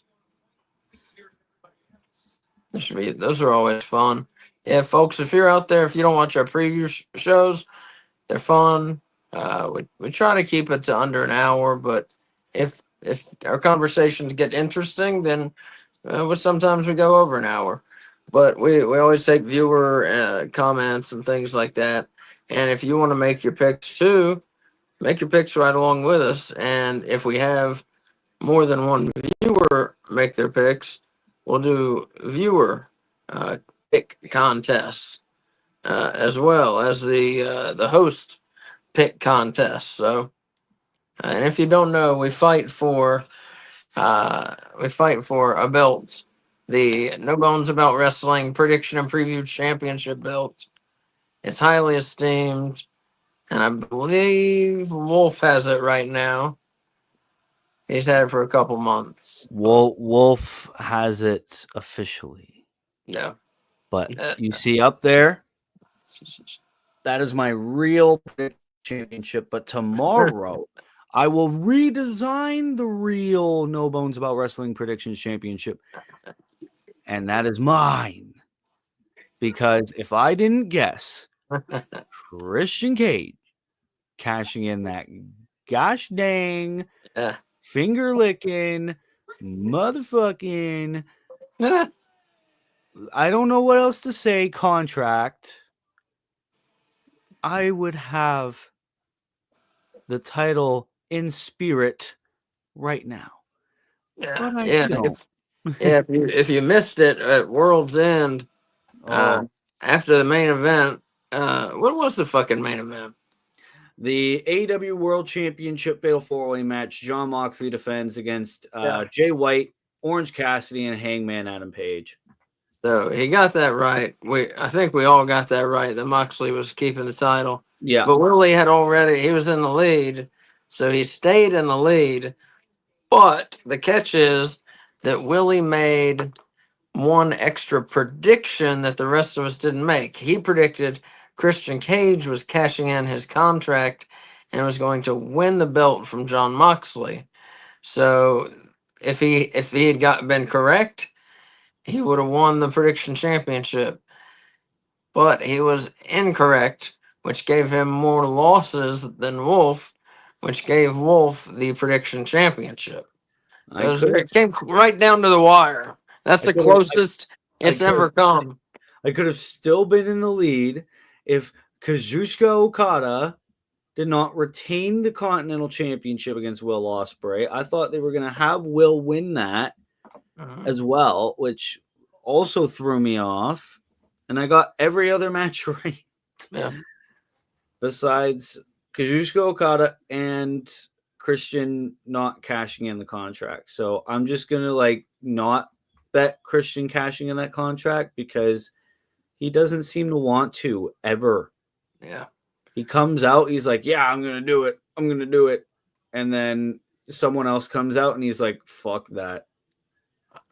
Those are always fun. Yeah, folks, if you're out there, if you don't watch our preview shows, they're fun. We try to keep it to under an hour, but if our conversations get interesting, then sometimes we go over an hour. But we always take viewer comments and things like that. And if you want to make your picks too, make your picks right along with us. And if we have more than one viewer make their picks, we'll do viewer pick contests as well as the host pick contest. So, and if you don't know, we fight for a belt, the No Bones About Wrestling Prediction and Preview Championship belt. It's highly esteemed, and I believe Wolf has it right now. He's had it for a couple months. Wolf has it officially. No. But you see up there, that is my real championship. But tomorrow, I will redesign the real No Bones About Wrestling Predictions Championship. And that is mine. Because if I didn't guess Christian Cage cashing in that gosh dang finger licking motherfucking I don't know what else to say contract, I would have the title in spirit right now. But I don't. If you missed it at World's End after the main event, what was the fucking main event? The AEW World Championship Fatal 4-Way match. Jon Moxley defends against Jay White, Orange Cassidy, and Hangman Adam Page. So he got that right. I think we all got that right, that Moxley was keeping the title. Yeah. But Willie he was in the lead, so he stayed in the lead. But the catch is that Willie made one extra prediction that the rest of us didn't make. He predicted Christian Cage was cashing in his contract and was going to win the belt from Jon Moxley. So if he had been correct, he would have won the prediction championship. But he was incorrect, which gave him more losses than Wolf, which gave Wolf the prediction championship. It came right down to the wire. That's the closest it's ever come. I could have still been in the lead if Kazuchika Okada did not retain the Continental Championship against Will Ospreay. I thought they were going to have Will win that as well, which also threw me off. And I got every other match right. Yeah. Besides Kazuchika Okada and Christian not cashing in the contract. So I'm just going to like not bet Christian cashing in that contract because he doesn't seem to want to ever. Yeah. He comes out, he's like, yeah, I'm going to do it. I'm going to do it. And then someone else comes out and he's like, fuck that.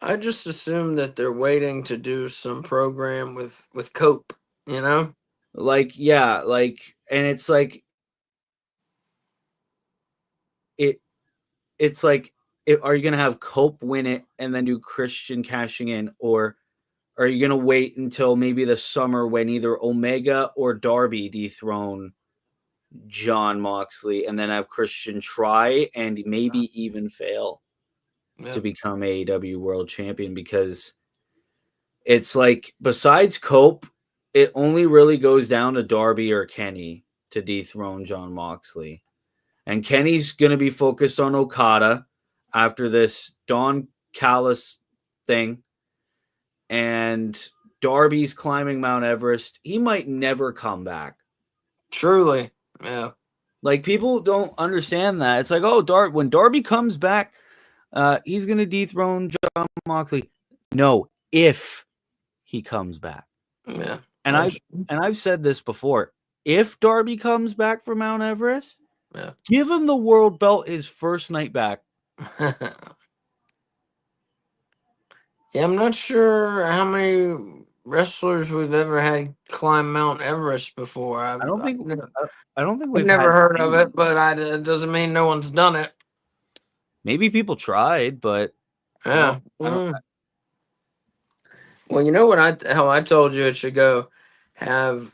I just assume that they're waiting to do some program with Cope, you know? Like, yeah, like, and it's like, it's like, are you going to have Cope win it and then do Christian cashing in, or are you going to wait until maybe the summer when either Omega or Darby dethrone John Moxley and then have Christian try and maybe even fail to become AEW World Champion? Because it's like, besides Cope, it only really goes down to Darby or Kenny to dethrone John Moxley. And Kenny's going to be focused on Okada after this Don Callis thing. And Darby's climbing Mount Everest. He might never come back. Truly. Yeah. Like, people don't understand that. It's like, oh, when Darby comes back, he's going to dethrone John Moxley. No, if he comes back. Yeah. And I've said this before. If Darby comes back from Mount Everest, give him the world belt his first night back. Yeah, I'm not sure how many wrestlers we've ever had climb Mount Everest before. I don't think I've we've never had heard of it, but it doesn't mean no one's done it. Maybe people tried, but Yeah. I don't. Well, you know what how I told you it should go? Have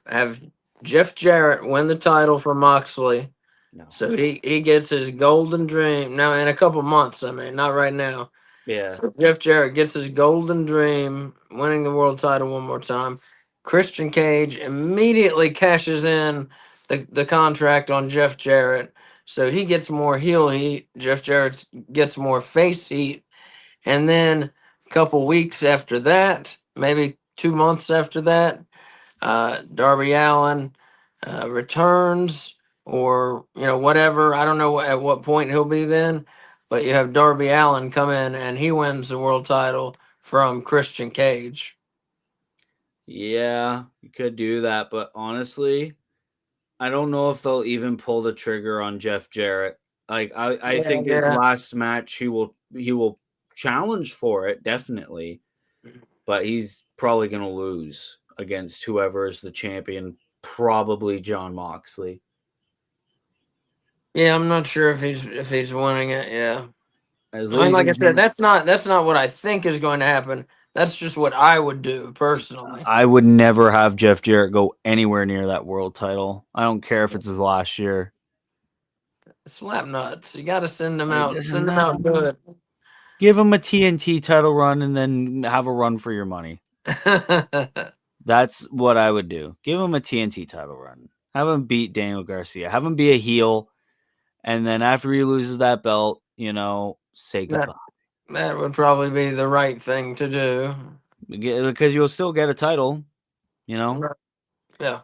Jeff Jarrett win the title for Moxley. No. So he gets his golden dream now in a couple months. I mean, not right now. Yeah. So Jeff Jarrett gets his golden dream, winning the world title one more time. Christian Cage immediately cashes in the contract on Jeff Jarrett. So he gets more heel heat. Jeff Jarrett gets more face heat. And then a couple weeks after that, maybe 2 months after that, Darby Allin returns, or whatever. I don't know at what point he'll be then, but you have Darby Allin come in and he wins the world title from Christian Cage. Yeah, you could do that, but honestly, I don't know if they'll even pull the trigger on Jeff Jarrett. Like, I think his last match he will challenge for it, definitely, but he's probably going to lose against whoever is the champion, probably John Moxley. Yeah, I'm not sure if he's winning it. Yeah, Like I said, that's not what I think is going to happen. That's just what I would do personally. I would never have Jeff Jarrett go anywhere near that world title. I don't care if it's his last year. Slap nuts. You got to send them out. Send them out good. Give him a TNT title run and then have a run for your money. That's what I would do. Give him a TNT title run. Have him beat Daniel Garcia. Have him be a heel. And then after he loses that belt, say goodbye. That would probably be the right thing to do. Because you'll still get a title, Yeah.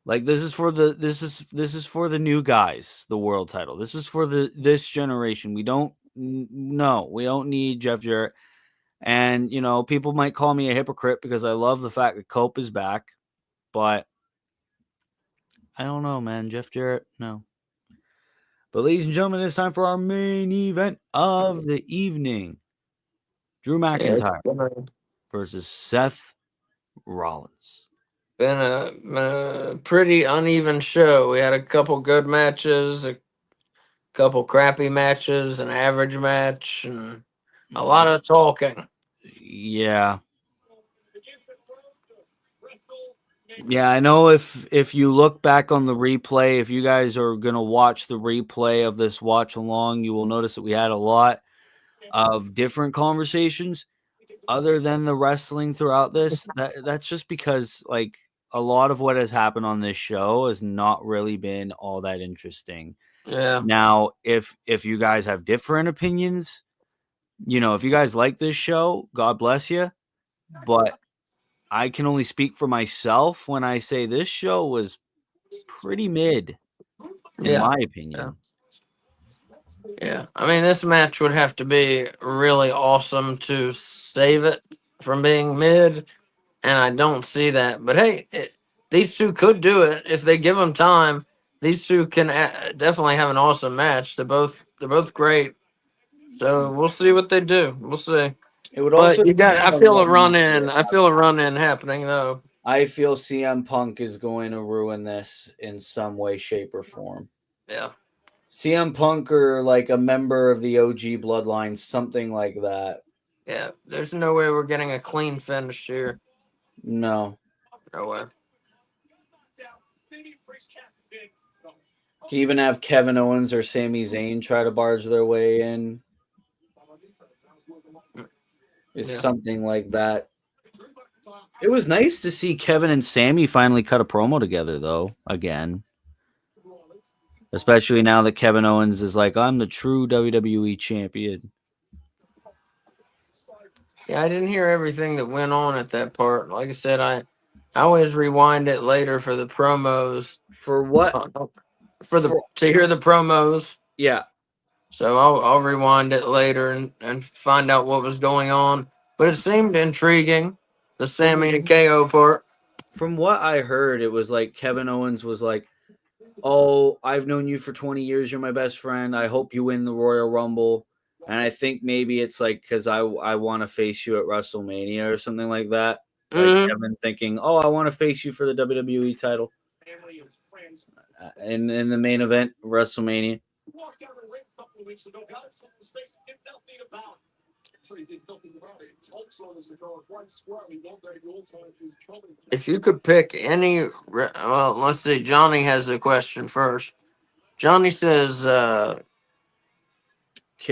Like, this is for the new guys, the world title. This is for this generation. We don't need Jeff Jarrett. And, people might call me a hypocrite because I love the fact that Cope is back, but I don't know, man. Jeff Jarrett, no. But ladies and gentlemen, it's time for our main event of the evening. Drew McIntyre versus Seth Rollins. Been a pretty uneven show. We had a couple good matches, a couple crappy matches, an average match, and a lot of talking. Yeah. Yeah, I know if you look back on the replay, if you guys are going to watch the replay of this watch along, you will notice that we had a lot of different conversations other than the wrestling throughout this. That's just because, like, a lot of what has happened on this show has not really been all that interesting. Yeah. Now, if you guys have different opinions, if you guys like this show, God bless you. But I can only speak for myself when I say this show was pretty mid, in Yeah. my opinion. Yeah. I mean, this match would have to be really awesome to save it from being mid, and I don't see that. But hey, these two could do it if they give them time. These two can definitely have an awesome match. They're both great. So we'll see what they do. We'll see. It would But also you got. depend I on feel a what run match in. they I have. feel a run in happening though. I feel CM Punk is going to ruin this in some way, shape, or form. Yeah. CM Punk or like a member of the OG bloodline, something like that. Yeah. There's no way we're getting a clean finish here. No. No way. Can even have Kevin Owens or Sami Zayn try to barge their way in. It's Yeah. something like that. It was nice to see Kevin and Sami finally cut a promo together, though, again. Especially now that Kevin Owens is like, I'm the true WWE champion. Yeah, I didn't hear everything that went on at that part. Like I said, I always rewind it later for the promos. For what? To hear the promos. Yeah. So I'll rewind it later and find out what was going on. But it seemed intriguing, the Sami and KO part. From what I heard, it was like Kevin Owens was like, oh, I've known you for 20 years. You're my best friend. I hope you win the Royal Rumble. And I think maybe it's like because I want to face you at WrestleMania or something like that. Like Kevin thinking, oh, I want to face you for the WWE title. In the main event, WrestleMania. If you could pick any, well, let's see. Johnny has a question first. Johnny says, oh,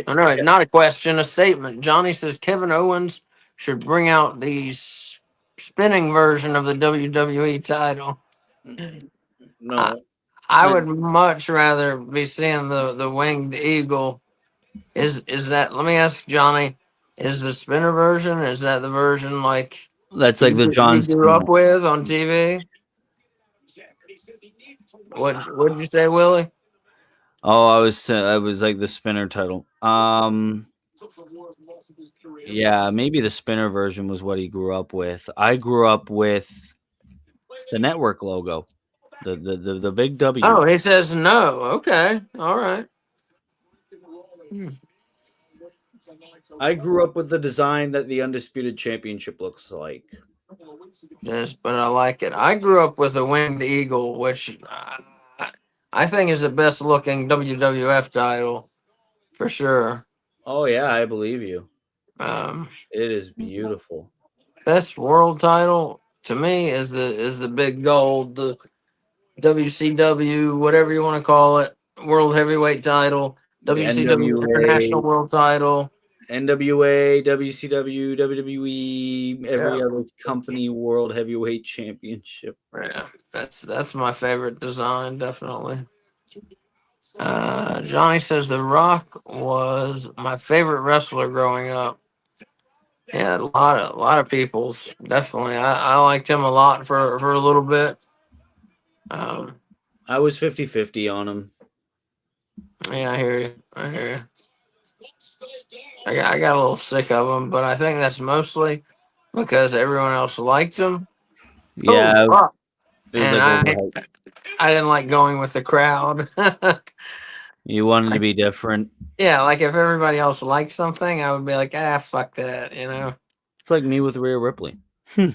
no, not a question, a statement. Johnny says Kevin Owens should bring out the spinning version of the WWE title. No. I would much rather be seeing the winged eagle. Is that? Let me ask Johnny. Is the spinner version? Is that the version like that's like the John he grew up with on TV? What did you say, Willie? Oh, I was like the spinner title. Yeah, maybe the spinner version was what he grew up with. I grew up with the network logo, the big W. Oh, he says no. Okay, all right. I grew up with the design that the Undisputed Championship looks like. Yes, but I like it. I grew up with a winged eagle, which I think is the best looking WWF title for sure. Oh yeah, I believe you. It is beautiful. Best world title to me is the big gold, the WCW, whatever you want to call it, world heavyweight title, WCW international world title, NWA, WCW, WWE, every other company world heavyweight championship. Yeah, that's my favorite design, definitely. Johnny says The Rock was my favorite wrestler growing up. Yeah, a lot of people's definitely. I liked him a lot for a little bit. I was 50-50 on him. Yeah, I hear you. I got a little sick of him, but I think that's mostly because everyone else liked him. Yeah. Oh, and I didn't like going with the crowd. You wanted to be different. Yeah, like if everybody else liked something, I would be like, fuck that, you know. It's like me with Rhea Ripley. But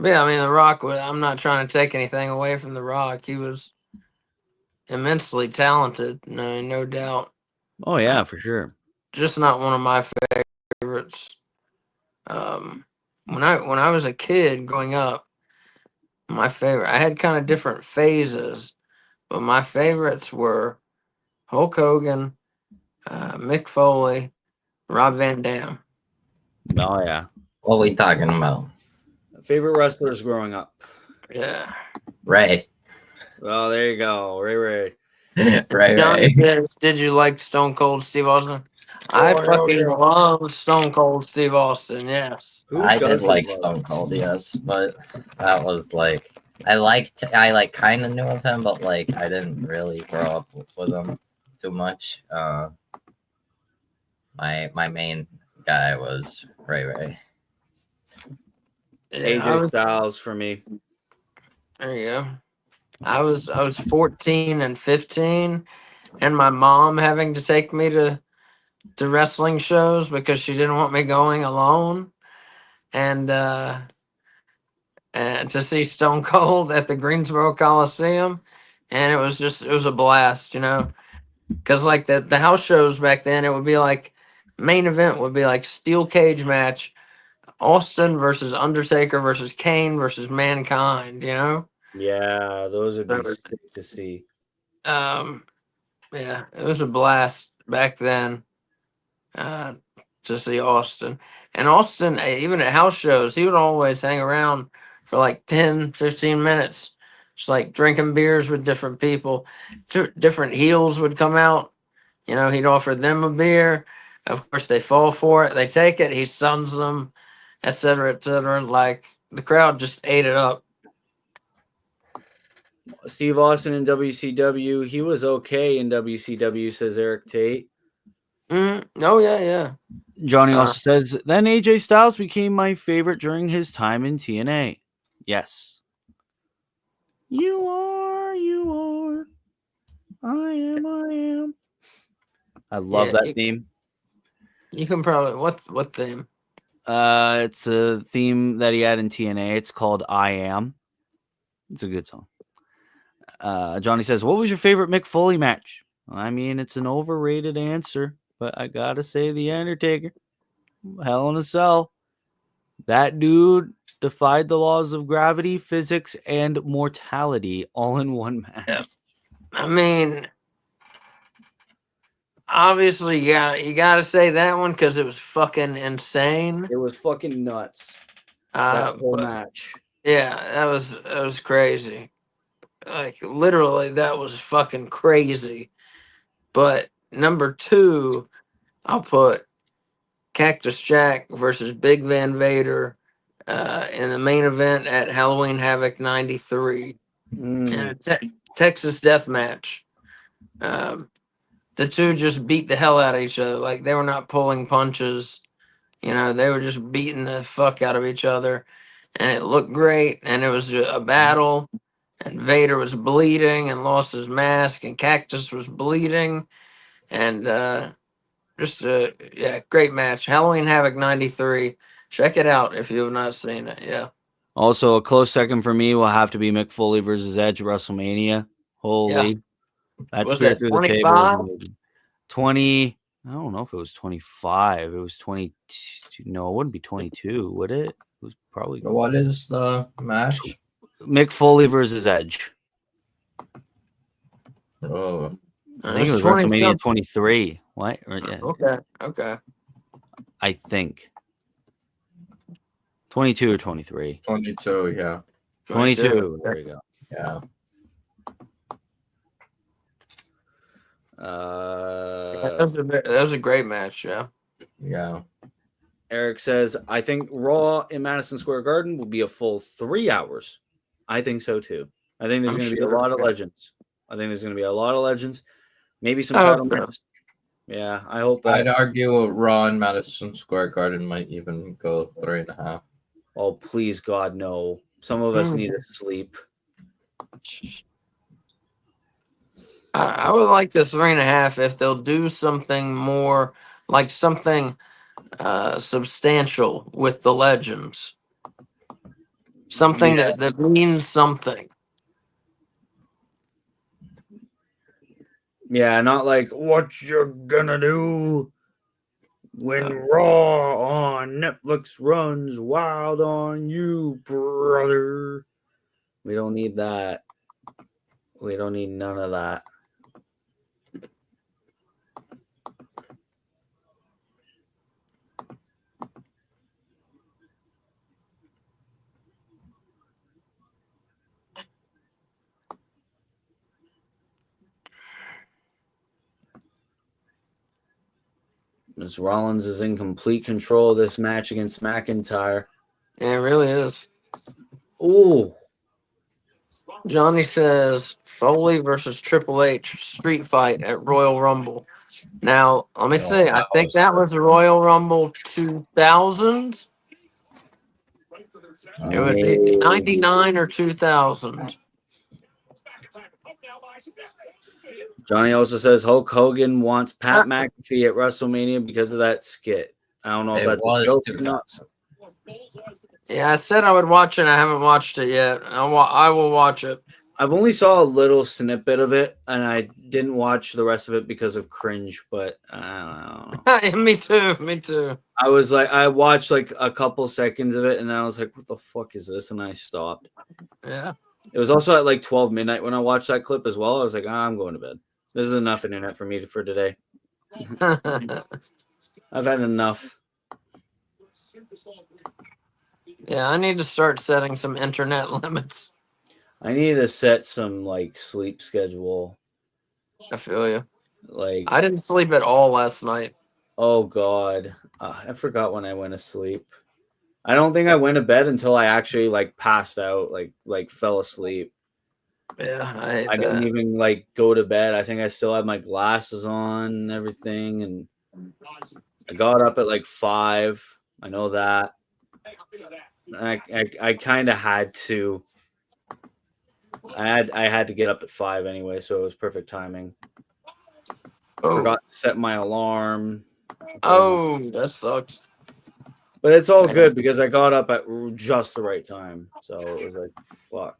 yeah, I mean, The Rock. I'm not trying to take anything away from The Rock. He was immensely talented, no doubt. Oh yeah, for sure. Just not one of my favorites. When I was a kid growing up, my favorite. I had kind of different phases, but my favorites were Hulk Hogan, Mick Foley, Rob Van Dam. Oh yeah. What are we talking about? Favorite wrestlers growing up. Yeah. Ray. Well, there you go. Ray. Johnny Ray. says, "Did you like Stone Cold Steve Austin?" I Oh, hell fucking yeah. love Stone Cold Steve Austin. Yes. Who I did doesn't like love Stone Cold, yes, but that was like I like kind of knew of him, but like I didn't really grow up with him too much. My main guy was Ray. Yeah, AJ Styles for me. there you go. I was 14 and 15, and my mom having to take me to wrestling shows because she didn't want me going alone, and to see Stone Cold at the Greensboro Coliseum, and it was a blast, because like the house shows back then, it would be like main event would be like steel cage match, Austin versus Undertaker versus Kane versus Mankind, Yeah, those would be So, sick to see. yeah, it was a blast back then uh, to see Austin. And Austin, even at house shows, he would always hang around for like 10, 15 minutes, just like drinking beers with different people. Different heels would come out. He'd offer them a beer. Of course, they fall for it. They take it. He suns them, et cetera, et cetera. Like the crowd just ate it up. Steve Austin in WCW, he was okay in WCW, says Eric Tate. Oh, yeah. Johnny also says, then AJ Styles became my favorite during his time in TNA. Yes. You are. I am. I love that theme. You can probably what theme? It's a theme that he had in TNA. It's called I Am. It's a good song. Johnny says, what was your favorite Mick Foley match? I mean, it's an overrated answer, but I gotta say The Undertaker. Hell in a Cell. That dude defied the laws of gravity, physics, and mortality all in one match. Yeah. I mean, obviously, you gotta say that one because it was fucking insane. It was fucking nuts. That whole But, match. yeah, that was crazy. Like literally, that was fucking crazy. But number 2, I'll put Cactus Jack versus Big Van Vader in the main event at Halloween Havoc '93 in a Texas Death Match. The two just beat the hell out of each other. Like they were not pulling punches. They were just beating the fuck out of each other. And it looked great. And it was a battle. And Vader was bleeding and lost his mask. And Cactus was bleeding. And great match. Halloween Havoc '93. Check it out if you have not seen it. Yeah. Also, a close second for me will have to be Mick Foley versus Edge at WrestleMania. Holy. Yeah. That Was spear that through the table 25? was amazing. 20. I don't know if it was 25. It was 22. No, it wouldn't be 22, would it? It was probably. What is the match? Mick Foley versus Edge. Oh, I think it was WrestleMania 23. What? Okay. I think 22 or 23. 22, yeah. 22. There you go. Yeah. That was a great match. Yeah. Yeah. Eric says, I think Raw in Madison Square Garden will be a full 3 hours. I think so too. I think there's going to be a lot of legends. Maybe some title matches. Yeah, I hope that. I'd argue Raw in Madison Square Garden might even go 3.5. Oh, please, God, no. Some of us need to sleep. I would like the 3.5 if they'll do something more, like something substantial with the legends. Something that means something. Yeah, not like what you're gonna do when Raw on Netflix runs wild on you, brother. We don't need that. We don't need none of that. As Rollins is in complete control of this match against McIntyre. Yeah, it really is. Ooh. Johnny says Foley versus Triple H street fight at Royal Rumble. Now, let me see. I think that was Royal Rumble 2000. It was Maybe. 99 or 2000. Johnny also says Hulk Hogan wants Pat McAfee at WrestleMania because of that skit. I don't know if It that's a was joke or 2000. not. Yeah, I said I would watch it. I haven't watched it yet. I will watch it. I've only saw a little snippet of it, and I didn't watch the rest of it because of cringe. But I don't know. Me too. Me too. I was like, I watched like a couple seconds of it, and then I was like, "What the fuck is this?" And I stopped. Yeah. It was also at like 12 midnight when I watched that clip as well. I was like, I'm going to bed. This is enough internet for me for today. I've had enough. Yeah, I need to start setting some internet limits. I need to set some like sleep schedule. I feel you. Like, I didn't sleep at all last night. oh God, I forgot when I went to sleep. I don't think I went to bed until I actually like passed out, like fell asleep. Yeah, I hate I didn't that. even like go to bed. I think I still had my glasses on and everything, and I got up at like 5. I know that. I kind of had to. I had to get up at 5 anyway, so it was perfect timing. Oh, Forgot to set my alarm. oh, that sucks. But it's all good because I got up at just the right time. So it was like, fuck.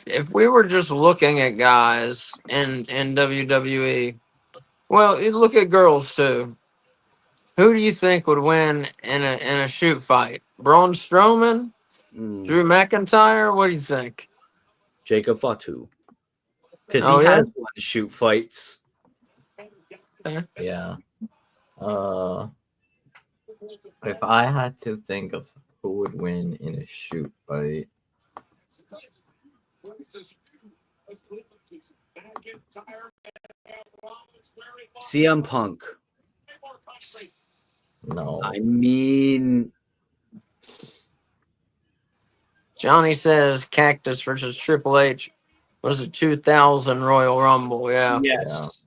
If we were just looking at guys in WWE, well, you look at girls too. Who do you think would win in a shoot fight? Braun Strowman, Drew McIntyre? What do you think? Jacob Fatu. Because Oh, he yeah? has won shoot fights. Yeah. If I had to think of who would win in a shoot fight, CM Punk. no. I mean, Johnny says Cactus versus Triple H was a 2000 Royal Rumble. Yeah. yes.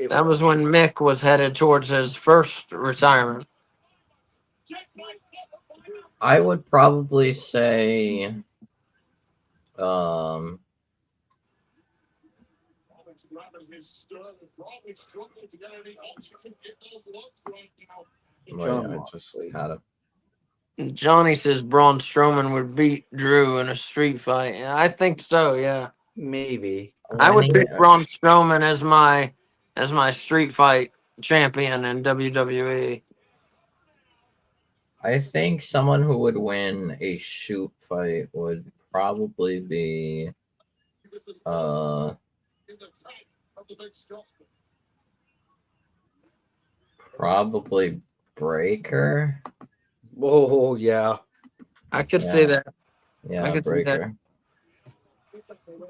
That was when Mick was headed towards his first retirement. I would probably say um wait, I just had a Johnny says Braun Strowman would beat Drew in a street fight. Yeah, I think so, yeah. Maybe. I would winning pick Braun Strowman as my street fight champion in WWE. I think someone who would win a shoot fight would probably be probably Breaker. Oh, yeah. I could Yeah. see that. Yeah, I could see that. Breaker.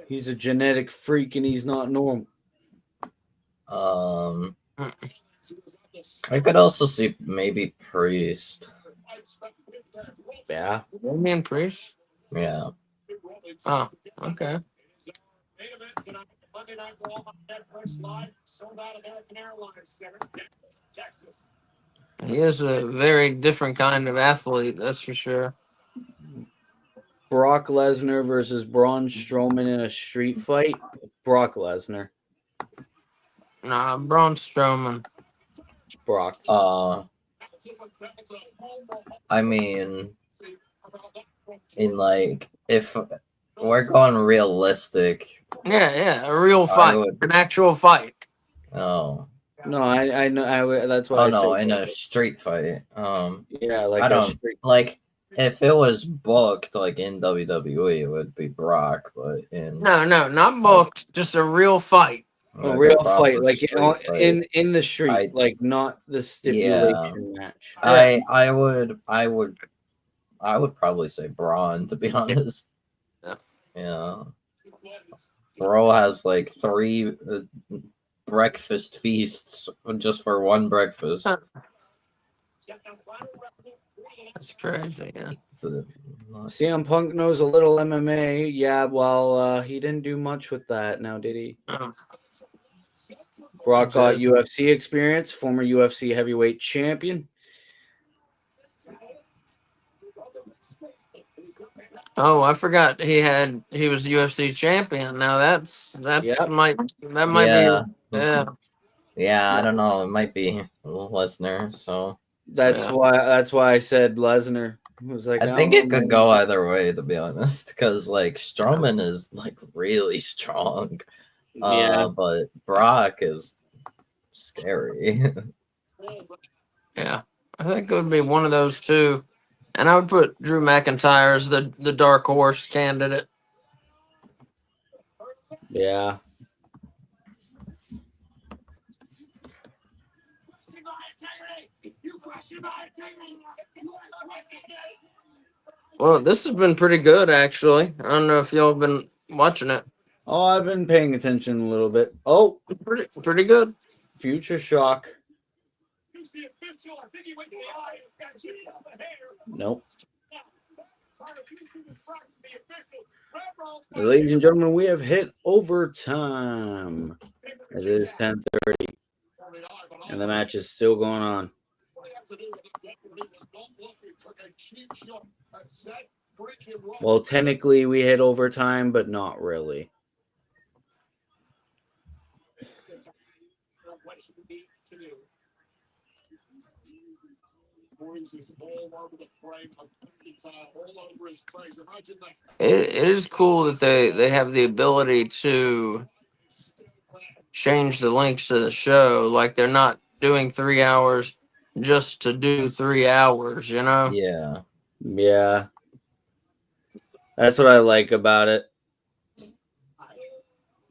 He's a genetic freak and he's not normal. I could also see maybe Priest. Yeah. Damian Priest? Yeah. Oh, okay. He is a very different kind of athlete, that's for sure. Brock Lesnar versus Braun Strowman in a street fight. Brock Lesnar. Nah, Braun Strowman. Brock. I mean, in like if we're going realistic, Yeah, a real fight, an actual fight. Oh. No, I know. That's why. Oh no, in a street fight. Yeah, like I don't street. like if it was booked like in WWE, it would be Brock, but in No, not booked, just a real fight. A like real proper fight, like street fight. in the street, like not the stipulation match. I would probably say Braun, to be honest. Yeah. Yeah. Bro has like 3 breakfast feasts just for one breakfast. That's crazy. Yeah. It's a- CM Punk knows a little MMA. Yeah, well, he didn't do much with that now, did he? Oh, Brock got Did. UFC experience, former UFC heavyweight champion. Oh, I forgot he was UFC champion. Now that's Yep. might that might Yeah. be yeah. Yeah, I don't know. It might be Lesnar. So That's Yeah. why I said Lesnar. It was like, I think don't it know, could go either way, to be honest. Because like Strowman is like really strong, Yeah, but Brock is scary. Yeah. I think it would be one of those two. And I would put Drew McIntyre as the dark horse candidate. yeah. Well, this has been pretty good actually. I don't know if y'all have been watching it. Oh, I've been paying attention a little bit. Oh, Pretty good. Future Shock. Nope. Ladies and gentlemen, we have hit overtime. As it is 10:30, and the match is still going on. Well, technically, we hit overtime, but not really. It is cool that they have the ability to change the links to the show. Like they're not doing 3 hours just to do 3 hours, you know? Yeah. Yeah. That's what I like about it.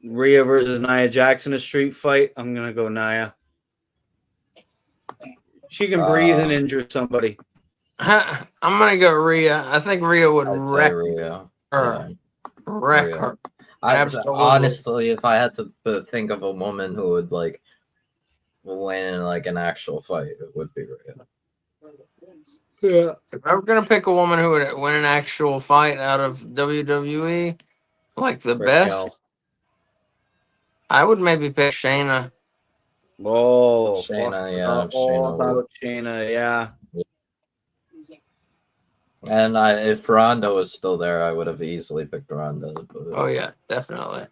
Rhea versus Nia Jackson, a street fight. I'm going to go Nia. She can breathe and injure somebody. I'm gonna go Rhea. I think Rhea would I'd say wreck Rhea. her. Yeah. Wreck Rhea. her. I Absolutely. honestly, if I had to think of a woman who would like win in like an actual fight, it would be Rhea. Yeah. If I were gonna pick a woman who would win an actual fight out of WWE, like the Raquel. best, I would maybe pick Shayna. Oh, Shayna, fuck, yeah, all Shayna would. about Shayna, yeah. And if Ronda was still there, I would have easily picked Ronda. But, Oh yeah, definitely.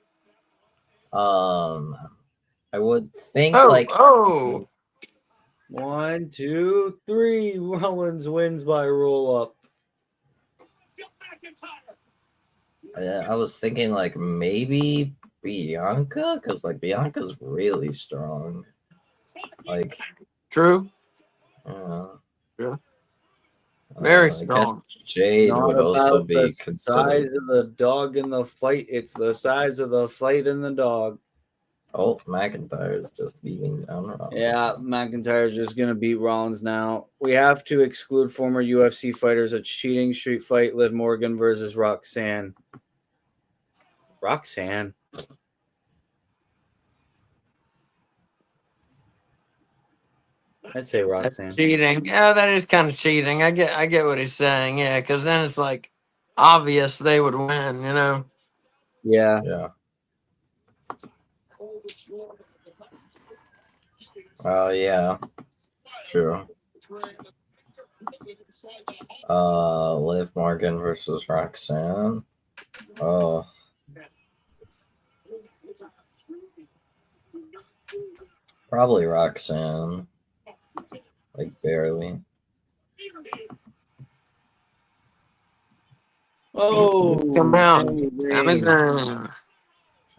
I would think Oh, 1, 2, 3. Rollins wins by roll up. I was thinking like maybe Bianca, because like Bianca's really strong. Like true. yeah. Very I guess strong. Jade It's not would also about be the considered. size of the dog in the fight. It's the size of the fight in the dog. Oh, McIntyre is just beating down Rollins. Yeah, McIntyre's just going to beat Rollins now. We have to exclude former UFC fighters. A cheating street fight, Liv Morgan versus Roxanne. Roxanne? I'd say Roxanne. That's cheating. Yeah, that is kind of cheating. I get what he's saying. Yeah, because then it's like obvious they would win. You know. Yeah. Yeah. Oh yeah. True. Liv Morgan versus Roxanne. Oh. Probably Roxanne. Like barely. Oh, Come out. Sami Sami Zayn.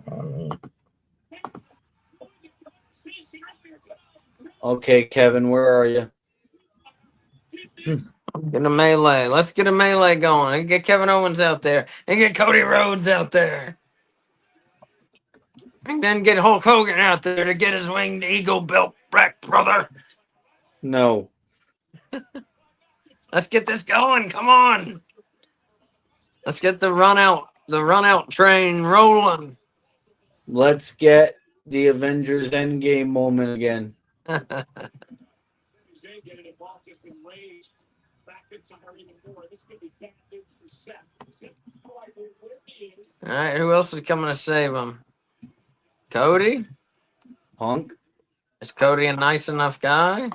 Zayn. Okay, Kevin, where are you? Get a melee. Let's get a melee going. And get Kevin Owens out there. And get Cody Rhodes out there. And then get Hulk Hogan out there to get his winged eagle belt back, brother. No. Let's get this going. Come on. Let's get the run out. the run out train rolling. Let's get the Avengers Endgame moment again. All right, who else is coming to save him? Cody? Punk? Is Cody a nice enough guy?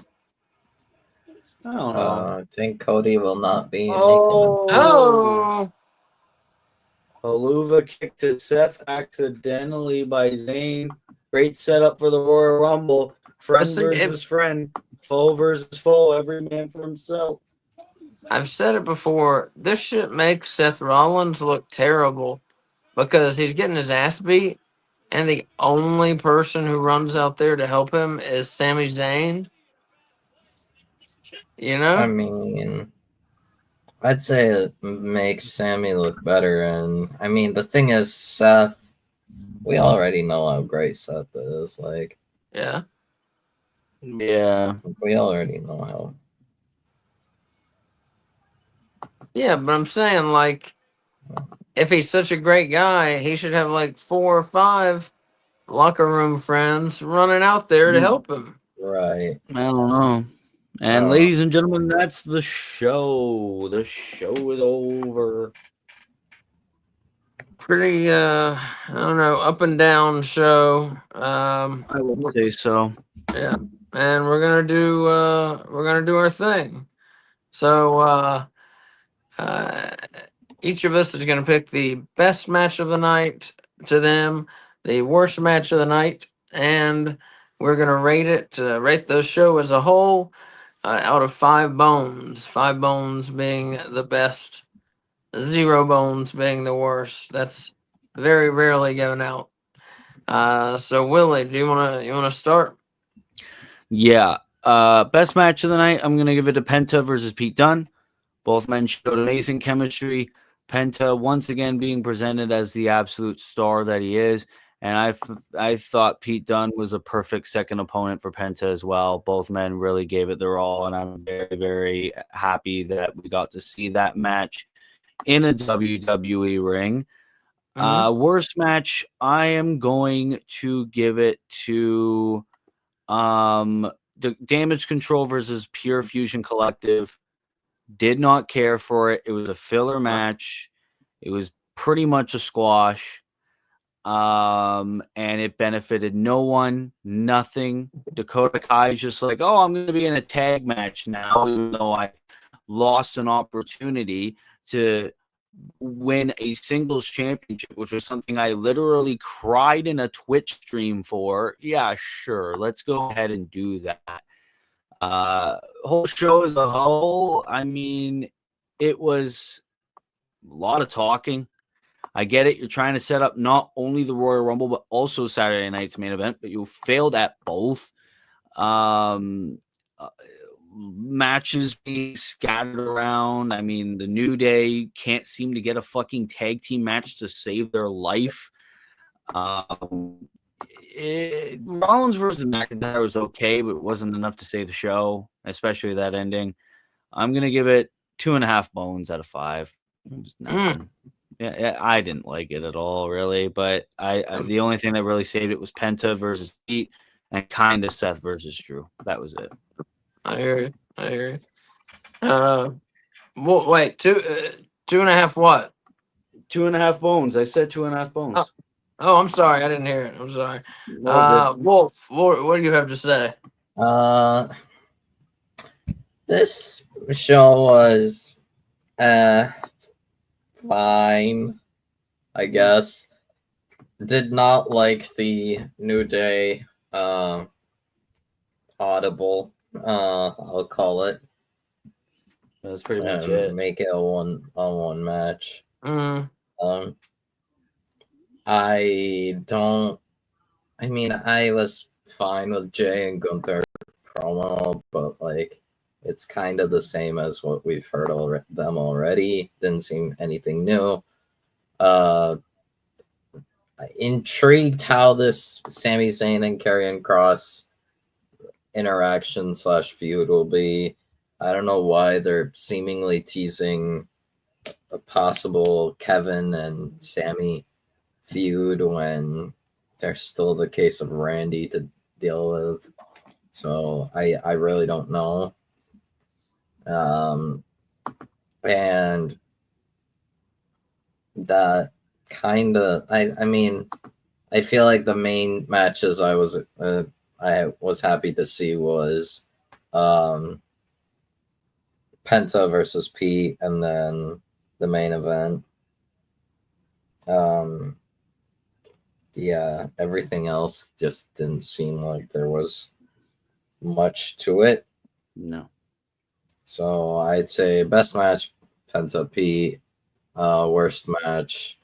I don't know. I think Cody will not be making Oh, Haluva kick to Seth accidentally by Zayn. Great setup for the Royal Rumble. Friend Listen, versus friend. Foe versus foe. Every man for himself. I've said it before. This shit makes Seth Rollins look terrible because he's getting his ass beat, and the only person who runs out there to help him is Sami Zayn. You I know? mean, I'd say it makes Sammy look better. And I mean, the thing is, Seth, we already know how great Seth is. Like, Yeah. Yeah. we already know how. Yeah, but I'm saying, like, if he's such a great guy, he should have like 4 or 5 locker room friends running out there to help him. Right. I don't know. And ladies and gentlemen, that's the show. The show is over. Pretty I don't know, up and down show. I would say so. Yeah. And we're gonna do our thing. So each of us is gonna pick the best match of the night to them, the worst match of the night, and we're gonna rate it, rate the show as a whole out of 5 bones. 5 bones being the best, 0 bones being the worst. That's very rarely given out. So Willie, do you wanna start? Yeah. Best match of the night, I'm gonna give it to Penta versus Pete Dunne. Both men showed amazing chemistry. Penta once again being presented as the absolute star that he is. And I thought Pete Dunne was a perfect second opponent for Penta as well. Both men really gave it their all, and I'm very, very happy that we got to see that match in a WWE ring. Worst match, I am going to give it to the Damage Control versus Pure Fusion Collective. Did not care for it. It was a filler match. It was pretty much a squash. And it benefited no one, nothing. Dakota Kai's just like, oh, I'm going to be in a tag match now, even though I lost an opportunity to win a singles championship, which was something I literally cried in a Twitch stream for. Yeah, sure. Let's go ahead and do that. Whole show as a whole, I mean, it was a lot of talking. I get it. You're trying to set up not only the Royal Rumble, but also Saturday night's main event, but you failed at both. Matches being scattered around. I mean, the New Day can't seem to get a fucking tag team match to save their life. Rollins versus McIntyre was okay, but it wasn't enough to save the show, especially that ending. I'm gonna give it 2.5 bones out of 5. Just nothing. Yeah, I didn't like it at all, really. But I the only thing that really saved it was Penta versus Pete and kind of Seth versus Drew. That was it. I hear you. Well, wait, 2.5 what? 2.5 bones. I said 2.5 bones. Oh, I'm sorry. I didn't hear it. I'm sorry. Well, Wolf, what do you have to say? This show was fine, I guess. Did not like the New Day audible, I'll call it. That's pretty much it. Make it a one match. Mm. I mean, I was fine with Jay and Gunther promo, but like, it's kind of the same as what we've heard them already. Didn't seem anything new. Intrigued how this Sami Zayn and Karrion Kross interaction / feud will be. I don't know why they're seemingly teasing a possible Kevin and Sammy feud when there's still the case of Randy to deal with. So I really don't know. And that kind of I mean, I feel like the main matches I was happy to see was Penta versus Pete, and then the main event. Yeah, everything else just didn't seem like there was much to it. No. So I'd say best match, Penta Pete. Worst match,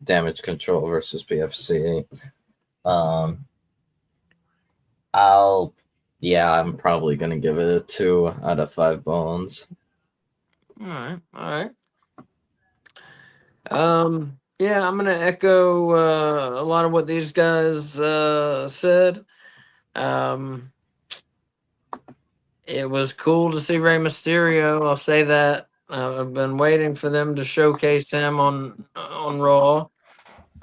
Damage Control versus PFC. I'm probably gonna give it a 2 out of 5 bones. All right. Yeah, I'm gonna echo a lot of what these guys said. It was cool to see Rey Mysterio. I'll say that. I've been waiting for them to showcase him on Raw.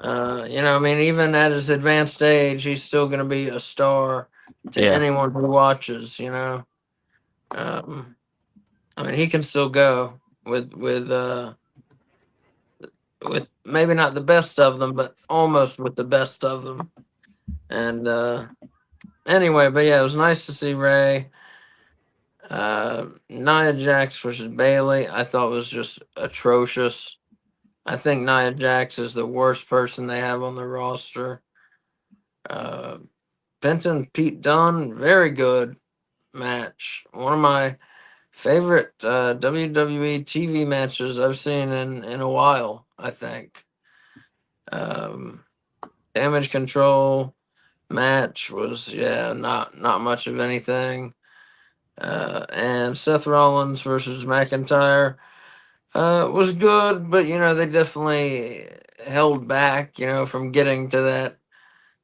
I mean, even at his advanced age, he's still going to be a star to anyone who watches. I mean, he can still go with maybe not the best of them, but almost with the best of them. And anyway, but yeah, it was nice to see Ray. Nia Jax versus Bailey, I thought was just atrocious. I think Nia Jax is the worst person they have on the roster. Benton Pete Dunne, very good match. One of my favorite WWE TV matches I've seen in a while, I think. Damage Control match was not much of anything. And Seth Rollins versus McIntyre was good, but they definitely held back, from getting to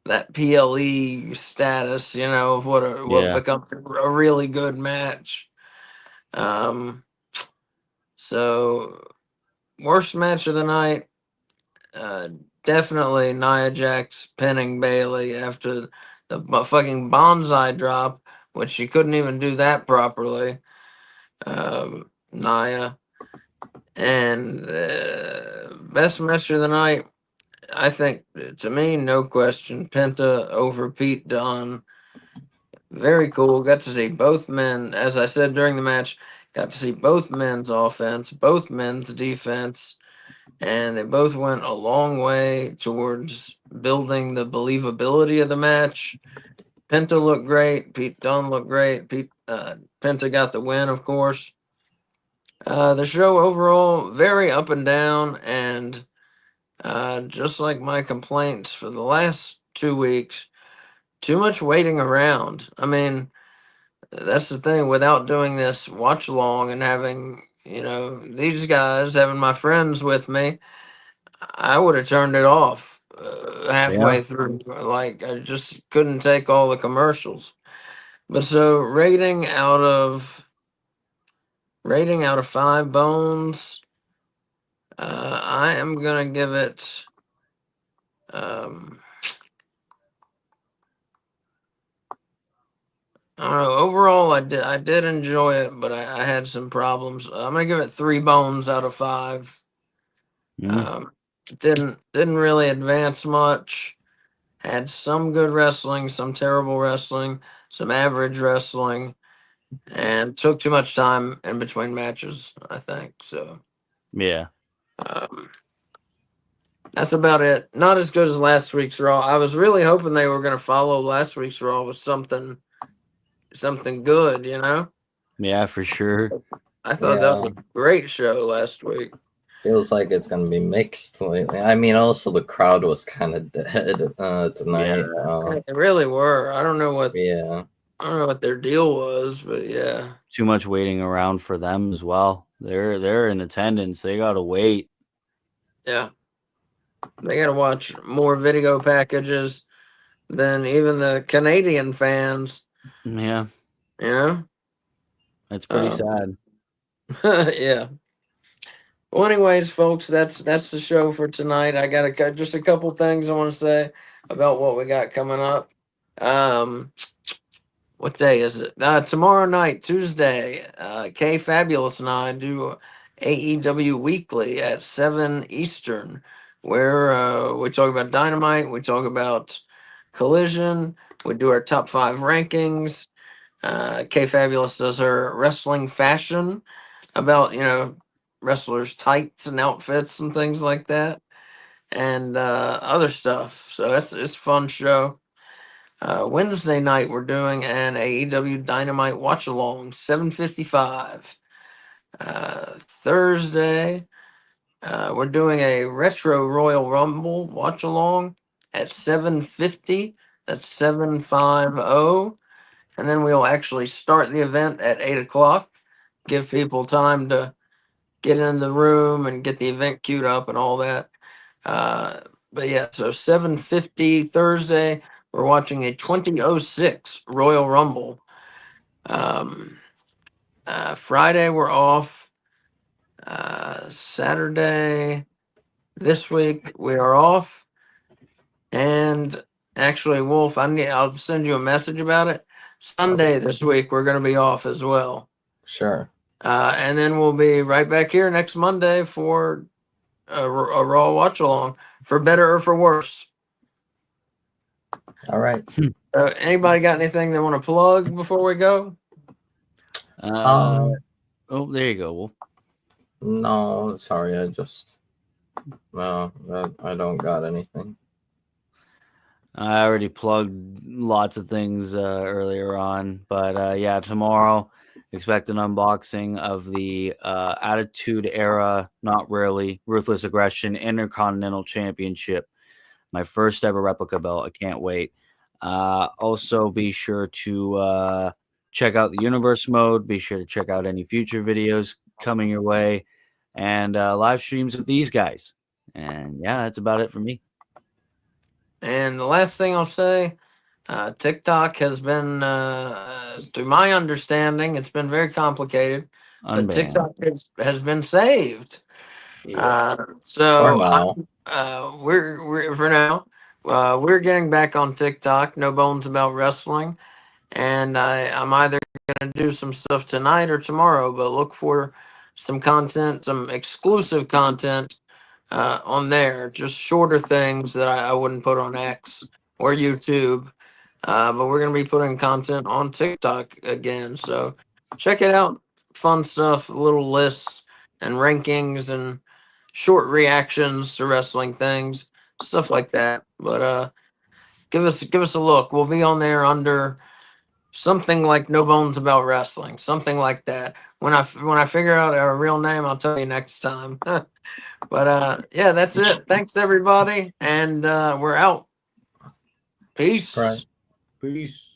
that PLE status, of what becomes a really good match. So worst match of the night, definitely Nia Jax pinning Bailey after the fucking bonsai drop, which she couldn't even do that properly. Nia. And best match of the night, I think, to me, no question, Penta over Pete Dunne. Very cool. Got to see both men, as I said during the match, got to see both men's offense, both men's defense, and they both went a long way towards building the believability of the match. Penta looked great. Pete Dunne looked great. Penta got the win, of course. The show overall, very up and down, and just like my complaints for the last 2 weeks, too much waiting around. I mean, that's the thing, without doing this watch along and having, these guys, having my friends with me, I would have turned it off halfway through. Like, I just couldn't take all the commercials. But so rating out of 5 bones, I am gonna give it I don't know. Overall, I did enjoy it, but I had some problems. I'm gonna give it 3 bones out of 5. Didn't really advance much. Had some good wrestling, some terrible wrestling, some average wrestling, and took too much time in between matches, I think. So Yeah. that's about it. Not as good as last week's Raw. I was really hoping they were gonna follow last week's Raw with something good, Yeah, for sure. I thought that was a great show last week. Feels like it's gonna be mixed lately. I mean, also the crowd was kind of dead tonight. They really were. I don't know what their deal was, but yeah. Too much waiting around for them as well. They're in attendance. They gotta wait. Yeah. They gotta watch more video packages than even the Canadian fans. Yeah. Yeah. That's pretty sad. Yeah. Well, anyways, folks, that's the show for tonight. I got just a couple things I want to say about what we got coming up. What day is it? Tomorrow night, Tuesday. K Fabulous and I do AEW Weekly at 7 Eastern, where we talk about Dynamite, we talk about Collision, we do our top 5 rankings. K Fabulous does her wrestling fashion about wrestlers' tights and outfits and things like that, and other stuff. So it's a fun show. Wednesday night we're doing an AEW Dynamite watch along, 7:55. Thursday we're doing a Retro Royal Rumble watch along at 7:50. That's 7:50, and then we'll actually start the event at 8 o'clock. Give people time to get in the room and get the event queued up and all that. But yeah, so 7:50 Thursday, we're watching a 2006 Royal Rumble. Friday we're off. Saturday this week we are off. And actually, Wolf, I'll send you a message about it. Sunday this week we're going to be off as well. Sure. And then we'll be right back here next Monday for a Raw watch along, for better or for worse. All right. Anybody got anything they want to plug before we go? Oh, there you go, Wolf. No, sorry. I don't got anything. I already plugged lots of things earlier on, but yeah, tomorrow expect an unboxing of the Attitude Era, Not Really, Ruthless Aggression Intercontinental Championship, my first ever replica belt. I can't wait. Also, be sure to check out the Universe mode. Be sure to check out any future videos coming your way, and live streams with these guys. And yeah, that's about it for me. And the last thing I'll say, TikTok has been, to my understanding, it's been very complicated, but Unbanned. TikTok has been saved. Yeah. So For now. we're for now, we're getting back on TikTok. No bones about wrestling, and I'm either gonna do some stuff tonight or tomorrow. But look for some content, some exclusive content on there. Just shorter things that I wouldn't put on X or YouTube. But we're gonna be putting content on TikTok again. So check it out. Fun stuff, little lists and rankings and short reactions to wrestling things, stuff like that. But give us a look. We'll be on there under something like No Bones About Wrestling, something like that. When I figure out our real name, I'll tell you next time. But yeah, that's it. Thanks everybody, and we're out. Peace. Right. Peace.